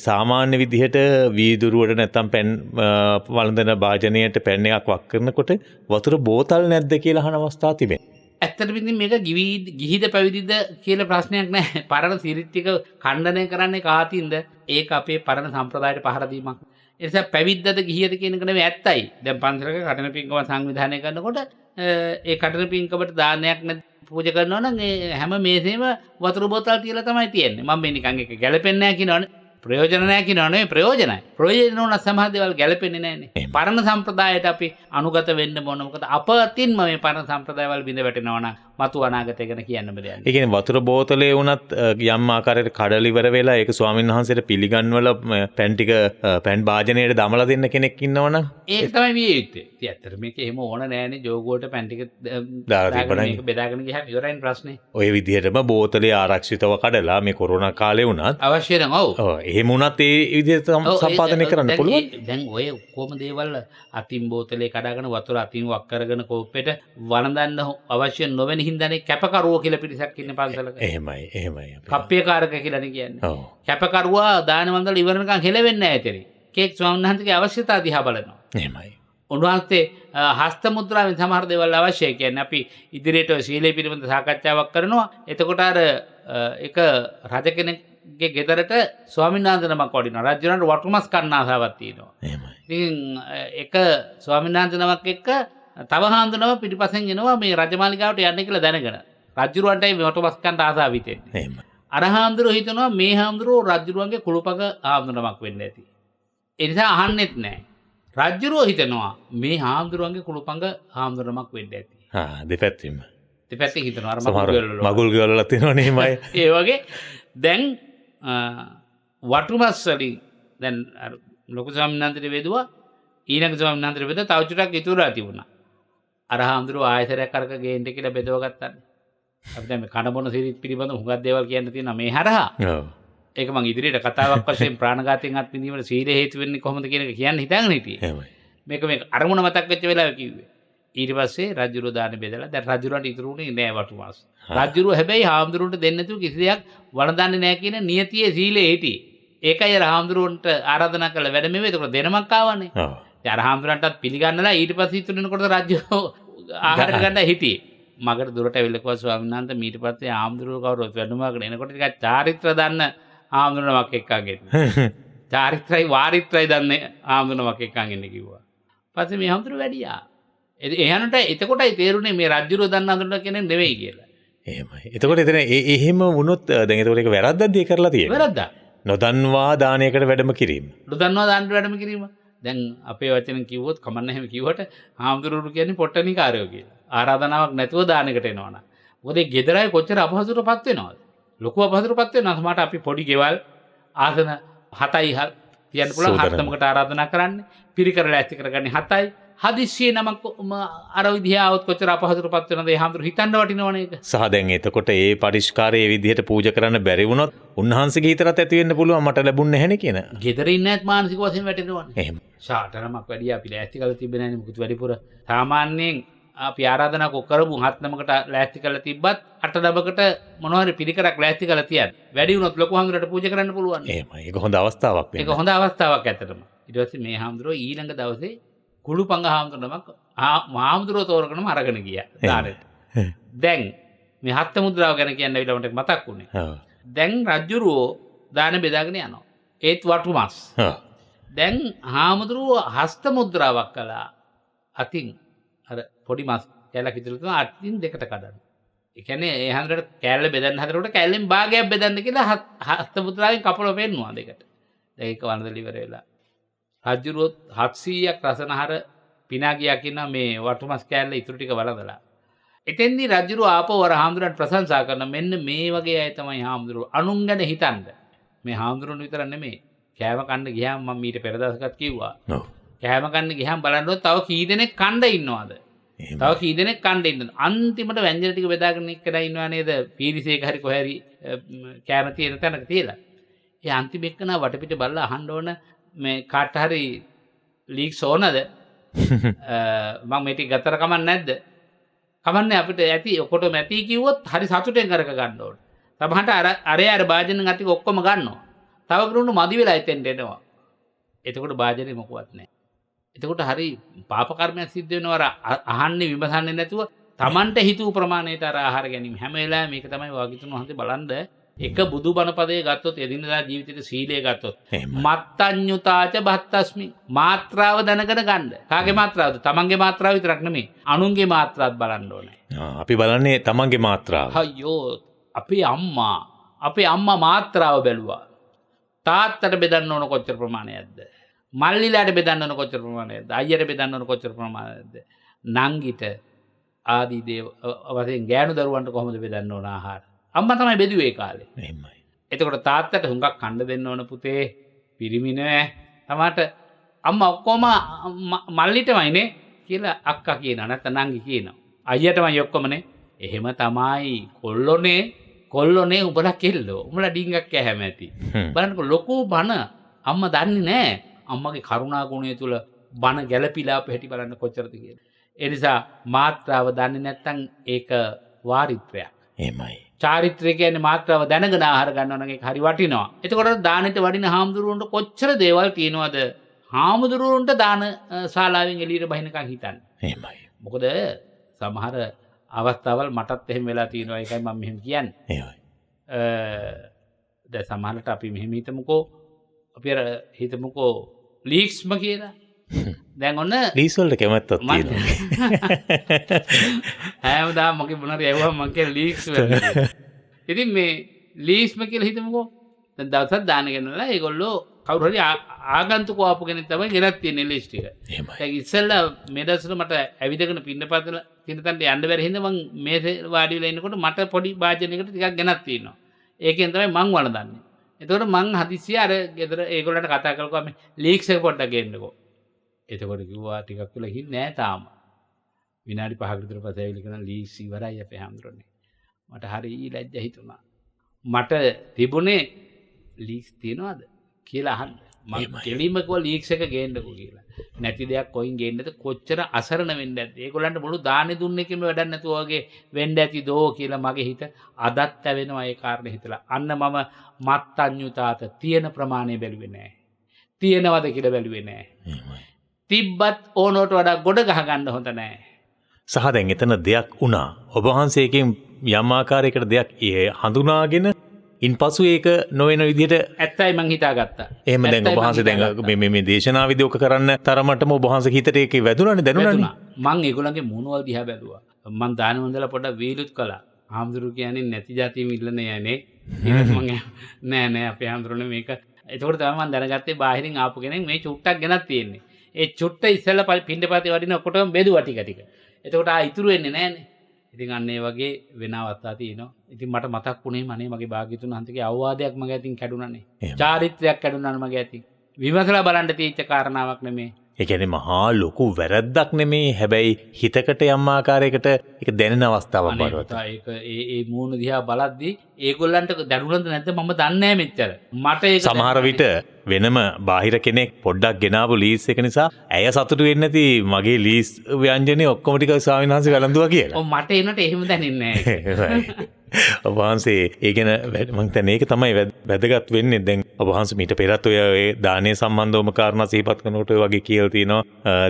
සාමාන්‍ය විදිහට වීදුරුවට නැත්තම් පැන් වළඳන භාජනයට පැන් එකක් වක් කරනකොට වතුර බෝතල් නැද්ද කියලා අහන අවස්ථා තිබෙනවා. ඇත්තටම ඉතින් මේක ගිහිද පැවිදිද කියලා ප්‍රශ්නයක් නැහැ. පරණ සිරිත් ටික ඛණ්ඩනය කරන්නේ කාතින්ද? ඒක අපේ පරණ සම්ප්‍රදායට පහර දීමක්. ඒ නිසා පැවිද්දද ගිහියද කියන එක නෙවෙයි ඇත්තයි. දැන් පන්සලක කටන පින්කම සංවිධානය කරනකොට ඒ කටන පින්කමට දානයක් නැත් පූජා කරනවා නම් ඒ හැම මේසෙම වතුර බෝතල් තියලා තමයි තියෙන්නේ. මම මේ නිකන් එක ගැලපෙන්නේ නැහැ කියනවනේ. ප්‍රයෝජන නැහැ කියනවා නෙවෙයි ප්‍රයෝජනයි. ප්‍රයෝජන උන සමහර දේවල් ගැලපෙන්නේ නැහැනේ. පරණ සම්ප්‍රදායට අපි අනුගත වෙන්න ඕන. මොකද අප අතින්ම මේ පරණ සම්ප්‍රදායවල බිඳ වැටෙනවා නම් මතු අනාගතය ගැන කියන්න බෑ. ඒ කියන්නේ වතුර බෝතලේ වුණත් යම් ආකාරයකට කඩල ඉවර වෙලා ඒක ස්වාමීන් වහන්සේට පිළිගන්වල පැන් ටික පැන් භාජනයට දමලා දෙන්න කෙනෙක් ඉන්නවනම් ඒක තමයි විය යුත්තේ. ඉතින් ඇත්තට මේක එහෙම ඕන නෑනේ ජෝගුවට පැන් ටික දාගෙන මේක බෙදාගෙන ගියාම ඉවරයිනේ ප්‍රශ්නේ. ඔය විදිහටම බෝතලේ ආරක්ෂිතව කඩලා මේ කොරෝනා කාලේ වුණත් අවශ්‍ය නම් ඔව්. එහෙම වුණත් ඒ විදිහට සම්පාදනය කරන්න පුළුවන්. දැන් ඔය ඔක්කොම දේවල් අතින් බෝතලේ කඩාගෙන වතුර අතින් වක් කරගෙන කෝප්පෙට වළඳන්න අවශ්‍ය නොවන හින්දානේ කැපකරුවෝ කියලා පිරිසක් ඉන්නේ පන්සලක. එහෙමයි. කප්පේකාරක කියලානේ කියන්නේ. ඔව්. කැපකරුවා දාන වන්දල ඉවරනකම් හෙලවෙන්නේ නැහැ ඇතරි. කේක් ස්වාමීන් වහන්සේගේ අවශ්‍යතාව දිහා බලනවා. එහෙමයි. උන්වහන්සේ හස්ත මුද්‍රාවෙන් සමහර දේවල් අවශ්‍යයි කියන්නේ අපි ඉදිරියට සීලේ පිළිබඳ සාකච්ඡාවක් කරනවා. එතකොට අර එක රජ කෙනෙක්ගේ ගෙදරට ස්වාමීන් වහන්සේ නමක් වඩිනවා. රජුණන්ට වටුමස් කන්න ආසාවක් තියෙනවා. එහෙමයි. ඉතින් එක ස්වාමීන් වහන්සේ නමක් එක්ක තව හාමුදුරුවෝ පිටිපස්සෙන් එනවා මේ රජමාලිගාවට යන්න කියලා දැනගෙන. රජුරවන්ටයි මේ වටුමස් කන්න ආසාව හිතෙන්නේ. එහෙමයි. අර හාමුදුරුවෝ හිතනවා මේ හාමුදුරුවෝ රජුරවන්ගේ කුළුපග හාමුදුරුවමක් වෙන්න ඇති. ඒ නිසා අහන්නෙත් නැහැ. රජ්ජුරුවෝ හිතනවා මේ හාමුදුරුවන්ගේ කුළුපංග හාමුදුරුවමක් වෙන්න ඇති. දෙපැත්තින්ම. දෙපැත්තෙන් හිතනවා අර මගුල් ගෙවල් වල තියෙනවනේ එහෙමයි. ඒ වගේ දැන් වටුමස් වලින් දැන් අර ලොකු ස්වාමීන් වහන්සේට වේදුවා ඊළඟ ස්වාමීන් වහන්සේට වේද තව චුට්ටක් ඉතුරුලා තිබුණා. අර හාමුදුරුවෝ ආයතරයක් අරක ගේන්න කියලා බෙදව ගත්තානේ. අපි දැන් මේ කන බොන සිරිත් පිළිබඳ හුඟක් දේවල් කියන්න තියෙනවා මේ හරහා. ඔව්. ඒක මං ඉදිරියට කතාවක් වශයෙන් ප්‍රාණඝාතයෙන් අත් විඳීමට සීලය හේතු වෙන්නේ කොහොමද කියන එක කියන්න හිතාගෙන හිටියේ. එහෙමයි. මේක අරමුණ මතක් වෙච්ච වෙලාවෙ කිව්වේ. ඊට පස්සේ රජුරෝ දාන බෙදලා දැන් රජුරන්ට ඉතුරුුනේ නෑ වටුමාස්. රජුරෝ හැබැයි හාමුදුරුවන්ට දෙන්න නැතුව කිසි දෙයක් වළඳන්නේ නෑ කියන නියතියේ සීලේ හිටියේ. ඒකයි අර හාමුදුරුවන්ට ආරාධනා කළ වැඩ මෙවේ. ඒක දෙනමක් ආවනේ. ඔව්. ඒ අර හාමුදුරන්ටත් පිළිගන්නලා ඊට පස්සේ ඉතුරුනකොට රජුරෝ ආහාර ගන්න හිටියේ. මගට දුරට ඇවිල්ලා කිව්වා ස්වාමීන් වහන්සේ ඊට පස්සේ හාමුදුරුවෝ කවුරුත් වැඩමවගෙන එනකොට ටිකක් චාරිත්‍ර දන්න ආමුදුනමක් එක්කගෙන. චාරිත්‍රයි වාරිත්‍රයි දන්නේ ආමුදුනමක් එක්කන් ඉන්න කිව්වා. පස්සේ මේ ආමුදුන වැඩියා. එහෙනට එතකොටයි තේරුනේ මේ රජුරෝ දන්න ආමුදුන කෙනෙක් නෙවෙයි කියලා. එහෙමයි. එතකොට එතන එහෙම වුණොත් දැන් එතකොට ඒක වැරද්දක්ද ඒ කරලා තියෙන්නේ? වැරද්දා. නොදන්වා දානයකට වැඩම කිරීම. නොදන්වා දානකට වැඩම කිරීම. දැන් අපේ වචනෙන් කිව්වොත් කමන්න එහෙම කිව්වට ආමුදුරුවෝ කියන්නේ පොට්ටනිකාරයෝ කියලා. ආරාධනාවක් නැතුව දානකට එනවනම්. මොකද ඒ ගෙදරයි කොච්චර අපහසුතාවපත් වෙනවද? ලොකු අපහසුතාවපත් වෙනවා. සමහරට අපි පොඩි ගෙවල් ආසන 7යි කියන්න පුළුවන් 7කට ආරාධනා කරන්නේ. පිරිකර ලෑස්ති කරගන්නේ 7යි. හදිස්සියේ නමක් අර විදිහ આવොත් කොච්චර අපහසුතාවපත් වෙනවද? ඒ හැමදෙර හිතන්න වටිනවනේ ඒක. සහ දැන් එතකොට ඒ පරිස්කාරය ඒ විදිහට පූජා කරන්න බැරි වුණොත් උන්වහන්සේගේ හිතරත් ඇති වෙන්න පුළුවන් මට ලැබුණ නැහැනේ කියන. ගෙදර ඉන්න ඇත් මානසික වශයෙන් වැටෙනවනේ. එහෙම. ෂාටනමක් වැඩි අපි ලෑස්ති කරලා තිබ්බේ නැහැනේ මුකුත් වැඩිපුර. සාමාන්‍යයෙන් අපි ආරාධනා කරමු 7:00කට ලෑස්ති කරලා තිබ්බත් 8:00කට මොනවා හරි පිළිකරක් ලෑස්ති කරලා තියන්න. වැඩි වුණොත් ලොකු හාමුදුරට පූජා කරන්න පුළුවන්. එහෙමයි. ඒක හොඳ අවස්ථාවක් වෙනවා. ඒක හොඳ අවස්ථාවක් ඇත්තටම. ඊට පස්සේ මේ හාමුදුරුවෝ ඊළඟ දවසේ කුළුපංග හාමුදුරුවමක් හාමුදුරුවෝ තෝරගෙනම අරගෙන ගියා දානෙට. දැන් මේ හත්ත මුද්‍රාව ගැන කියන්න ඇවිල්ලා මට මතක් වුණේ. දැන් රජුරෝ දාන බෙදාගෙන යනවා. ඒත් වටු මාස්. දැන් හාමුදුරුවෝ හස්ත මුද්‍රාවක් කළා. අතින් අර පොඩි මාස් කැලක් ඉතුරු තුන අතින් දෙකට කඩන. ඒ කියන්නේ ඒ හන්දරට කැල්ල බෙදන්න හදනකොට කැල්ලෙන් භාගයක් බෙදන්න කියලා හස්ත මුද්‍රාවෙන් කපල පෙන්නුවා දෙකට. දැන් ඒක වන්දල ඉවර වෙලා. රජුරෝ 700ක් රසනහර පිනාගියා කියන මේ වටු මාස් කැල්ල ඉතුරු ටික වළඳලා. එතෙන්දී රජුරෝ ආපහු වර හාමුදුරන්ට ප්‍රශංසා කරන මෙන්න මේ වගේ අය තමයි හාමුදුරුවෝ. අනුන් ගැන හිතන්න. මේ හාමුදුරුවෝ විතර නෙමෙයි. කෑම කන්න ගියාම මම ඊට පෙර දවසකත් කිව්වා. කෑම කන්න ගියාම බලන්න තව කී දෙනෙක් කණ්ඩ ඉන්නවද? තව කී දෙනෙක් කණ්ඩ ඉන්නවද? අන්තිමට වැංජන ටික බෙදාගෙන ඉක්කලා ඉන්නවා නේද? පීරිසේක හරි කොහේ හරි කෑම තියෙන තැනක තියලා. ඒ අන්තිම එක්කන වටපිට බලලා අහන්න ඕන මේ කාට හරි ලීක්ස් ඕනද? මම මේ ටික ගත්තර කමක් නැද්ද? කමන්නේ අපිට ඇති ඔකොටම ඇති කිව්වොත් හරි සතුටෙන් කරක ගන්න ඕන. සමහරට අර භාජන අතික ඔක්කොම ගන්නවා. තව කරුණු මදි වෙලා එතෙන්ට එනවා. එතකොට භාජනේ මොකවත් නැහැ. එතකොට හරි පාප කර්මයක් සිද්ධ වෙනවා. අහන්නේ විමසන්නේ නැතුව Tamanට හිතුව ප්‍රමාණයට අර ආහාර ගැනීම හැම වෙලාවෙම මේක තමයි වාග්යතුන් වහන්සේ බලන්ද එක බුදු බණ පදේ ගත්තොත් එදිනදා ජීවිතේ සීලය ගත්තොත් මත්තඤ්ඤුතාච බත්තස්මි මාත්‍රාව දැනගෙන ගන්න. කාගේ මාත්‍රාවද? Tamanගේ මාත්‍රාව විතරක් නෙමෙයි අනුන්ගේ මාත්‍රාත් බලන්න ඕනේ. අපි බලන්නේ Tamanගේ මාත්‍රාව. අයියෝ අපේ අම්මා මාත්‍රාව බැලුවා. තාත්තට බෙදන්න ඕන කොච්චර ප්‍රමාණයක්ද? මල්ලිලාට බෙදන්න ඕන කොච්චර ප්‍රමාණයක්ද? අයියට බෙදන්න ඕන කොච්චර ප්‍රමාණයක්ද? නංගිට ආදී දේව වශයෙන් ගෑනු දරුවන්ට කොහොමද බෙදන්න ඕන ආහාර? අම්මා තමයි බෙදුවේ ඒ කාලේ. එහෙමයි. එතකොට තාත්තට හුඟක් කන්න දෙන්න ඕන පුතේ. පිරිමි නෑ. තමාට අම්මා ඔක්කොම මල්ලිටමයිනේ කියලා අක්කා කියනවා. නැත්නම් නංගි කියනවා. අයියටමයි ඔක්කොමනේ. එහෙම තමයි කොල්ලොනේ උඹලා කෙල්ලෝ. උඹලා ඩිංගක් කැහැම ඇති. බලන්නකො ලොකු බන අම්මා දන්නේ නැහැ. අම්මගේ කරුණා ගුණය තුල බන ගැළපීලා හැටි බලන්න කොච්චරද කියලා. ඒ නිසා මාත්‍රාව දන්නේ නැත්නම් ඒක වාරිත්‍රයක්. එහෙමයි. චාරිත්‍රය කියන්නේ මාත්‍රාව දැනගෙන ආහාර ගන්නවා නම් ඒක හරි වටිනවා. එතකොට දානෙට වඩින හාමුදුරුවන්ට කොච්චර දේවල් තියෙනවද? හාමුදුරුවන්ට දාන ශාලාවෙන් එළියට බහිනකන් හිතන්න. එහෙමයි. මොකද සමහර අවස්ථාවල් මටත් එහෙම වෙලා තියෙනවා. ඒකයි මම මෙහෙම කියන්නේ. එහෙමයි. දැන් සමහරට අපි මෙහෙම හිතමුකෝ. අපි අර හිතමුකෝ ලීක්ස්ම කියලා. දැන් ඔන්න ලීස් වලට කැමැත්තක් තියෙනවා. හැමදාම මගේ මොනවාරි ඇහුවම මං කියන ලීක්ස් වෙනවා. ඉතින් මේ ලීක්ස්ම කියලා හිතමුකෝ. දැන් දවසක් දාන ගෙනලා ඒගොල්ලෝ කවුරු හරි ආගන්තුක ආපු කෙනෙක් තමයි ගෙනත් තියෙන්නේ ලිස්ට් එක. දැන් ඉස්සෙල්ලා මේ දවස්වල මට ඇවිදගෙන පින්නපතල තිනතන්ට යන්න බැරි හින්දා මං මේසේ වාඩි වෙලා ඉන්නකොට මට පොඩි භාජනයකට ටිකක් ගෙනත් තියෙනවා. ඒකෙන් තමයි මං වළඳන්නේ. එතකොට මං හදිස්සිය අර ගෙදර ඒගොල්ලන්ට කතා කරලා මේ ලීක්ස් එක පොඩ්ඩක් ගේන්නකෝ. එතකොට කිව්වා ටිකක් වෙලා හින් නෑ තාම. විනාඩි 5කට විතර පස්සේ ඇවිල්ලා කියනවා ලීක්ස් ඉවරයි අපේ හැමදෙරෝනේ. මට හරි ලැජ්ජ හිතුණා. මට තිබුණේ ලීක්ස් තියනවාද කියලා අහන්න. මම කෙලින්ම කිව්වා ලීක්ස් එක ගේන්නකෝ කියලා. නැති දෙයක් කොයින් ගේන්නද කොච්චර අසරණ වෙන්න ඇද්ද? ඒගොල්ලන්ට මුළු දානේ දුන්න එකෙම වැඩක් නැතුව වගේ වෙන්න ඇති දෝ කියලා මගේ හිත අදත් ඇවෙනවා ඒ කාරණේ හිතලා. අන්න මම මත්තඤ්ඤුතාත තියෙන ප්‍රමාණය බැලුවේ නෑ. තියෙනවද කියලා බැලුවේ නෑ. තිබ්බත් ඕනෝට වඩා ගොඩ ගහ ගන්න හොඳ නෑ. සහ දැන් එතන දෙයක් වුණා. ඔබ වහන්සේගෙන් යම් ආකාරයකට දෙයක් හඳුනාගෙන ඉන්පසු ඒක නොවන විදිහට ඇත්තයි මං හිතාගත්තා. එහෙම දැන් ඔබ වහන්සේ දැන් මේ දේශනාවේදී ඔක කරන්න තරමටම ඔබ වහන්සේ හිතට ඒකේ වැදුණානේ දැනුණානේ. මං ඒගොල්ලන්ගේ මූණවල දිහා බැලුවා. මං දාන වන්දලා පොඩ්ඩක් වීලුත් කළා. හාමුදුරු කියන්නේ නැති જાතියෙම ඉල්ලන යන්නේ. ඊට මං නෑ අපේ හාමුදුරනේ මේක. එතකොට තමයි මං දැනගත්තේ බාහිරින් ආපු කෙනෙක් මේ චුට්ටක් ගෙනත් තියෙන්නේ. ඒ චුට්ට ඉස්සෙල්ලා පින්ඩපාතේ වඩින ඔකොටම බෙදුවා ටික. එතකොට ඉතුරු වෙන්නේ නෑනේ. ඉතින් අන්න ඒ වගේ වෙන අවස්ථා තියෙනවා. ඉතින් මට මතක් වුණේ මනේ මගේ භාග්‍යතුන් වහන්සේගේ අවවාදයක් මගේ අතින් කැඩුණානේ. චාරිත්‍රයක් කැඩුණානේ මගේ අතින්. විමසලා බලන්න තියෙච්ච කාරණාවක් නෙමේ. ඒ කියන්නේ මහා ලොකු වැරද්දක් නෙමේ. හැබැයි හිතකට යම් ආකාරයකට ඒක දැනෙන අවස්ථාවක් බවට. ඒක ඒ මූණ දිහා බලද්දී ඒගොල්ලන්ට දැනුණද නැද්ද මම දන්නේ නැහැ මෙච්චර. මට ඒක සමහර විට වෙනම බාහිර කෙනෙක් පොඩ්ඩක් ගෙනාවු ලීස් එක නිසා ඇය සතුටු වෙන්නේ නැති මගේ ලීස් ව්‍යංජනේ ඔක්කොම ටික ස්වාමීන් වහන්සේ වැළඳුවා කියලා. ඔව් මට එනට එහෙම දැනෙන්නේ නැහැ. ඔබ වහන්සේ ඒ ගැන මම හිතන්නේ ඒක තමයි වැදගත් වෙන්නේ. දැන් ඔබ වහන්සේ මීට පෙරත් ඔය දානය සම්බන්ධවම කාරණා සිහිපත් කරනකොට ඔය වගේ කියලා තියෙනවා,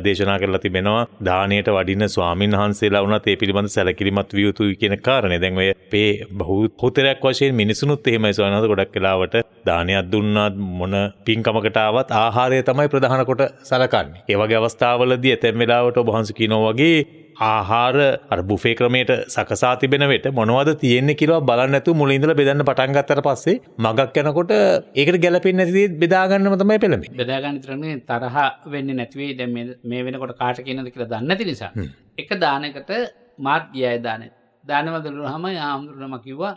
දේශනා කරලා තිබෙනවා දානයට වඩින ස්වාමින් වහන්සේලා වුණත් ඒ පිළිබඳ සැලකිලිමත් විය යුතුයි කියන කාරණේ. දැන් ඔය මේ බහුතරයක් වශයෙන් මිනිසුනුත් එහෙමයි ස්වාමීන් වහන්සේ ගොඩක් වෙලාවට දානයක් දුන්නාත් මොන පින්කමකට ආවත් ආහාරය තමයි ප්‍රධාන කොට සලකන්නේ. ඒ වගේ අවස්ථාවලදී ඇතැම් වෙලාවට ඔබ වහන්සේ කියනවා වගේ ආහාර අර බුෆේ ක්‍රමයට සකසා තිබෙන වෙට මොනවද තියෙන්නේ කියලා බලන්න නැතුව මුලින් ඉඳලා බෙදන්න පටන් ගත්තට පස්සේ මගක් යනකොට ඒකට ගැලපෙන්නේ නැති දේ බෙදා ගන්නම තමයි පෙළඹෙන්නේ. බෙදා ගන්න විතරනේ තරහ වෙන්නේ නැති වෙයි. දැන් මේ වෙනකොට කාට කියනද කියලා දන්නේ නැති නිසා. එක දානයකට මාත් ගියයි දානෙ. දානවල දුන්නාම ආම්දුරම කිව්වා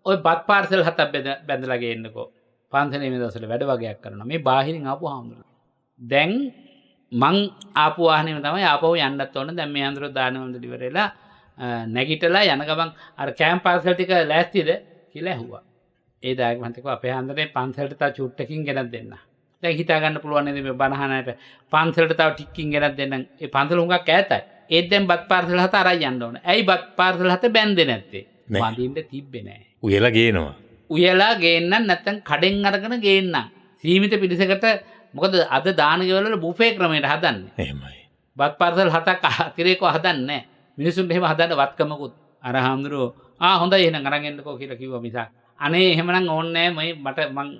ඔය බත් පාර්සල් 7ක් බැඳලා ගේන්නකෝ. පන්සලේ මේ දවස්වල වැඩ වගේක් කරනවා. මේ බාහිරින් ආපු ආම්දුර. දැන් මං ආපු වාහනේම තමයි ආපහු යන්නත් ඕන. දැන් මේ අඳුර දානවල ඉවරලා නැගිටලා යන ගමන් අර කැම්ප් පාර්සල් ටික ලෑස්තිද කියලා ඇහුවා. ඒ දායක මහත්තයා අපේ හන්දනේ පන්සලට තව චුට්ටකින් ගෙනත් දෙන්න. දැන් හිතා ගන්න පුළුවන් නේද මේ බණහනට පන්සලට තව ටිකකින් ගෙනත් දෙන්න. ඒ පන්සල හුඟක් ඈතයි. ඒත් දැන් බත් පාර්සල් 7 අරන් යන්න ඕන. ඇයි බත් පාර්සල් 7 බැන්දේ නැත්තේ? වඳින්න තිබ්බේ නැහැ. උයලා ගේනවා. උයලා ගේන්නන් නැත්තම් කඩෙන් අරගෙන ගේන්නම්. සීමිත පිරිසකට මොකද අද දාන ගෙවල් වල බුෆේ ක්‍රමයට හදන්නේ. එහෙමයි. බත් පාර්සල් 7ක් අතිරේකව හදන්නේ නැහැ. මිනිසුන් එහෙම හදන්න වත්කමකුත් අර හාමුදුරුවෝ හොඳයි එහෙනම් අරන් එන්නකෝ කියලා කිව්වා මිසක් අනේ එහෙමනම් ඕනේ නැහැ මට මං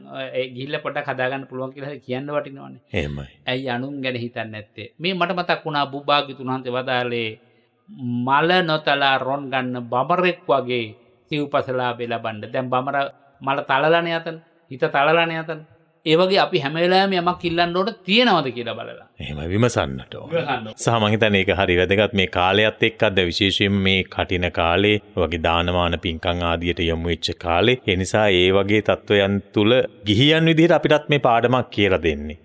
ගිහිල්ලා පොඩ්ඩක් හදාගන්න පුළුවන් කියලා කියන්න වටිනවනේ. එහෙමයි. ඇයි අනුන් ගැන හිතන්නේ නැත්තේ? මේ මට මතක් වුණා බුභාග්‍යතුන් වහන්සේ වදාළේ මල නොතලා රොන් ගන්න බබරෙක් වගේ සිව්පසලා බෙලබන්න. දැන් බමර මල තලලානේ යතන. හිත තලලානේ යතන. ඒ වගේ අපි හැම වෙලාවෙම යමක් ඉල්ලන්න ඕන තියනවද කියලා බලලා. එහෙමයි විමසන්නට ඕන. සහ මම හිතන්නේ ඒක හරි වැදගත් මේ කාලයත් එක්කද විශේෂයෙන්ම මේ කටින කාලේ වගේ දානමාන පින්කම් ආදියට යොමු වෙච්ච කාලේ. ඒ නිසා ඒ වගේ තත්වයන් තුල ගිහියන් විදිහට අපිටත් මේ පාඩමක් කියලා දෙන්නේ.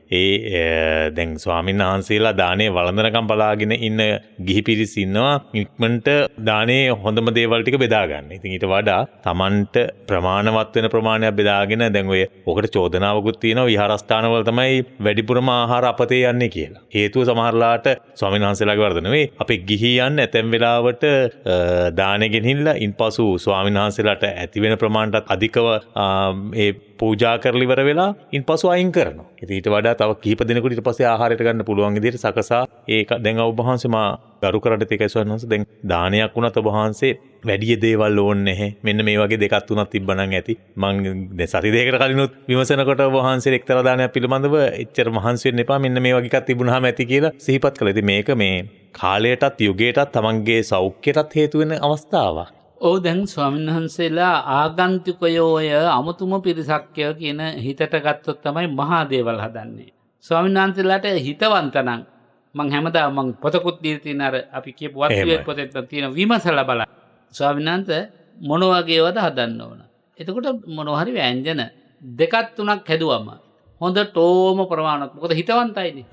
දැන් ස්වාමීන් වහන්සේලා දානේ වළඳනකම් බලාගෙන ඉන්න ගිහි පිරිස ඉන්නවා ඉක්මනට දානේ හොඳම දේවල් ටික බෙදා ගන්න. ඉතින් ඊට වඩා Tamanට ප්‍රමාණවත් වෙන ප්‍රමාණයක් බෙදාගෙන දැන් ඔකට චෝදනාවකුත් තියෙනවා විහාරස්ථානවල තමයි වැඩිපුරම ආහාර අපතේ යන්නේ කියලා. හේතුව සමහරලාට ස්වාමීන් වහන්සේලාගේ වරද නෙවෙයි. අපේ ගිහියන් ඇතැම් වෙලාවට දානේ ගෙනිහිල්ලා ඉන්පසු ස්වාමීන් වහන්සේලාට ඇති වෙන ප්‍රමාණයට අධිකව ඒ පූජා කරලා ඉවර වෙලා ඉන්පසු අයින් කරනවා. ඉතින් ඊට වඩා තව කිහිප දිනකට ඊට පස්සේ ආහාරයට ගන්න පුළුවන් විදිහට සකසා ඒක දැන් ඔබ වහන්සේ මා ගරු කරන්න තියකයි ස්වාමීන් වහන්සේ දැන් දානයක් වුණත් ඔබ වහන්සේ වැඩි දේවල් ඕනේ නැහැ. මෙන්න මේ වගේ දෙකක් තුනක් තිබ්බනම් ඇති. මං දැන් සති දෙකකට කලිනුත් විමසනකොට ඔබ වහන්සේ එක්තරා දානයක් පිළිබඳව එච්චර මහන්සි වෙන්න එපා. මෙන්න මේ වගේ එකක් තිබුණාම ඇති කියලා සිහිපත් කළා. ඉතින් මේක මේ කාලයටත් යුගයටත් තමන්ගේ සෞඛ්‍යයටත් හේතු වෙන අවස්ථාවක්. ඔව් දැන් ස්වාමීන් වහන්සේලා ආගන්තුකයෝ ඔය අමුතුම පිරිසක්ය කියන හිතට ගත්තොත් තමයි මහා දේවල් හදන්නේ. ස්වාමීන් වහන්සේලාට හිතවන්ත නම් මං හැමදාම මං පොතකුත් දීලා තියෙන අර අපි කියපු වත්විය පොතේ තියෙන විමසලා බලන්න. ස්වාමීන් වහන්සේ මොන වගේවද හදන්න ඕන. එතකොට මොනවා හරි ව්‍යංජන දෙකක් තුනක් හැදුවම හොඳටම ප්‍රමාණවත්. මොකද හිතවන්තයිනේ.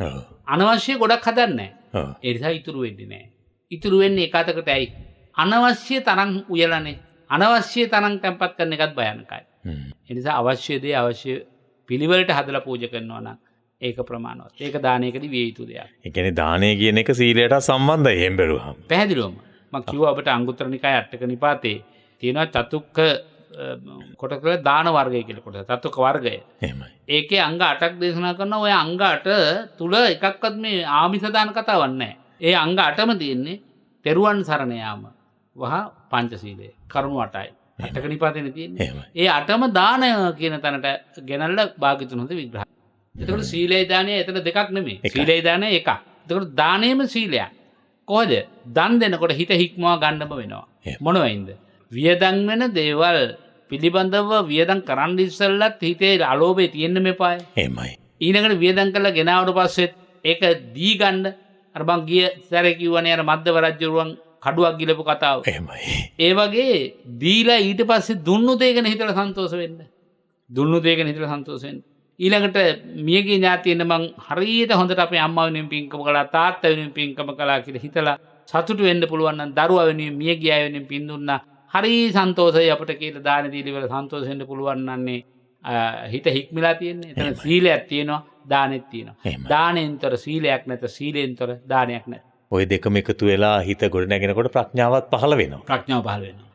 අනවශ්‍ය ගොඩක් හදන්නේ නැහැ. ඒ නිසා ඉතුරු වෙන්නේ නැහැ. ඉතුරු වෙන්නේ එකතකට ඇයි? අනවශ්‍ය තරම් උයලානේ. අනවශ්‍ය තරම් තැම්පත් කරන එකත් භයානකයි. ඒ නිසා අවශ්‍ය දේ අවශ්‍ය පිළිවෙලට හදලා පූජා කරනවා නම් ඒක ප්‍රමාණවත්. ඒක දානයකදී විය යුතු දෙයක්. ඒ කියන්නේ දානය කියන එක සීලයට සම්බන්ධයි එහෙම බැලුවහම. පැහැදිලිවම. මම කිව්වා ඔබට අංගුත්තර නිකායේ අටක නිපාතේ තියෙනවා චතුක්ක කොටස කියලා දාන වර්ගය කියලා කොටස. චතුක්ක වර්ගය. එහෙමයි. ඒකේ අංග 8ක් දේශනා කරනවා. ඔය අංග 8 තුල එකක්වත් මේ ආමිෂ දාන කතාවක් නැහැ. ඒ අංග 8ම තියෙන්නේ තෙරුවන් සරණ යාම. වහ පංචශීලය. කරුණු 8යි. අටක නිපාතේනේ තියෙන්නේ. ඒ 8ම දානය කියන තැනට ගෙනල්ලා භාග්‍යතුන් හොඳ විග්‍රහය. එතකොට සීලේ දානය එතන දෙකක් නෙමෙයි. සීලේ දානය එකක්. එතකොට දානයේම සීලයක්. කොහොද? දන් දෙනකොට හිත හික්මවා ගන්නම වෙනවා. මොනවෙයින්ද? වියදම් වෙන දේවල් පිළිබඳව වියදම් කරන්න ඉස්සෙල්ලත් හිතේ අලෝභය තියෙන්න මෙපාය. එහෙමයි. ඊළඟට වියදම් කරලා ගෙනාවට පස්සෙත් ඒක දී ගන්න අර මං ගිය සැරේ කිව්වනේ අර මද්දව රජුරුවන් කඩුවක් ගිලපු කතාව. එහෙමයි. ඒ වගේ දීලා ඊට පස්සේ දුන්නු දේ ගැන හිතලා සන්තෝෂ වෙන්න. දුන්නු දේ ගැන හිතලා සන්තෝෂ වෙන්න. ඊළඟට මියගේ ඥාතියන මං හරියට හොඳට අපේ අම්මා වෙනුවෙන් පින්කම කළා තාත්තා වෙනුවෙන් පින්කම කළා කියලා හිතලා සතුටු වෙන්න පුළුවන් නම් දරුවා වෙනුවෙන් මියගේ අය වෙනුවෙන් පින් දුන්නා හරි සන්තෝෂයි අපිට කියලා දාන දීලා ඉවර සන්තෝෂ වෙන්න පුළුවන් නන්නේ හිත හික්මිලා තියෙන්නේ. එතන සීලයක් තියෙනවා දානෙත් තියෙනවා. දානෙන්තර සීලයක් නැත සීලෙන්තර දානයක් නැත. ওই දෙකම එකතු වෙලා හිත ගොඩ නැගෙනකොට ප්‍රඥාවත් පහළ වෙනවා. ප්‍රඥාව පහළ වෙනවා.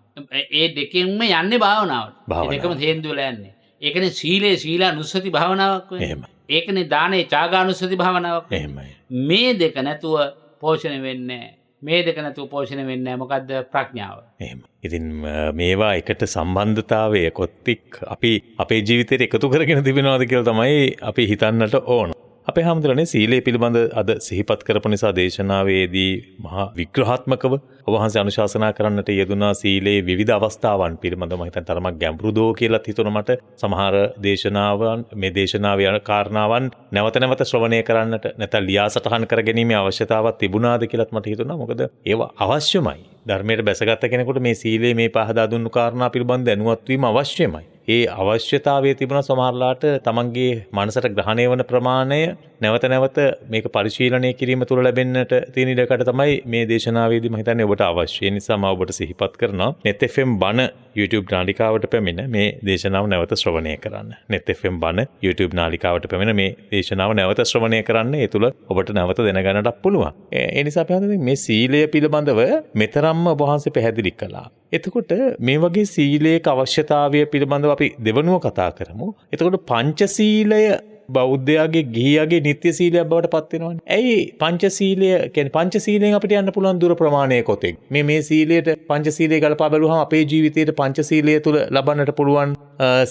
ඒ දෙකෙන්ම යන්නේ භාවනාවට. ඒ දෙකම තේන්දු වෙලා යන්නේ. ඒකනේ සීලේ සීලානුස්සති භාවනාවක් වෙන්නේ. ඒකනේ දානේ ත්‍යාගානුස්සති භාවනාවක් වෙන්නේ. මේ දෙක නැතුව පෝෂණය වෙන්නේ නැහැ. මේ දෙක නැතුව පෝෂණය වෙන්නේ නැහැ. මොකද්ද ප්‍රඥාව. එහෙම. ඉතින් මේවා එකට සම්බන්ධතාවය කොත්තික් අපි අපේ ජීවිතේට එකතු කරගෙන තිබෙනවාද කියලා තමයි අපි හිතන්නට ඕන. අපේ හැමදෙරනේ සීලය පිළිබඳ අද සිහිපත් කරපු නිසා දේශනාවේදී මහා විග්‍රහාත්මකව ඔබ වහන්සේ අනුශාසනා කරන්නට යෙදුනා සීලේ විවිධ අවස්ථාවන් පිළිබඳව මම හිතන්නේ තරමක් ගැඹුරුදෝ කියලාත් හිතුණා මට. සමහර දේශනාවන් මේ දේශනාවේ යන කාරණාවන් නැවත නැවත ශ්‍රවණය කරන්නට නැත්නම් ලියා සටහන් කර ගැනීමේ අවශ්‍යතාවක් තිබුණාද කියලාත් මට හිතුණා. මොකද ඒවා අවශ්‍යමයි. ධර්මයට බැසගත්ත කෙනෙකුට මේ සීලේ මේ පහදා දුන්නු කාරණා පිළිබඳ දැනුවත් වීම අවශ්‍යමයි. ඒ අවශ්‍යතාවය තිබුණා සමහරලාට තමන්ගේ මනසට ග්‍රහණය වන ප්‍රමාණය නැවත නැවත මේක පරිශීලනය කිරීම තුළ ලැබෙන්නට තියෙන ඉඩකට තමයි මේ දේශනාවේදී මම හිතන්නේ ඔබට අවශ්‍ය. ඒ නිසා මම ඔබට සිහිපත් කරනවා net fm බණ YouTube නාලිකාවට පැමිණ මේ දේශනාව නැවත ශ්‍රවණය කරන්න. net fm බණ YouTube නාලිකාවට පැමිණ මේ දේශනාව නැවත ශ්‍රවණය කරන්න. ඒ තුළ ඔබට නැවත දැනගන්නට පුළුවන්. ඒ නිසා අපි මේ සීලය පිළිබඳව මෙතරම්ම ඔබ වහන්සේ පැහැදිලි කළා. එතකොට මේ වගේ සීලයක අවශ්‍යතාවය පිළිබඳව අපි දෙවනුව කතා කරමු. එතකොට පංචශීලය බෞද්ධයාගේ ගිහියාගේ නිත්‍ය සීලයක් බවට පත් වෙනවනේ. ඇයි පංචශීලය කියන්නේ පංචශීලයෙන් අපිට යන්න පුළුවන් දුර ප්‍රමාණය කොතෙක්? මේ සීලයට පංචශීලය ගලපා බැලුවහම අපේ ජීවිතයේ පංචශීලය තුල ලබන්නට පුළුවන්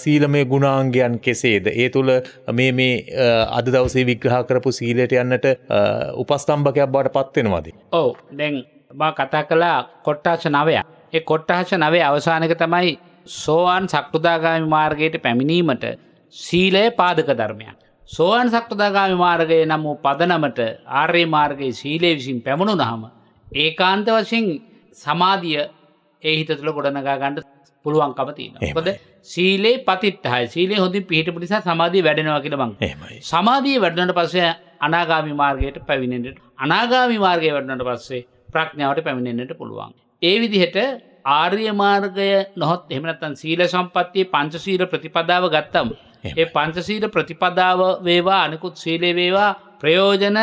සීලමය ගුණාංගයන් කෙසේද? ඒ තුල මේ අද දවසේ විග්‍රහ කරපු සීලයට යන්නට උපස්තම්භකයක් බවට පත් වෙනවද? ඔව්. දැන් මම කතා කළා කොට්ටාස 9ක්. ඒ කොට්ටාස 9 අවසානක තමයි සෝවාන් සක්‍රුදාගාමි මාර්ගයට පැමිණීමට සීලය පාදක ධර්මයක්. සෝවාන් සක්‍රුදාගාමි මාර්ගයේ නම් වූ පදනමට ආර්ය මාර්ගයේ සීලය විසින් පැමුණුනහම ඒකාන්ත වශයෙන් සමාධිය ඒ හිත තුළ ගොඩනගා ගන්න පුළුවන්කම තියෙනවා. මොකද සීලේ පතිත්තහයි. සීලේ හොඳින් පිහිටපු නිසා සමාධිය වැඩෙනවා කියලා මං. සමාධිය වැඩුණාට පස්සේ අනාගාමි මාර්ගයට පැමිණෙන්නට අනාගාමි මාර්ගයට වැඩුණාට පස්සේ ප්‍රඥාවට පැමිණෙන්නට පුළුවන්. ඒ විදිහට ආර්ය මාර්ගය නොහොත් එහෙම නැත්නම් සීල සම්පත්තියේ පංචශීල ප්‍රතිපදාව ගත්තම ඒ පංචශීල ප්‍රතිපදාව වේවා අනිකුත් සීලේ වේවා ප්‍රයෝජන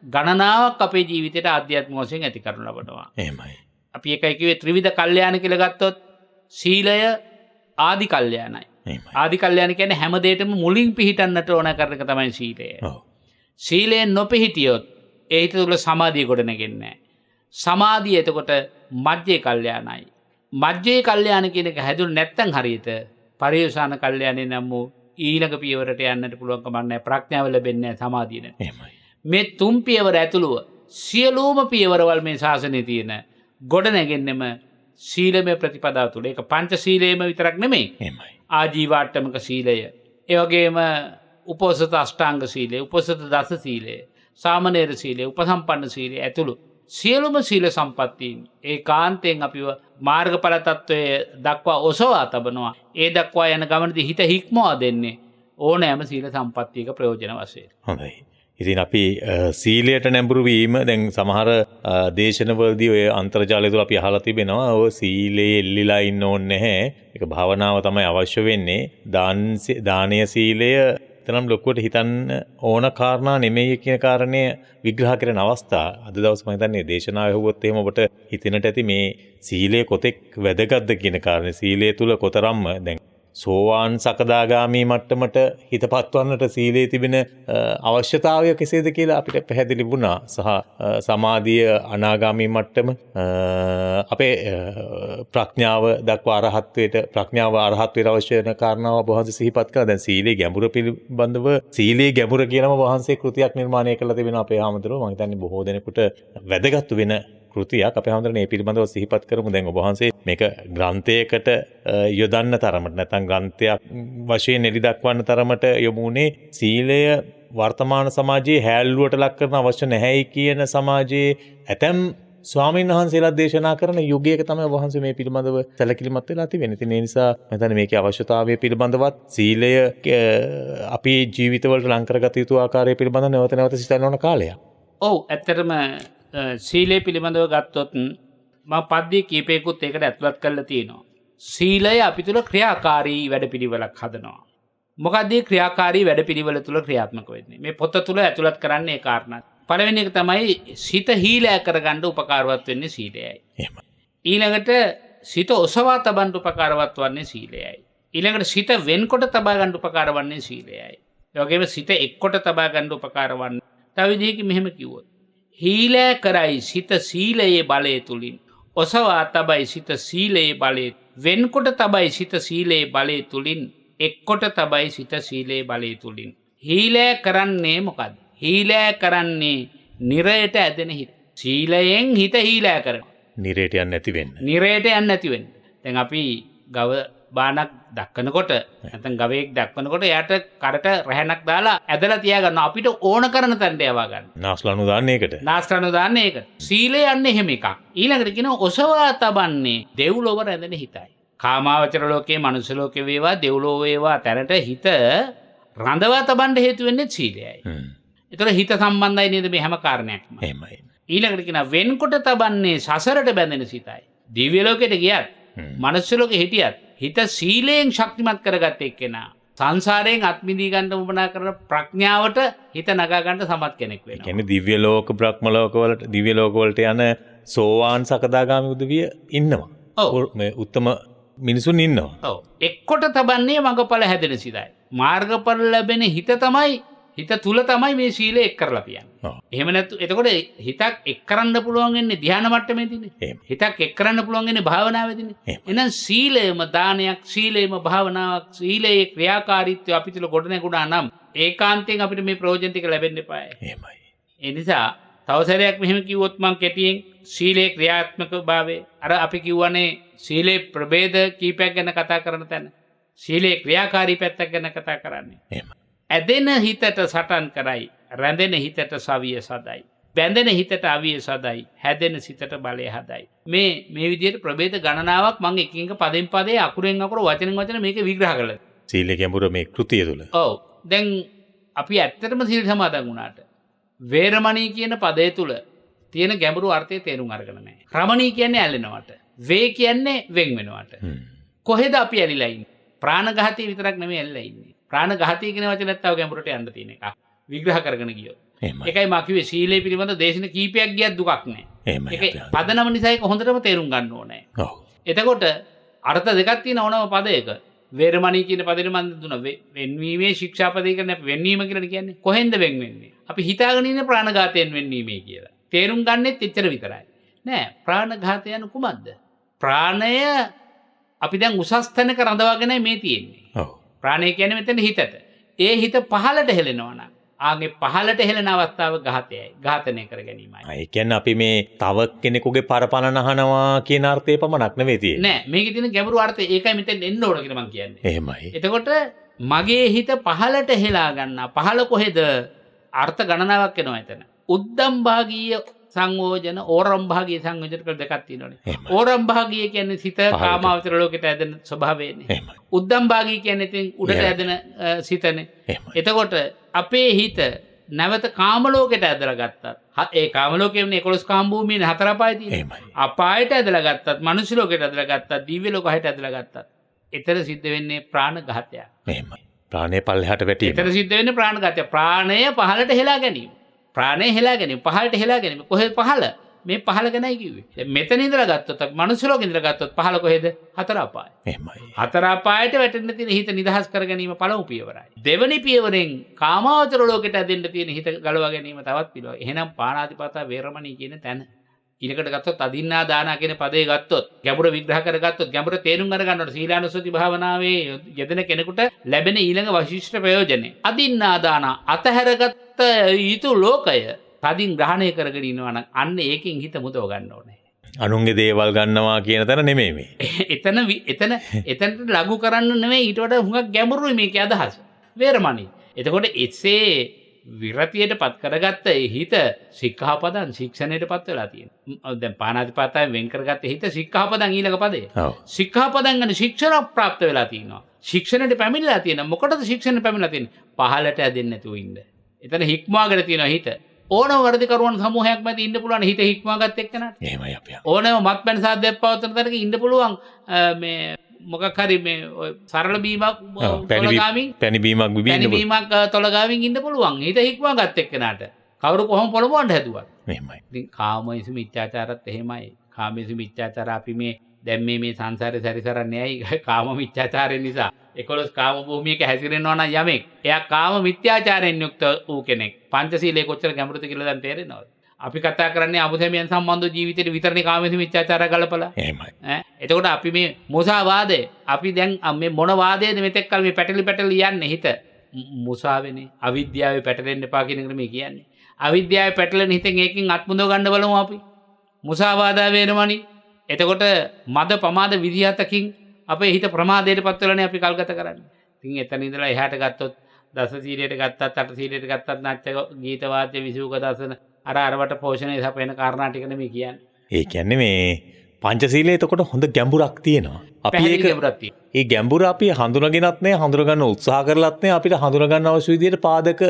ගණනාවක් අපේ ජීවිතයට ආධ්‍යාත්මික වශයෙන් ඇති කරනු ලබනවා. එහෙමයි. අපි එකයි කිව්වේ ත්‍රිවිධ කල්යාණ කියලා ගත්තොත් සීලය ආදි කල්යාණයි. ආදි කල්යාණ කියන්නේ හැම දෙයකම මුලින් පිහිටන්නට ඕන කරන එක තමයි සීලය. සීලයෙන් නොපිහිටියොත් ඒ හිත තුළ සමාධිය ගොඩ නැගෙන්නේ නැහැ. සමාධිය එතකොට මජ්ජේ කල්යාණයි. මජ්ජේ කල්යාණ කියන එක හැදුනේ නැත්නම් හරියට පරියෝසాన කල්යාණේ නම් වූ ඊළඟ පියවරට යන්නට පුළුවන් කමක් නැහැ. ප්‍රඥාව ලැබෙන්නේ නැහැ සමාධිය නැත්නම්. එහෙමයි. මේ තුන් පියවර ඇතුළුව සියලුම පියවරවල් මේ ශාසනයේ තියෙන ගොඩ නැගෙන්නෙම සීලමය ප්‍රතිපදාව තුළ. ඒක පංචශීලයේම විතරක් නෙමෙයි. එහෙමයි. ආජීවාට්ටමක සීලය. ඒ වගේම උපෝසත අෂ්ටාංග සීලය, උපෝසත දස සීලය, සාමණේර සීලය, උපසම්පන්න සීලය ඇතුළු සියලුම සීල සම්පත්තීන් ඒකාන්තයෙන් අපිව මාර්ගඵල තත්වයේ දක්වා ඔසවා තබනවා. ඒ දක්වා යන ගමනදී හිත හික්මවා දෙන්නේ ඕනෑම සීල සම්පත්තියක ප්‍රයෝජන වශයෙන්. හොඳයි. ඉතින් අපි සීලයට නැඹුරු වීම දැන් සමහර දේශනවලදී ඔය අන්තර්ජාලය තුල අපි අහලා තිබෙනවා ඔය සීලේ එල්ලිලා ඉන්න ඕනේ නැහැ. ඒක භාවනාව තමයි අවශ්‍ය වෙන්නේ. දානීය සීලය තරම් ලොකුවට හිතන්න ඕන කාරණා නෙමෙයි කියන කාරණය විග්‍රහ කරන අවස්ථා අද දවස් මම හිතන්නේ දේශනාව ඇහුවොත් එහෙම ඔබට හිතෙන්නට ඇති මේ සීලය කොතෙක් වැදගත්ද කියන කාරණේ. සීලය තුල කොතරම්ම දැන් සෝවාන් සකදාගාමී මට්ටමට හිතපත්වන්නට සීලේ තිබෙන අවශ්‍යතාවය කෙසේද කියලා අපිට පැහැදිලි වුණා. සහ සමාධිය අනාගාමී මට්ටම අපේ ප්‍රඥාව දක්වා ප්‍රඥාව අරහත්වයට අවශ්‍ය වෙන කාරණාව වහන්සේ සිහිපත් කළා. දැන් සීලේ ගැඹුර පිළිබඳව සීලේ ගැඹුර කියනම වහන්සේ කෘතියක් නිර්මාණය කළා තිබෙනවා අපේ ආමතුරු. මම හිතන්නේ බොහෝ දෙනෙකුට වැදගත් වෙන කෘතියක්. අපේ හැමදෙරේ මේ පිළිබඳව සිහිපත් කරමු. දැන් ඔබ වහන්සේ මේක ග්‍රන්ථයකට යොදන්න තරමට නැත්නම් ග්‍රන්ථයක් වශයෙන් එලි දක්වන්න තරමට යොමුනේ සීලය වර්තමාන සමාජයේ හැල්ලුවට ලක් කරන අවශ්‍ය නැහැයි කියන සමාජයේ ඇතැම් ස්වාමීන් වහන්සේලා දේශනා කරන යුගයක තමයි වහන්සේ මේ පිළිබඳව සැලකිලිමත් වෙලා තිබෙන්නේ. ඉතින් ඒ නිසා මම හිතන්නේ මේකේ අවශ්‍යතාවය පිළිබඳවත් සීලය අපි ජීවිතවලට ලං කරගත යුතු ආකාරය පිළිබඳව නැවත නැවත සිතන්න ඕන කාලයක්. ඔව් ඇත්තටම සීලය පිළිබඳව ගත්තොත් මම පද්‍ය කීපයකුත් ඒකට ඇතුළත් කරලා තියෙනවා. සීලය අපි තුල ක්‍රියාකාරී වැඩපිළිවෙලක් හදනවා. මොකද මේ ක්‍රියාකාරී වැඩපිළිවෙල තුල ක්‍රියාත්මක වෙන්නේ. මේ පොත තුල ඇතුළත් කරන්නේ ඒ කාරණා. පළවෙනි එක තමයි සිත හීලෑ කරගන්න උපකාරවත් වෙන්නේ සීලයයි. එහෙමයි. ඊළඟට සිත ඔසවා තබන්න උපකාරවත් වන්නේ සීලයයි. ඊළඟට සිත වෙන්කොට තබා ගන්න උපකාර වන්නේ සීලයයි. ඒ වගේම සිත එක්කොට තබා ගන්න උපකාර වන්නේ. තව විදිහකින් මෙහෙම කිව්වොත් හීලෑ කරයි සිත සීලයේ බලය තුලින් ඔසවා තබයි සිත සීලයේ බලය වෙන්කොට තබයි සිත සීලයේ බලය තුලින් එක්කොට තබයි සිත සීලයේ බලය තුලින්. හීලෑ කරන්නේ මොකද්ද? හීලෑ කරන්නේ නිරයට ඇදෙන හිත. සීලයෙන් හිත හීලෑ කරනවා. නිරයට යන්නේ නැති වෙන්න. නිරයට යන්නේ නැති වෙන්න. දැන් අපි ගව බානක් දක්වනකොට නැත්නම් ගවයෙක් දක්වනකොට එයාට කරට රැහැනක් දාලා ඇදලා තියා ගන්නවා. අපිට ඕන කරන තැනට යවා ගන්න. නාස්ලනු දාන්නේ ඒකට. නාස්ලනු දාන්නේ ඒක. සීලය යන්නේ එහෙම එකක්. ඊළඟට කියනවා ඔසවා තබන්නේ දෙව්ලොව රැඳෙන හිතයි. කාමාවචර ලෝකේ, මනුෂ්‍ය ලෝකේ වේවා, දෙව්ලොව වේවා තැනට හිත රඳවා තබන්න හේතු වෙන්නේ සීලයයි. ඒතර හිත සම්බන්ධයි නේද මේ හැම කාරණයක්ම. එහෙමයි. ඊළඟට කියනවා වෙන්කොට තබන්නේ සසරට බැඳෙන සිතයි. දිව්‍ය ලෝකෙට ගියත්, මනුෂ්‍ය ලෝකෙ හිටියත් හිත සීලයෙන් ශක්තිමත් කරගත්ත එක්කෙනා සංසාරයෙන් අත්මිදී ගන්න උවමනා කරන ප්‍රඥාවට හිත නගා ගන්න සමත් කෙනෙක් වෙනවා. කියන්නේ දිව්‍ය ලෝක, බ්‍රහ්ම ලෝක වලට, දිව්‍ය ලෝක වලට යන සෝවාන් සකදාගාමි උදවිය ඉන්නවා. මේ උත්තම මිනිසුන් ඉන්නවා. ඔව්. එක්කොට තබන්නේ මඟඵල හැදෙන සිතයි. මාර්ගඵල ලැබෙන හිත තමයි, හිත තුල තමයි මේ සීලය එක් කරලා තියන්නේ. එහෙම නැත්නම් එතකොට හිතක් එක් කරන්න පුළුවන් වෙන්නේ ධ්‍යාන මට්ටමේදීනේ. හිතක් එක් කරන්න පුළුවන් වෙන්නේ භාවනාවේදීනේ. එහෙනම් සීලයම දානයක්, සීලයම භාවනාවක්, සීලයේ ක්‍රියාකාරීත්වය අපි තුල ගොඩනැගුණා නම් ඒකාන්තයෙන් අපිට මේ ප්‍රයෝජන ටික ලැබෙන්න එපායි. එහෙමයි. ඒ නිසා තව සැරයක් මෙහෙම කිව්වොත් මම කෙටියෙන් සීලේ ක්‍රියාත්මක භාවය අර අපි කියවනේ සීලේ ප්‍රභේද කීපයක් ගැන කතා කරන තැන සීලේ ක්‍රියාකාරී පැත්තක් ගැන කතා කරන්නේ. එහෙමයි. ඇදෙන හිතට සටන් කරයි, රැඳෙන හිතට සවිය සදයි, බැඳෙන හිතට අවිය සදයි, හැදෙන සිතට බලය හදයි. මේ විදිහට ප්‍රභේද ගණනාවක් මම එකින් එක පදෙන් පදේ අකුරෙන් අකුර වචනෙන් වචන මේක විග්‍රහ කළා. සීලේ ගැඹුර මේ කෘතිය තුල. ඔව්. දැන් අපි ඇත්තටම සීල් සමාදන් වුණාට වේරමණී කියන පදය තුල තියෙන ගැඹුරු අර්ථය තේරුම් අරගෙන නැහැ. රමණී කියන්නේ ඇලෙනවට. වේ කියන්නේ වෙන් වෙනවට. කොහෙද අපි ඇලිලා ඉන්නේ? ප්‍රාණඝාතී විතරක් නෙමෙයි ඇලිලා ඉන්නේ. ප්‍රාණඝාතී කියන වචනයත් තව ගැඹුරට යන්න තියෙන එකක්. විග්‍රහ කරගෙන ගියොත්. ඒකයි මා කිව්වේ සීලය පිළිබඳ දේශන කීපයක් ගියත් දුකක් නැහැ. ඒක පදනම නිසා ඒක හොඳටම තේරුම් ගන්න ඕනේ. ඔව්. එතකොට අර්ථ දෙකක් තියෙන ඕනම පදයක. වේරමණී කියන පදෙට මම දුන්නා වෙන්වීමේ ශික්ෂාපදේ කරන අපි වෙන්වීම කියලා කියන්නේ. කොහෙන්ද වෙන් වෙන්නේ? අපි හිතාගෙන ඉන්නේ ප්‍රාණඝාතයෙන් වෙන්වීමේ කියලා. තේරුම් ගන්නෙත් එච්චර විතරයි. නෑ ප්‍රාණඝාතය යන කුමක්ද? ප්‍රාණය අපි දැන් උසස් තැනක රඳවාගෙන මේ තියෙන්නේ. ඔව්. ප්‍රාණය කියන්නේ මෙතන හිතට. ඒ හිත පහළට හෙලෙනවා නම් ආගේ පහළට හෙලන අවස්ථාව ඝාතයයි. ඝාතනය කර ගැනීමයි. ඒ කියන්නේ අපි මේ තව කෙනෙකුගේ පරපණ නහනවා කියන අර්ථය පමණක් නෙවෙයි තියෙන්නේ. නෑ මේකේ තියෙන ගැඹුරු අර්ථය ඒකයි මෙතෙන් එන්න ඕන කියලා මම කියන්නේ. එහෙමයි. එතකොට මගේ හිත පහළට හෙලා ගන්නා. පහළ කොහෙද? අර්ථ ගණනාවක් එනවා එතන. උද්දම් භාගීය සංයෝජන, ඕරම් භාගීය සංයෝජන කියලා දෙකක් තියෙනවානේ. ඕරම් භාගීය කියන්නේ සිත කාමාවචර ලෝකයට ඇදෙන ස්වභාවයනේ. උද්දම් භාගීය කියන්නේ ඉතින් උඩට ඇදෙන සිතනේ. එතකොට අපේ හිත නැවත කාම ලෝකයට ඇදලා ගත්තත්, ඒ කාම ලෝකයේනේ 11 කාම භූමියේ 4 අපාය තියෙනවා. අපායට ඇදලා ගත්තත්, මනුෂ්‍ය ලෝකයට ඇදලා ගත්තත්, දිව්‍ය ලෝකයට ඇදලා ගත්තත්, එතන සිද්ධ වෙන්නේ ප්‍රාණඝාතයක්. එහෙමයි. ප්‍රාණය පල්ලෙහාට වැටීම. එතන සිද්ධ වෙන්නේ ප්‍රාණඝාතය. ප්‍රාණය පහළට හෙලා ගැනීම. ප්‍රාණය හෙලා ගැනීම, පහළට හෙලා ගැනීම. කොහෙද පහළ? මේ පහළ ගැනයි කිව්වේ. දැන් මෙතන ඉඳලා ගත්තොත් අපි මනුස්ස ලෝකේ ඉඳලා ගත්තොත් පහළ කොහෙද? 4 අපාය. එහෙමයි. 4 අපායට වැටෙන්න තියෙන හිත නිදහස් කර ගැනීම පළමු පියවරයි. දෙවෙනි පියවරෙන් කාමාවචර ලෝකයට ඇදෙන්න තියෙන හිත ගලවා ගැනීම තවත් පිළිවෙල. එහෙනම් පාණාතිපාතා වේරමණී කියන තැන ඊළඟට ගත්තොත් අදින්නා දානා කියන පදේ ගත්තොත් ගැඹුර විග්‍රහ කරගත්තොත් ගැඹුර තේරුම් අරගන්නකොට සීලානුස්සති භාවනාවේ යෙදෙන කෙනෙකුට ලැබෙන ඊළඟ විශිෂ්ට ප්‍රයෝජනේ අදින්නා දානා අතහැරගත්ත යුතු ලෝකය තදින් ග්‍රහණය කරගෙන ඉන්නවා නම් අන්න ඒකෙන් හිත මුදව ගන්න ඕනේ. අනුන්ගේ දේවල් ගන්නවා කියන තැන නෙමෙයි මේ. එතනට ලඝු කරන්න නෙමෙයි ඊට වඩා හුඟක් ගැඹුරුයි මේකේ අදහස. වේරමණී. එතකොට එසේ විරතියට පත් කරගත්ත හිත සික්ඛාපදං ශික්ෂණයට පත් වෙලා තියෙනවා. දැන් පාණාතිපාතයෙන් වෙන් කරගත්ත හිත සික්ඛාපදං ඊළඟ පදේ. සික්ඛාපදං ගැන ශික්ෂණ ප්‍රාප්ත වෙලා තියෙනවා. ශික්ෂණයට පැමිණලා තියෙනවා. මොකටද ශික්ෂණ පැමිණලා තියෙන්නේ? පහලට ඇදෙන්නේ නැතුව ඉන්න. එතන හික්මාගෙන තියෙනවා හිත. ඕනම වර්ධිකරුවන් සමූහයක් මැද ඉන්න පුළුවන් හිත හික්මාගත් එක්කනට. එහෙමයි අපි. ඕනම මත්පැන් සාද්දයක් පවත්වන තැනක ඉන්න පුළුවන් මේ මොකක් හරි මේ සරල බීමක් තොලගාමින් පැණි බීමක් තොලගාමින් ඉන්න පුළුවන්. හිත හික්මාගත් එක්කනට. කවුරු කොහොම පොළඹවන්න හැදුවත්. මෙහෙමයි. ඉතින් කාමයසු මිත්‍යාචාරත් එහෙමයි. කාමයසු මිත්‍යාචාර අපි මේ දැන් මේ සංසාරේ සැරිසරන්නේ ඇයි? කාම මිත්‍යාචාරයෙන් නිසා. 11 කාම භූමියක හැසිරෙනවා නම් යමෙක් එයා කාම මිත්‍යාචාරයෙන් යුක්ත වූ කෙනෙක්. පංචශීලයේ කොච්චර ගැඹුරුද කියලා දැන් තේරෙනවද? අපි කතා කරන්නේ අමුසැමියන් සම්බන්ධ ජීවිතේට විතරනේ කාමයේ මිත්‍යාචාරය ගලපලා. එහෙමයි. එතකොට අපි මේ මුසාවාදය අපි දැන් මේ මොන වාදයේද මෙතෙක් කල මේ පැටලි යන්නේ හිත මුසාවෙනේ. අවිද්‍යාවේ පැටලෙන්න එපා කියන එකට මේ කියන්නේ. අවිද්‍යාවේ පැටලෙන හිතෙන් ඒකෙන් අත්මුදව ගන්න බලමු අපි. මුසාවාදා වේරමණී. එතකොට මද ප්‍රමාද විදිහතකින් අපේ හිත ප්‍රමාදයටපත් වෙලානේ අපි කල්ගත කරන්නේ. ඉතින් එතන ඉඳලා එහාට ගත්තොත් දස සීලයට ගත්තත් අට සීලයට ගත්තත් නාට්‍ය ගීත වාද්‍ය විසූක දසන අරවට පෝෂණය සපයන කාරණා ටිකනේ මේ කියන්නේ. ඒ කියන්නේ මේ පංචශීලයේ එතකොට හොඳ ගැඹුරක් තියෙනවා. අපි ඒක ඒ ගැඹුර අපි හඳුනගෙනත් නැහැ, හඳුනගන්න උත්සාහ කරලත් නැහැ. අපිට හඳුනගන්න අවශ්‍ය විදිහට පාදක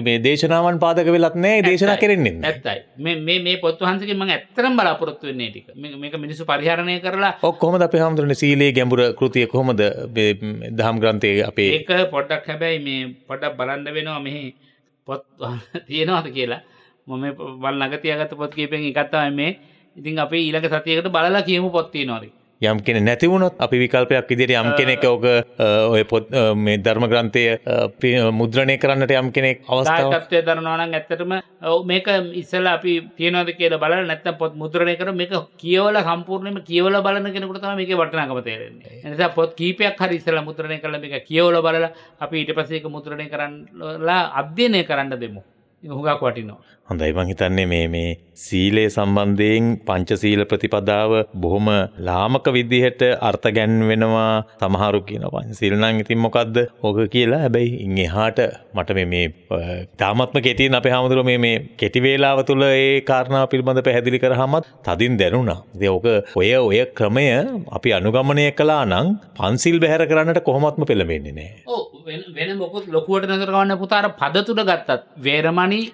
මේ දේශනාවන් පාදක වෙලත් නැහැ. දේශනා කරෙන්නේ නැහැ. ඇත්තයි. මේ පොත් වහන්සේගෙන් මම ඇත්තටම බලාපොරොත්තු වෙන්නේ ටික. මේක මිනිස්සු පරිහරණය කරලා කොහොමද අපේ හඳුනන්නේ සීලේ ගැඹුර කෘතිය කොහොමද මේ දහම් ග්‍රන්ථයේ අපේ ඒක පොඩ්ඩක් හැබැයි මේ පොඩ්ඩක් බලන්න වෙනවා මෙහි පොත් තියෙනවද කියලා. මම වල් ළඟ තියාගත්ත පොත් කීපෙන් එකක් තමයි මේ. ඉතින් අපි ඊළඟ සතියකට බලලා කියමු පොත් තියෙනවද. යම් කෙනෙක් නැති වුණොත් අපි විකල්පයක් විදිහට යම් කෙනෙක් ඔක ඔය පොත් මේ ධර්ම ග්‍රන්ථය මුද්‍රණය කරන්නට යම් කෙනෙක් අවස්ථාවක් තාක්ෂත්වයේ දරනවා නම් ඇත්තටම මේක ඉස්සෙල්ලා අපි තියනවාද කියලා බලලා නැත්නම් පොත් මුද්‍රණය කරලා මේක කියවලා සම්පූර්ණයෙන්ම කියවලා බලන කෙනෙකුට තමයි මේකේ වටිනාකම තේරෙන්නේ. ඒ නිසා පොත් කීපයක් හරි ඉස්සෙල්ලා මුද්‍රණය කරලා මේක කියවලා බලලා අපි ඊට පස්සේ ඒක මුද්‍රණය කරන්නලා අධ්‍යයනය කරන්න දෙමු. ඒක හුඟක් වටිනවා. හොඳයි මං හිතන්නේ මේ සීලය සම්බන්ධයෙන් පංචශීල ප්‍රතිපදාව බොහොම ලාමක විදිහට අර්ථ ගැන්වෙනවා. සමහරු කියනවා පංචශීල නම් ඉතින් මොකද්ද ඕක කියලා. හැබැයි ඉන් එහාට මට මේ තාමත්ම කෙටියෙන් අපේ හැමදෙරෝ මේ කෙටි වේලාව තුල ඒ කාරණාව පිළිබඳව පැහැදිලි කරාමත් තදින් දැනුණා. ඉතින් ඕක ඔය ක්‍රමය අපි අනුගමනය කළා නම් පන්සිල් බැහැර කරන්නට කොහොමත්ම පෙළඹෙන්නේ නැහැ. ඔව් වෙන මොකොත් ලොකුවට නතර කරන්න පුතාර පද තුන ගත්තත් වේරමණී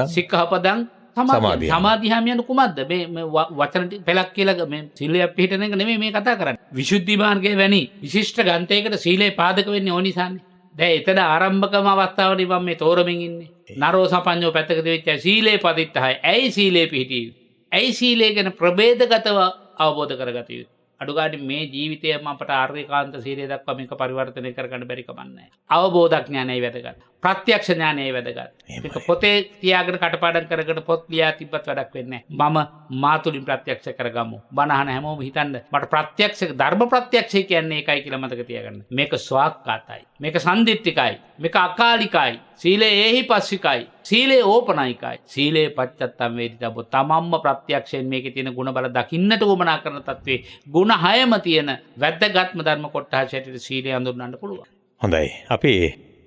සික්ඛාපදං සමාධි හැමියන කුමක්ද මේ වචන පෙළක් කියලා මේ සීලයක් පිළිපදින එක නෙමෙයි මේ කතා කරන්නේ. විසුද්ධි මාර්ගයේ වැනි විශිෂ්ට ග්‍රන්ථයකට සීලේ පාදක වෙන්නේ ඕනිසානේ. දැන් එතන ආරම්භකම අවස්ථාවේදී මම මේ තෝරමින් ඉන්නේ. නරෝ සපඤ්ඤෝ පැත්තක දෙවිච්ච සීලේ පදිත්තහයි. ඇයි සීලේ පිහිටියේ? ඇයි සීලේ ගැන ප්‍රභේදගතව අවබෝධ කරගත යුතු? අඩුගානේ මේ ජීවිතයම අපට ආර්යකාන්ත සීලය දක්වා මේක පරිවර්තනය කරගන්න බැරි කමන්නේ. අවබෝධ ඥානයයි වැදගත්. ප්‍රත්‍යක්ෂ ඥානයයි වැදගත්. ඒක පොතේ තියාගෙන කටපාඩම් කරගෙන පොත් ලියා තිබ්බත් වැඩක් වෙන්නේ නැහැ. මම මාතුලින් ප්‍රත්‍යක්ෂ කරගමු. බණ අහන හැමෝම හිතන්න මට ප්‍රත්‍යක්ෂ ධර්ම ප්‍රත්‍යක්ෂය කියන්නේ ඒකයි කියලා මතක තියාගන්න. මේක ස්වාක්කාතයි. මේක සම්දිත්තිකයි. මේක අකාලිකයි. සීලේ ඒහිපස්සිකයි. සීලේ ඕපනයිකයි. සීලේ පච්චත්තම් වේදිතබ්බ තමම්ම ප්‍රත්‍යක්ෂයෙන් මේකේ තියෙන ಗುಣ බල දකින්නට උවමනා කරන තත්වේ ಗುಣ 6ම තියෙන වැද්දගත්ම ධර්ම කොටහසට සීලය අඳුරන්න පුළුවන්. හොඳයි. අපි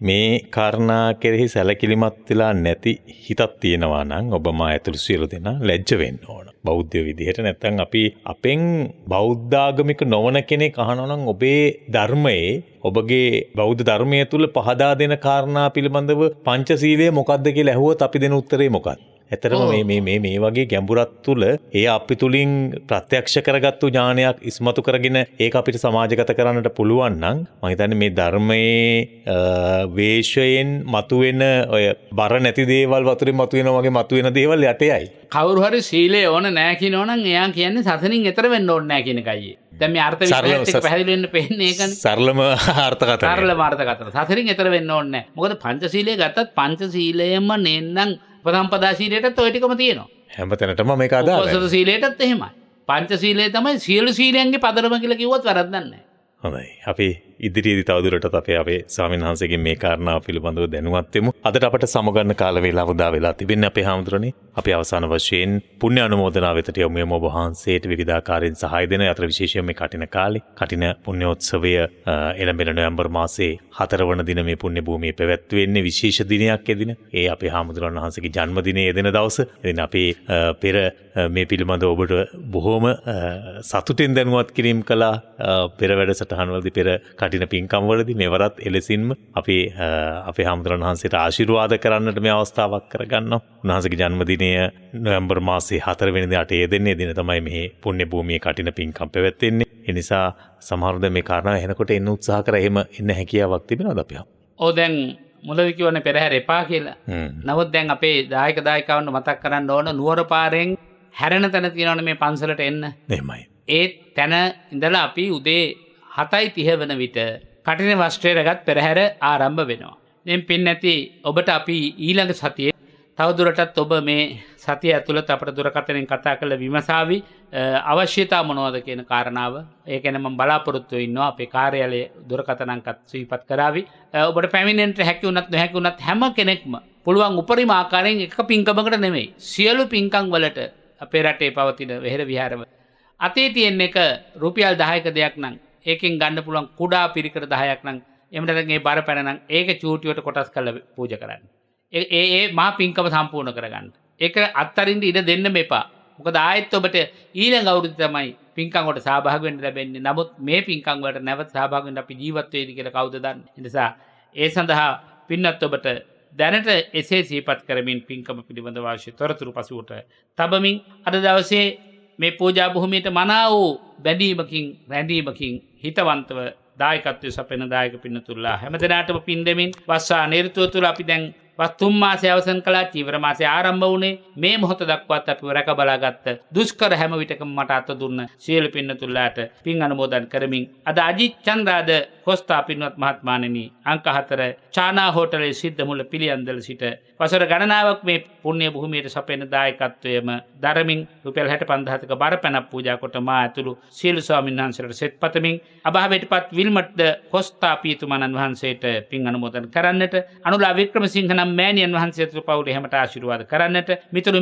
මේ කාරණා කෙරෙහි සැලකිලිමත් වෙලා නැති හිතක් තියෙනවා නම් ඔබ මා ඇතුළු සියලු දෙනා ලැජ්ජ වෙන්න ඕන. බෞද්ධ විදිහට නැත්නම් අපි අපෙන් බෞද්ධාගමික නොවන කෙනෙක් අහනවා නම් ඔබේ ධර්මයේ ඔබගේ බෞද්ධ ධර්මයේ තුල පහදා දෙන කාරණා පිළිබඳව පංචශීලය මොකක්ද කියලා ඇහුවොත් අපි දෙන උත්තරේ මොකක්ද? ඇතරම මේ වගේ ගැඹුරක් තුළ ඒ අපි තුලින් ප්‍රත්‍යක්ෂ කරගත්තු ඥානයක් ඉස්මතු කරගෙන ඒක අපිට සමාජගත කරන්නට පුළුවන් නම් මම හිතන්නේ මේ ධර්මයේ වේශයෙන් මතුවෙන ඔය බර නැති දේවල් වතුරෙන් මතුවෙනා වගේ මතුවෙන දේවල් යටේයි. කවුරු හරි සීලය ඕන නැහැ කියනවනම් එයා කියන්නේ සසනින් එතර වෙන්න ඕනේ නැහැ කියන එකයි. දැන් මේ අර්ථ විශ්ලේෂණයත් එක්ක පැහැදිලි වෙන්න පෙන්නේ ඒකනේ. සරලම අර්ථකථනය. සරලම අර්ථකථන. සසනින් එතර වෙන්න ඕනේ නැහැ. මොකද පංචශීලයේ ගත්තත් පංචශීලයම නෙන්නම් උපසම්පදා සීලයටත් ඔය ටිකම තියෙනවා. හැම තැනටම මේක අදාළයි. උපසත සීලයටත් එහෙමයි. පංචශීලය තමයි සියලු සීලයන්ගේ පදනම කියලා කිව්වොත් වැරද්දක් නැහැ. හොඳයි. අපි ඉදිරියේදී තවදුරටත් අපේ ස්වාමීන් වහන්සේගෙන් මේ කාරණාව පිළිබඳව දැනුවත් වෙමු. අදට අපට සමගන්න කාල වේලාව උදා වෙලා තිබෙන්නේ අපේ හාමුදුරනේ. අපි අවසාන වශයෙන් පුණ්‍ය අනුමෝදනාව වෙතට යමු ඔබ වහන්සේට විවිධාකාරයෙන් සහාය දෙන අතර විශේෂයෙන් මේ කටින කාලේ කටින පුණ්‍යෝත්සවය එළඹෙන නොවැම්බර් මාසයේ 4 වන දින මේ පුණ්‍ය භූමියේ පැවැත්වෙන්නේ විශේෂ දිනයක් එදින. ඒ අපේ හාමුදුරන් වහන්සේගේ ජන්මදිනයේ එදින දවස. ඉතින් අපි පෙර මේ පිළිබඳව ඔබට බොහෝම සතුටින් දැනුවත් කිරීම කළා පෙර වැඩසටහන්වලදී පෙර කටින පින්කම්වලදී මෙවරත් එලෙසින්ම අපි අපේ හාමුදුරන් වහන්සේට ආශිර්වාද කරන්නට මේ අවස්ථාවක් කරගන්නවා. උන්වහන්සේගේ ජන්මදිනය නොවැම්බර් මාසයේ 4 වෙනිදාට යෙදෙන්නේ දින තමයි මේ පුණ්‍ය භූමියේ කටින පින්කම් පැවැත්වෙන්නේ. ඒ නිසා සමහරවිට මේ කාරණාව එනකොට එන්න උත්සාහ කරා එහෙම එන්න හැකියාවක් තිබෙනවද අපේ? ඔව් දැන් මුලදී කියවනේ පෙරහැර එපා කියලා. නමුත් දැන් අපේ දායක දායිකාවන්ට මතක් කරන්න ඕන නුවර පාරෙන් හැරෙන තැන තියෙනවනේ මේ පන්සලට එන්න. එහෙමයි. ඒ තැන ඉඳලා අපි උදේ 7:30 වන විට කටින වස්ත්‍රය රැගත් පෙරහැර ආරම්භ වෙනවා. දැන් පින් නැති ඔබට අපි ඊළඟ සතියේ තවදුරටත් ඔබ මේ සතිය ඇතුළත අපට දුරකථනයෙන් කතා කරලා විමසාවි අවශ්‍යතා මොනවද කියන කාරණාව. ඒ කියන්නේ මම බලාපොරොත්තු වෙනවා අපේ කාර්යාලයේ දුරකථන අංකත් සිහිපත් කරાવી. ඔබට පැමිණෙන්නට හැකි වුණත් නොහැකි වුණත් හැම කෙනෙක්ම පුළුවන් උපරිම ආකාරයෙන් එක පින්කමකට නෙමෙයි සියලු පින්කම් වලට අපේ රටේ පවතින වෙහෙර විහාරව අතේ තියෙන එක රුපියල් 10ක දෙයක් නම් ඒකෙන් ගන්න පුළුවන් කුඩා පිරිකර 10ක් නම් එහෙම නැත්නම් ඒ බර පැන නම් ඒක චූටියට කොටස් කරලා පූජා කරන්න. ඒ මහා පින්කම සම්පූර්ණ කරගන්න. ඒක අත්තරින්ද ඉඩ දෙන්න මෙපා. මොකද ආයෙත් ඔබට ඊළඟ අවුරුද්ද තමයි පින්කම් වලට සහභාගී වෙන්න ලැබෙන්නේ. නමුත් මේ පින්කම් වලට නැවත සහභාගී වෙන්න අපි ජීවත් වෙයිද කියලා කවුද දන්නේ. ඒ නිසා ඒ සඳහා පින්වත් ඔබට දැනට එසේ සිහිපත් කරමින් පින්කම පිළිබඳව අවශ්‍ය තොරතුරු පසුවට තබමින් අද දවසේ මේ පූජා භූමියට මනා වූ බැඳීමකින් රැඳීමකින් හිතවන්තව දායකත්වයේ සපෙන දායක පින්නතුල්ලා හැමදෙනාටම පින් දෙමින් වස්සා නිර්තුව තුළ අපි දැන් වස් 3 මාසය අවසන් කළා. චීවර මාසය ආරම්භ වුණේ මේ මොහොත දක්වාත් අපිව රැක බලාගත්ත දුෂ්කර හැම විටකම මට අත දුන්න සියලු පින්නතුල්ලාට පින් අනුමෝදන් කරමින් අද අජිත් චන්ද්‍රාද කොස්තා පින්වත් මහත්මයාණෙනි අංක 4 චානා හෝටලේ සිද්ධ මුල පිළියන්දල සිට වසර ගණනාවක් මේ පුණ්‍ය භූමියට සපෙන දායකත්වයේම දරමින් රුපියල් 65000ක බරපැනක් පූජා කොට මා ඇතුළු සියලු ස්වාමීන් වහන්සේලාට සෙත් පතමින් අභාවයටපත් විල්මට්ද කොස්තා පීතුමාණන් වහන්සේට පින් අනුමෝදන් කරන්නට අනුලා වික්‍රමසිංහ නම් මෑණියන් වහන්සේ ඇතුළු පවුල හැමට ආශිර්වාද කරන්නට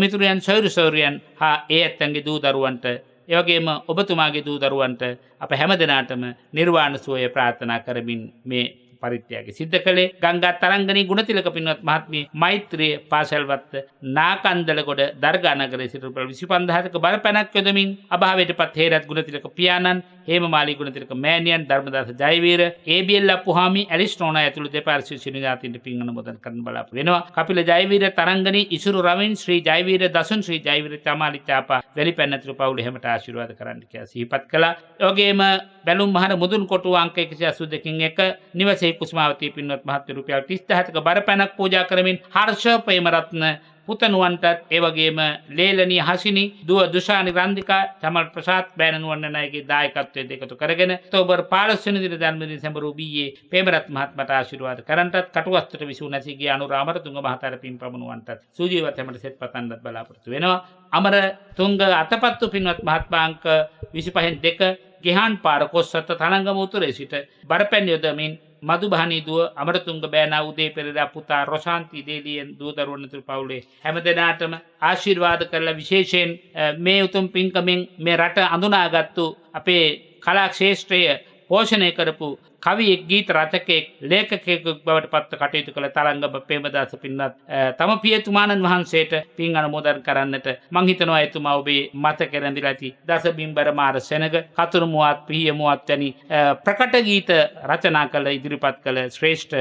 මිතුරියන් සොයුරියන් හා ඒ ඇත්තන්ගේ දූ දරුවන්ට එවැගේම ඔබතුමාගේ දූ දරුවන්ට අප හැමදෙනාටම නිර්වාණ සුවය ප්‍රාර්ථනා කරමින් මේ පරිත්‍යාගය සිද්ධ කළේ ගංගා තරංගනී ගුණතිලක පින්වත් මහත්මිය මෛත්‍රී පාසල්වත් නාකන්දලගොඩ දර්ගා නගරයේ සිට රුපියල් 25000ක බරපැනක් යොදමින් අභාවයටපත් හේරත් ගුණතිලක පියාණන් හේමමාලී ගුණතිලක මෑණියන් ධර්මදාස ජයවීර ඒබීඑල් අප්පුහාමි ඇලිස්ටෝනා ඇතුළු දෙපාර්ශ්වීය සිනජාතින්ට පින් අනුමෝදන් කරන්න බලාපොරොත්තු වෙනවා. කපිල ජයවීර තරංගනී ඉසුරු රවින් ශ්‍රී ජයවීර දසුන් ශ්‍රී ජයවීර චමාලි චාපා වැලිපැන්න ඇතුළු පවුල හැමට ආශිර්වාද කරන්න කියලා සිහිපත් කළා. ඒ වගේම බැලුම් මහර මුදුන් කොටුව අංක 182කින් එක නිවසේ කුස්මාවතී පින්වත් මහත්මිය රුපියල් 30000ක බරපැනක් පූජා කරමින් හර්ෂ ප්‍රේමරත්න පුතණුවන්ටත් ඒ වගේම ලේලනී හසිනි දුව දුෂානි රන්දිකා චමල් ප්‍රසාද් බෑනනුවන් නැයගේ දායකත්වයෙන් එකතු කරගෙන ඔක්තෝබර් 15 වෙනි දින ජන්මදින සැඹරු බීයේ ප්‍රේමරත් මහත්මයාට ආශිර්වාද කරන්නටත් කටුවස්තට විසූ නැසී ගිය අනුරාමරතුංග මහතාට පින් පමුණුවන්ටත් සූජීවත් හැමට සෙත් පතන්නත් බලාපොරොත්තු වෙනවා. අමර තුංග අතපත්තු පින්වත් මහත්මයා අංක 25න් 2 ගෙහාන් පාර කොස්සත තනංගම උතුරේ සිට බරපැන් යොදමින් මදුබහනී දුව අමරතුංග බෑනා උදේ පෙරේරා පුතා රොෂාන්ති දේලියන් දූ දරුවන් ඇතුළු පවුලේ හැමදෙනාටම ආශිර්වාද කරලා විශේෂයෙන් මේ උතුම් පින්කමෙන් මේ රට අඳුනාගත්තු අපේ කලා ක්ෂේත්‍රය පෝෂණය කරපු කවියෙක් ගීත රචකයෙක් ලේඛකයෙක් බවට පත් කටයුතු කළ තරංගම ප්‍රේමදාස පින්වත් තම පියතුමාණන් වහන්සේට පින් අනුමෝදන් කරන්නට මං හිතනවා එතුමා ඔබේ මතක රැඳිලා ඇති දසබිම්බර මාර සෙනග කතුරු මුවත් පිහිය මුවත් වැනි ප්‍රකට ගීත රචනා කළ ඉදිරිපත් කළ ශ්‍රේෂ්ඨ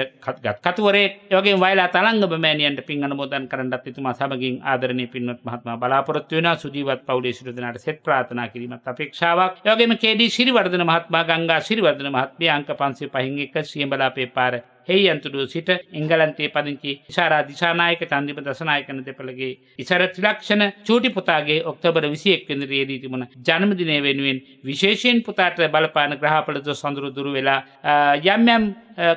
කතුවරයෙක්. ඒ වගේම වයලා තරංගම මෑණියන්ට පින් අනුමෝදන් කරන්නත් එතුමා සමගින් ආදරණීය පින්වත් මහත්මයා බලාපොරොත්තු වෙනවා. සුජීවත් පවුලේ සිටු දෙනාට සෙත් ප්‍රාර්ථනා කිරීමත් අපේක්ෂාවක්. ඒ වගේම කේ.ඩී. ශිරිවර්ධන මහත්මයා ගංගා ශිරිවර්ධන මහත්මිය අංක 505න් 1 සියඹලා අපේ පාර හේයන්තුඩුව සිට එංගලන්තයේ පදිංචි ඉෂාරා දිසානායක චන්දිම දසනායකන දෙපළගේ ඉසර ත්‍රිලක්ෂණ චූටි පුතාගේ ඔක්තෝබර් 21 වෙනිදාදී තිබුණ ජන්මදිනය වෙනුවෙන් විශේෂයෙන් පුතාට බලපාන ග්‍රහපල දොස් සඳුරු දුරු වෙලා යම් යම්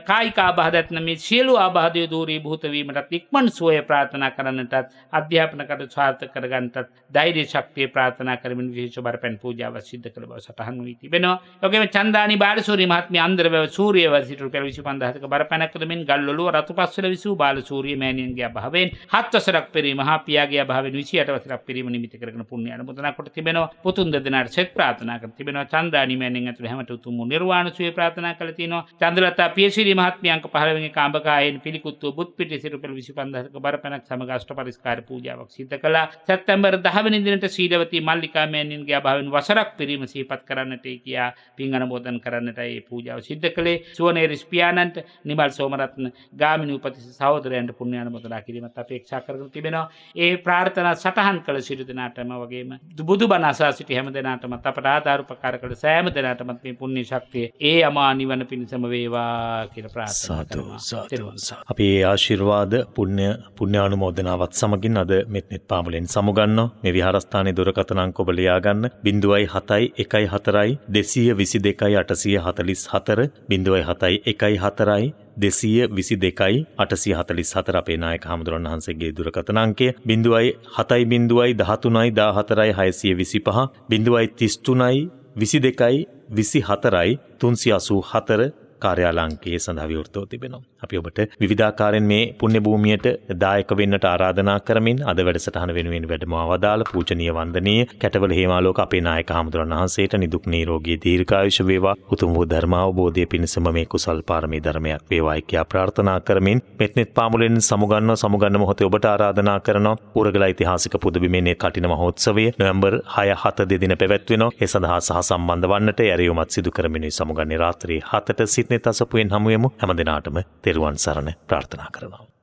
කායික ආබාධයන් මේ සියලු ආබාධය දූරී භූත වීමටත් ඉක්මන් සුවය ප්‍රාර්ථනා කරන්නටත් අධ්‍යාපන කටයුතු සාර්ථක කරගන්නටත් ධෛර්ය ශක්තිය ප්‍රාර්ථනා කරමින් විශේෂ බරපැන් පූජාව සිද්ධ කළ බව සටහන් වී තිබෙනවා. ඔකෙම චන්දානි බාලසූරිය මහත්මිය අන්දරබව සූරිය වසිට රුපියල් 25000ක බරපැනක් දෙමින් ගල්ඔලුව රතුපස්වල විසූ බාලසූරිය මෑණියන්ගේ අභාවයෙන් 7 වසරක් පෙරී මහා පියාගේ අභාවයෙන් 28 වසරක් පෙරීම නිමිති කරගෙන පුණ්‍ය අනුමෝදනා කොට තිබෙනවා. පුතුන් දෙදෙනාට සෙත් ප්‍රාර්ථනා කර තිබෙනවා. චන්දානි මෑණියන් ඇතුළු හැමට උතුම් නිර්වාණ සුවය ප්‍රාර්ථනා කළ තිනවා. චන්ද්‍රලතා පියසිරි මහත්මිය අංක 15 වෙනි කාඹකායෙන් පිළිකුත්තුව බුත් පිටිසිර රුපියල් 25000ක බරපැනක් සමග අෂ්ට පරිස්කාර පූජාවක් සිදු කළා. සැප්තැම්බර් 10 වෙනි දිනට ශීලවතී මල්ලිකා මෑණියන්ගේ අභාවයෙන් වසරක් පෙරීම සිහිපත් කරන්නට කියා පින් අනුමෝදන් කරන්නට මේ පූජාව සිද්ධ කළේ. සුවනේරිස් පියාණන්ට නිමල් සෝමරත්න ගාමිණී උපතිස්ස සහෝදරයන්ට පුණ්‍ය අනුමෝදනා කිරීමත් අපේක්ෂා කරගෙන තිබෙනවා. ඒ ප්‍රාර්ථනා සටහන් කළ සිටු දෙනාටම වගේම බුදුබණ අසා සිටි හැම දෙනාටම අපට ආධාර උපකාර කළ සෑම දෙනාටම මේ පුණ්‍ය ශක්තිය ඒ අමා නිවන පිණිසම වේවා කියලා ප්‍රාර්ථනා කරනවා. අපි ඒ ආශිර්වාද පුණ්‍යානුමෝදනාවත් සමගින් අද මෙත්නෙත් පාමුලෙන් සමුගන්නවා. මේ විහාරස්ථානයේ දුරකථන අංක ඔබ ලියා ගන්න 07114 222 844 07114 222 844 අපේ නායක හමුදුරන් වහන්සේගේ දුරකථන අංකය 070 13 14 625 033 22 24 384 කාර්යාලංකයේ සඳහා විවෘතව තිබෙනවා. අපි ඔබට විවිධාකාරයෙන් මේ පුණ්‍ය භූමියට දායක වෙන්නට ආරාධනා කරමින් අද වැඩසටහන වෙනුවෙන් වැඩම වදාළ පූජනීය වන්දනීය කැටවල හේමාලෝක අපේ නායක හමුදුරන් වහන්සේට නිදුක් නිරෝගී දීර්ඝායුෂ වේවා. උතුම් වූ ධර්මාවබෝධය පිණිසම මේ කුසල් පාරමී ධර්මයක් වේවායි කියා ප්‍රාර්ථනා කරමින් මෙත්නෙත් පාමුලෙන් සමුගන්න මොහොතේ ඔබට ආරාධනා කරනවා. උරගල ඓතිහාසික පුදබිමේ මේ කටින මහෝත්සවය නොවැම්බර් 6-7 දෙදින පැවැත්වෙනවා. ඒ සඳහා සහසම්බන්ධ වන්නට ඇරයුමත් සිදු කරමින් සමුගන්නේ රාත්‍රී 7ට සිට්නෙත් අසපුවෙන් හමුවෙමු. හැම දිනාටම තෙරුවන් සරණ ප්‍රාර්ථනා කරනවා.